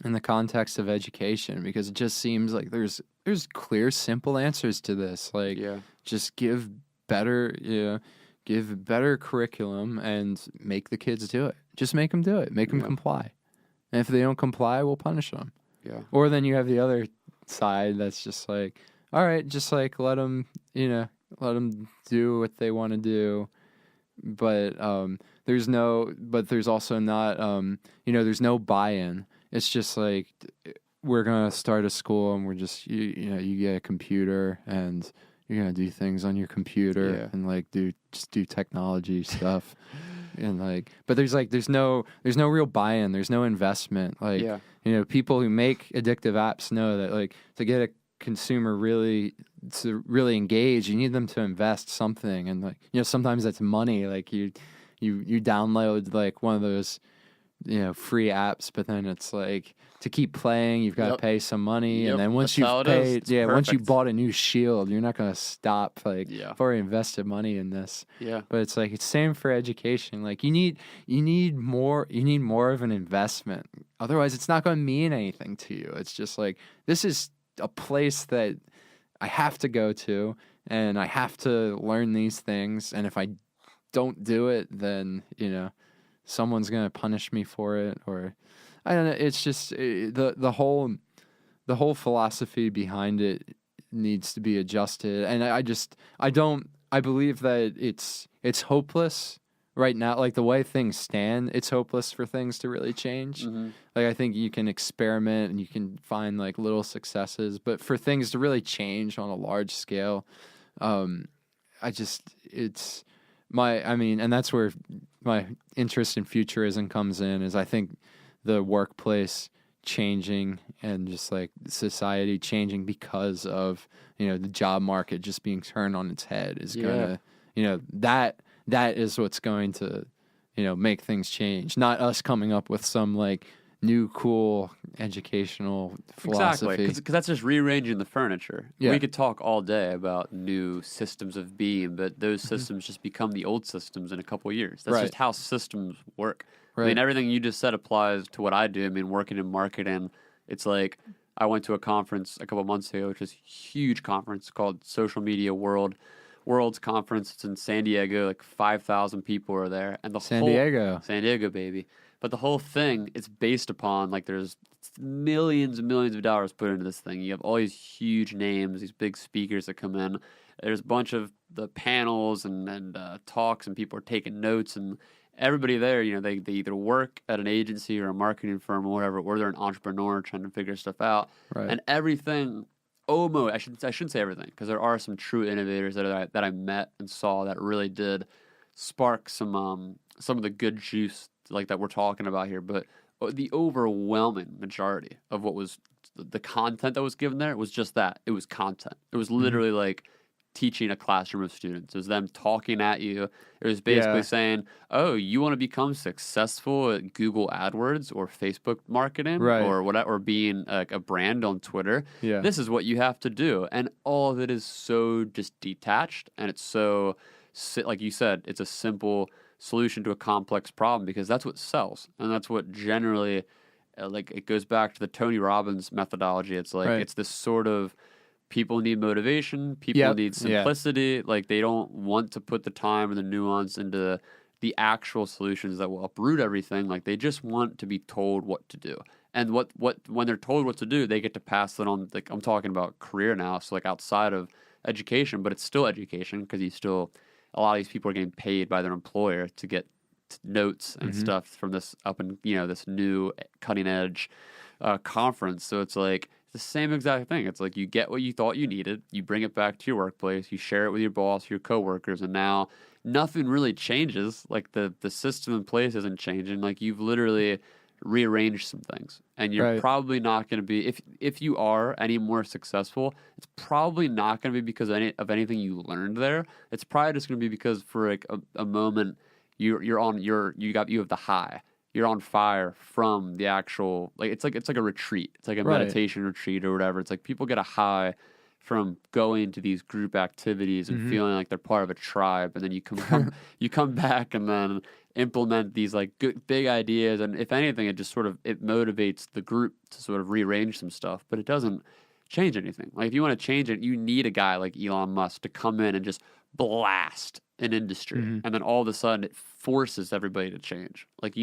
the context of education, because it just seems like there's clear, simple answers to this. Like, just give better curriculum and make the kids do it. Just make them do it. Make them comply. And if they don't comply, we'll punish them. Yeah. Or then you have the other side that's just like, all right, just like let them do what they want to do. But there's also not, there's no buy-in. It's just like, we're going to start a school and we're just, you get a computer and you're going to do things on your computer and like do technology stuff. And like, but there's no real buy-in. There's no investment. Like, people who make addictive apps know that like to get a consumer to really engage, you need them to invest something. And like, sometimes that's money. Like you download like one of those, free apps, but then it's like to keep playing, you've got to pay some money, and then once you've paid, once you bought a new shield, you're not going to stop. Like, I've already invested money in this. Yeah. But it's like it's same for education. Like, you need more of an investment. Otherwise, it's not going to mean anything to you. It's just like, this is a place that I have to go to, and I have to learn these things. And if I don't do it, then someone's going to punish me for it, or I don't know. It's just the whole philosophy behind it needs to be adjusted, and I believe that it's hopeless right now. Like, the way things stand, it's hopeless for things to really change. Mm-hmm. Like, I think you can experiment and you can find like little successes, but for things to really change on a large scale, and that's where my interest in futurism comes in, is I think the workplace changing and just like society changing because of, the job market just being turned on its head is gonna, that is what's going to, make things change. Not us coming up with some like new cool educational philosophy. Exactly, because that's just rearranging the furniture. Yeah. We could talk all day about new systems of being, but those systems just become the old systems in a couple of years. That's just how systems work. Right. I mean, everything you just said applies to what I do. I mean, working in marketing, it's like I went to a conference a couple months ago, which is a huge conference called Social Media World's Conference. It's in San Diego. Like 5,000 people are there, and San Diego, baby. But the whole thing, it's based upon, like, there's millions and millions of dollars put into this thing. You have all these huge names, these big speakers that come in. There's a bunch of the panels and talks, and people are taking notes, and everybody there, they either work at an agency or a marketing firm or whatever, or they're an entrepreneur trying to figure stuff out. Right. And everything, I shouldn't say everything, because there are some true innovators that I met and saw that really did spark some of the good juice like that we're talking about here. But the overwhelming majority of what was the content that was given there was just that. It was content. It was literally like teaching a classroom of students. It was them talking at you. It was basically saying, oh, you want to become successful at Google AdWords or Facebook marketing, or whatever, or being a brand on Twitter. Yeah. This is what you have to do. And all of it is so just detached, and it's so, like you said, it's a simple solution to a complex problem, because that's what sells. And that's what generally, like, it goes back to the Tony Robbins methodology. It's like, it's this sort of, people need motivation. People need simplicity. Yeah. Like, they don't want to put the time and the nuance into the actual solutions that will uproot everything. Like, they just want to be told what to do. And when they're told what to do, they get to pass it on. Like, I'm talking about career now, so like outside of education, but it's still education, because a lot of these people are getting paid by their employer to get notes and stuff from this this new cutting edge conference. So it's like the same exact thing. It's like you get what you thought you needed, you bring it back to your workplace, you share it with your boss, your coworkers, and now nothing really changes. Like, the system in place isn't changing. Like, you've literally rearranged some things, and you're probably not going to be, if you are any more successful, it's probably not going to be because of anything you learned there. It's probably just going to be because for like a moment you have the high. You're on fire from the actual, like, it's like a retreat. It's like a meditation retreat or whatever. It's like people get a high from going to these group activities and feeling like they're part of a tribe, and then you come back and then implement these like good big ideas, and if anything, it just sort of motivates the group to sort of rearrange some stuff, but it doesn't change anything. Like, if you want to change it, you need a guy like Elon Musk to come in and just blast an industry, and then all of a sudden it forces everybody to change. Like,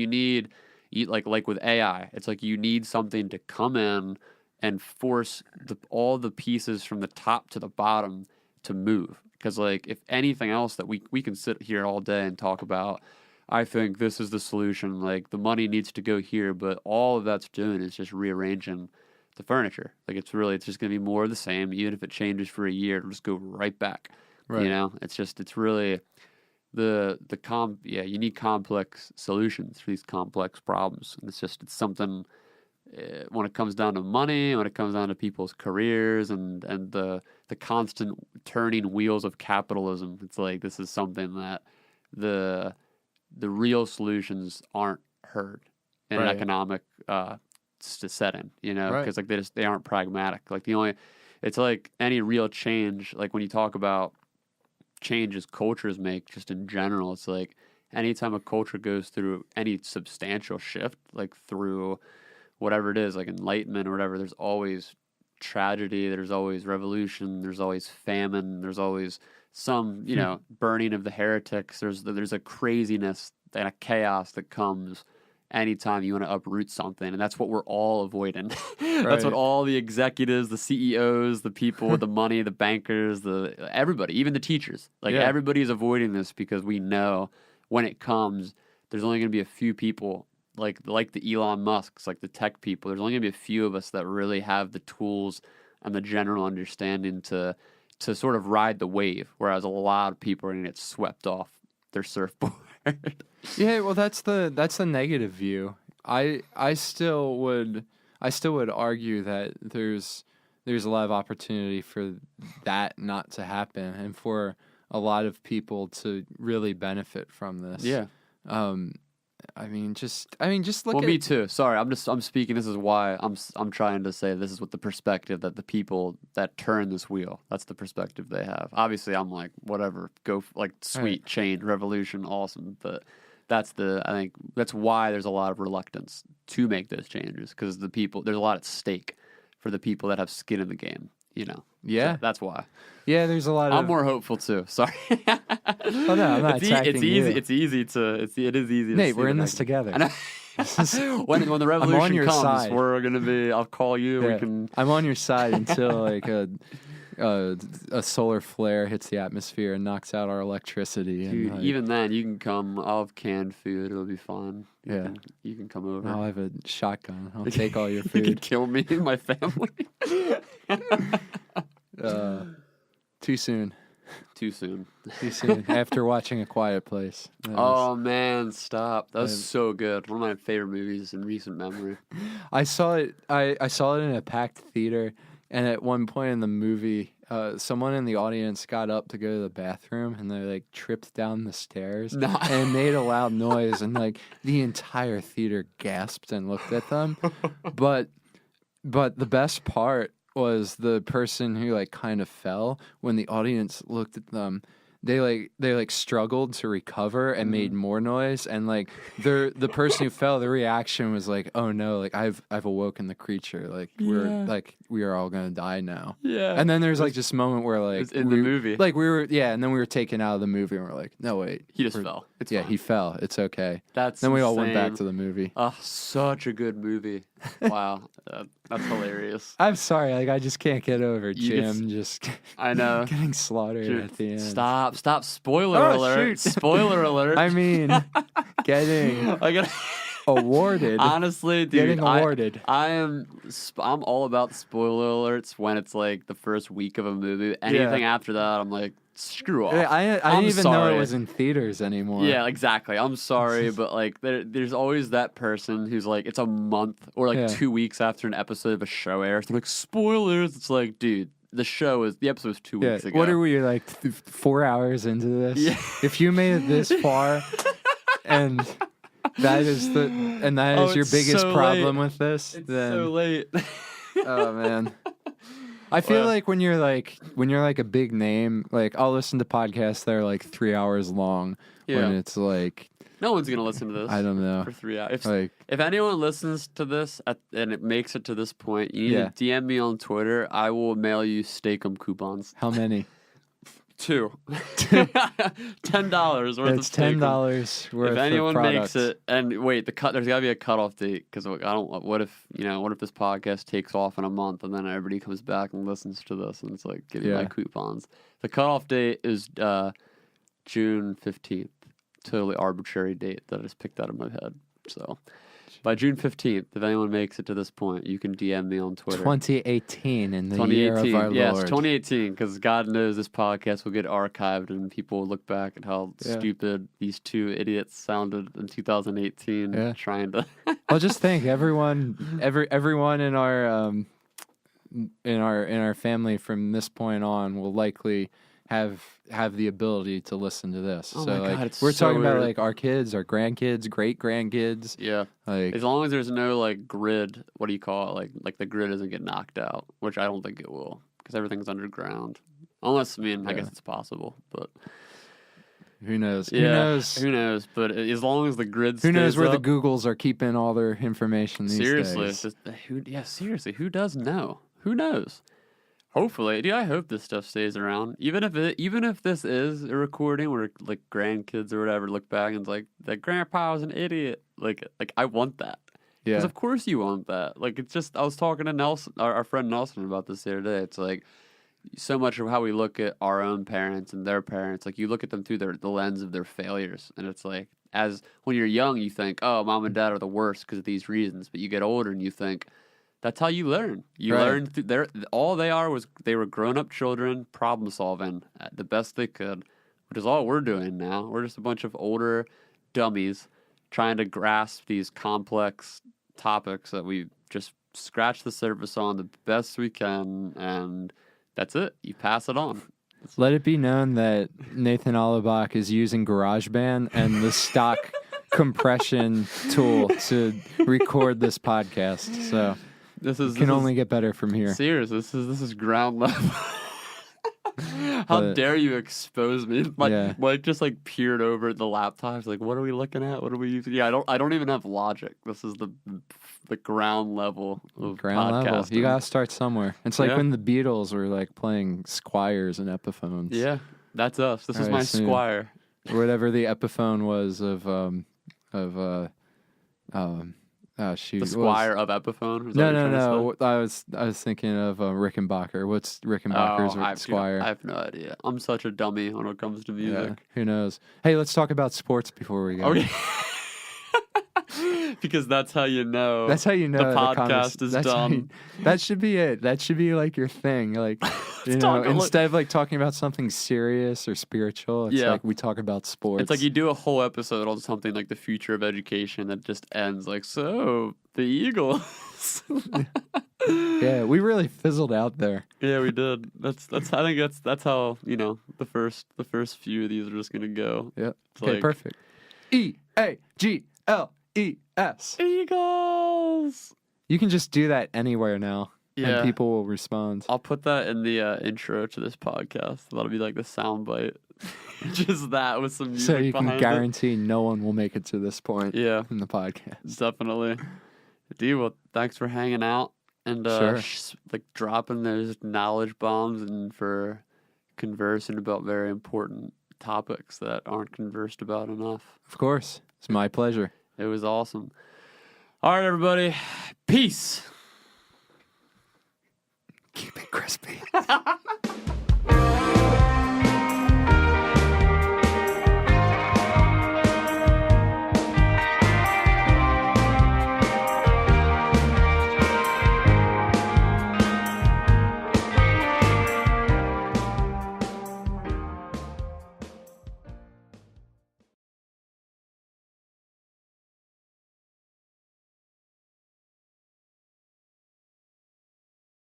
like with AI, it's like you need something to come in and force all the pieces from the top to the bottom to move. Because, like, if anything else that we can sit here all day and talk about, I think this is the solution, like, the money needs to go here, but all of that's doing is just rearranging the furniture. Like, it's just going to be more of the same. Even if it changes for a year, it'll just go right back. Right. It's really you need complex solutions for these complex problems. And it's something, when it comes down to money, when it comes down to people's careers and the constant turning wheels of capitalism, it's like, this is something that the real solutions aren't heard in an economic to set in, you know, Right. because like they aren't pragmatic. Like it's like any real change. Like when you talk about changes cultures make, just in general, it's like anytime a culture goes through any substantial shift, like through whatever it is, like enlightenment or whatever, there's always tragedy, there's always revolution, there's always famine, there's always some, you know, burning of the heretics. There's a craziness and a chaos that comes anytime you want to uproot something, and that's what we're all avoiding. That's what all the executives, the CEOs, the people with the money, the bankers, everybody, even the teachers, like everybody's avoiding this because we know when it comes, there's only going to be a few people like the Elon Musks, like the tech people. There's only going to be a few of us that really have the tools and the general understanding to sort of ride the wave, whereas a lot of people are going to get swept off their surfboard. Yeah, well, that's the negative view. I still would argue that there's a lot of opportunity for that not to happen, and for a lot of people to really benefit from this. Yeah. I mean, just look. Well, at... me too. Sorry, I'm speaking. This is why I'm trying to say this is what the perspective that the people that turn this wheel. That's the perspective they have. Obviously, I'm like whatever. Go like sweet change, revolution, awesome. But I think that's why there's a lot of reluctance to make those changes, because there's a lot at stake for the people that have skin in the game. You know. Yeah, so that's why. Yeah, there's a lot. I'm more hopeful too. Sorry. Oh no, I'm not attacking you. It is easy to. Nate, we're in this together. When the revolution comes, side. we're gonna be. I'll call you. Yeah. We can. I'm on your side until like a solar flare hits the atmosphere and knocks out our electricity. Dude, and, like, even then, you can come. I'll have canned food. It'll be fine. You can come over. I'll have a shotgun. I'll take all your You can food. kill me and my family. Too soon. Too soon. Too soon. After watching A Quiet Place. Oh man, stop! That was so good. One of my favorite movies in recent memory. I saw it. I saw it in a packed theater, and at one point in the movie, someone in the audience got up to go to the bathroom, and they like tripped down the stairs and made a loud noise, and like the entire theater gasped and looked at them. But the best part was the person who like kind of fell. When the audience looked at them, they struggled to recover and made more noise, and like the person who fell, the reaction was like, oh no, like I've awoken the creature, like we are all gonna die now. Yeah. And then there's like this moment where like in the movie, like and then we were taken out of the movie and we're like, no wait, he just fell. It's fine. He fell. It's okay. Then we all went back to the movie. Oh, such a good movie. Wow, that's hilarious. I'm sorry, like I just can't get over Jim I know getting slaughtered at the end. Stop! Spoiler alert! Shoot. Spoiler alert! I mean, getting awarded. Honestly, dude, getting awarded. I'm all about spoiler alerts when it's like the first week of a movie. Anything after that, I'm like, screw off. I didn't even know it was in theaters anymore. Yeah, exactly. I'm sorry, but like there's always that person who's like, it's a month or like 2 weeks after an episode of a show airs. They're like, spoilers. It's like, dude, the episode was 2 weeks ago. What are we, like 4 hours into this? Yeah. If you made it this far and that is your biggest problem with this, then so late. Oh man. I feel like when you're like a big name, like I'll listen to podcasts that are like 3 hours long when it's like no one's gonna listen to this. I don't know. For 3 hours. If anyone listens to this and it makes it to this point, you need to DM me on Twitter. I will mail you Steakum coupons. How many? 2. $10 worth of That's $10 worth. If anyone of makes it, and wait, there's gotta be a cutoff date, because I don't. What if this podcast takes off in a month and then everybody comes back and listens to this and it's like, give me my coupons. The cutoff date is June 15th. Totally arbitrary date that I just picked out of my head. So by June 15th, if anyone makes it to this point, you can DM me on Twitter. 2018 in the year of our yes, Lord. 2018, because God knows this podcast will get archived and people will look back at how stupid these two idiots sounded in 2018 trying to... Well, just think, everyone in our family from this point on will likely have the ability to listen to this. Oh So my like God, it's we're so talking about weird. like our kids, our grandkids, great grandkids. Yeah. Like As long as there's no like grid, what do you call it? Like the grid doesn't get knocked out, which I don't think it will, because everything's underground. Unless, I guess it's possible, but who knows? yeah, Who knows? Who knows? But as long as the grid stays Who knows where the up, Googles are keeping all their information these seriously, days? seriously, who does know? Who knows? Hopefully, dude, I hope this stuff stays around. Even if this is a recording where like grandkids or whatever look back and it's like that grandpa was an idiot. Like I want that. Yeah. Because of course you want that. Like it's just I was talking to Nelson, our friend Nelson, about this the other day. It's like so much of how we look at our own parents and their parents. Like you look at them through the lens of their failures, and it's like as when you're young, you think, oh, mom and dad are the worst because of these reasons. But you get older and you think. That's how you learn. You learn through all they were grown-up children problem solving the best they could, which is all we're doing now. We're just a bunch of older dummies trying to grasp these complex topics that we just scratch the surface on the best we can, and that's it. You pass it on. Let it be known that Nathan Allebach is using GarageBand and the stock compression tool to record this podcast. So this can only get better from here. Serious, this is ground level. How dare you expose me? Mike just like peered over at the laptops. Like, what are we looking at? What are we using? Yeah, I don't even have logic. This is the ground level of podcasting. You gotta start somewhere. It's like when the Beatles were like playing Squires and Epiphones. Yeah, that's us. This is my Squire. Or whatever the Epiphone was of oh shoot! The Squire of Epiphone? No. I was thinking of Rickenbacker. What's Rickenbacker's Squire? I have no idea. I'm such a dummy when it comes to music. Yeah, who knows? Hey, let's talk about sports before we go. Okay. Because that's how you know. That's how you know the podcast is done. That should be it. That should be like your thing. Like instead of like talking about something serious or spiritual, it's like we talk about sports. It's like you do a whole episode on something like the future of education that just ends like, so the Eagles. Yeah, we really fizzled out there. Yeah, we did. I think that's how, the first few of these are just gonna go. Yeah. Okay, perfect. EAGLES. Eagles. You can just do that anywhere now. Yeah. And people will respond. I'll put that in the intro to this podcast. That'll be like the soundbite. Just that with some music so you behind can guarantee no one will make it to this point in the podcast. Definitely. Dude, well, thanks for hanging out and like dropping those knowledge bombs and for conversing about very important topics that aren't conversed about enough. Of course. It's my pleasure. It was awesome. All right, everybody. Peace. Keep it crispy.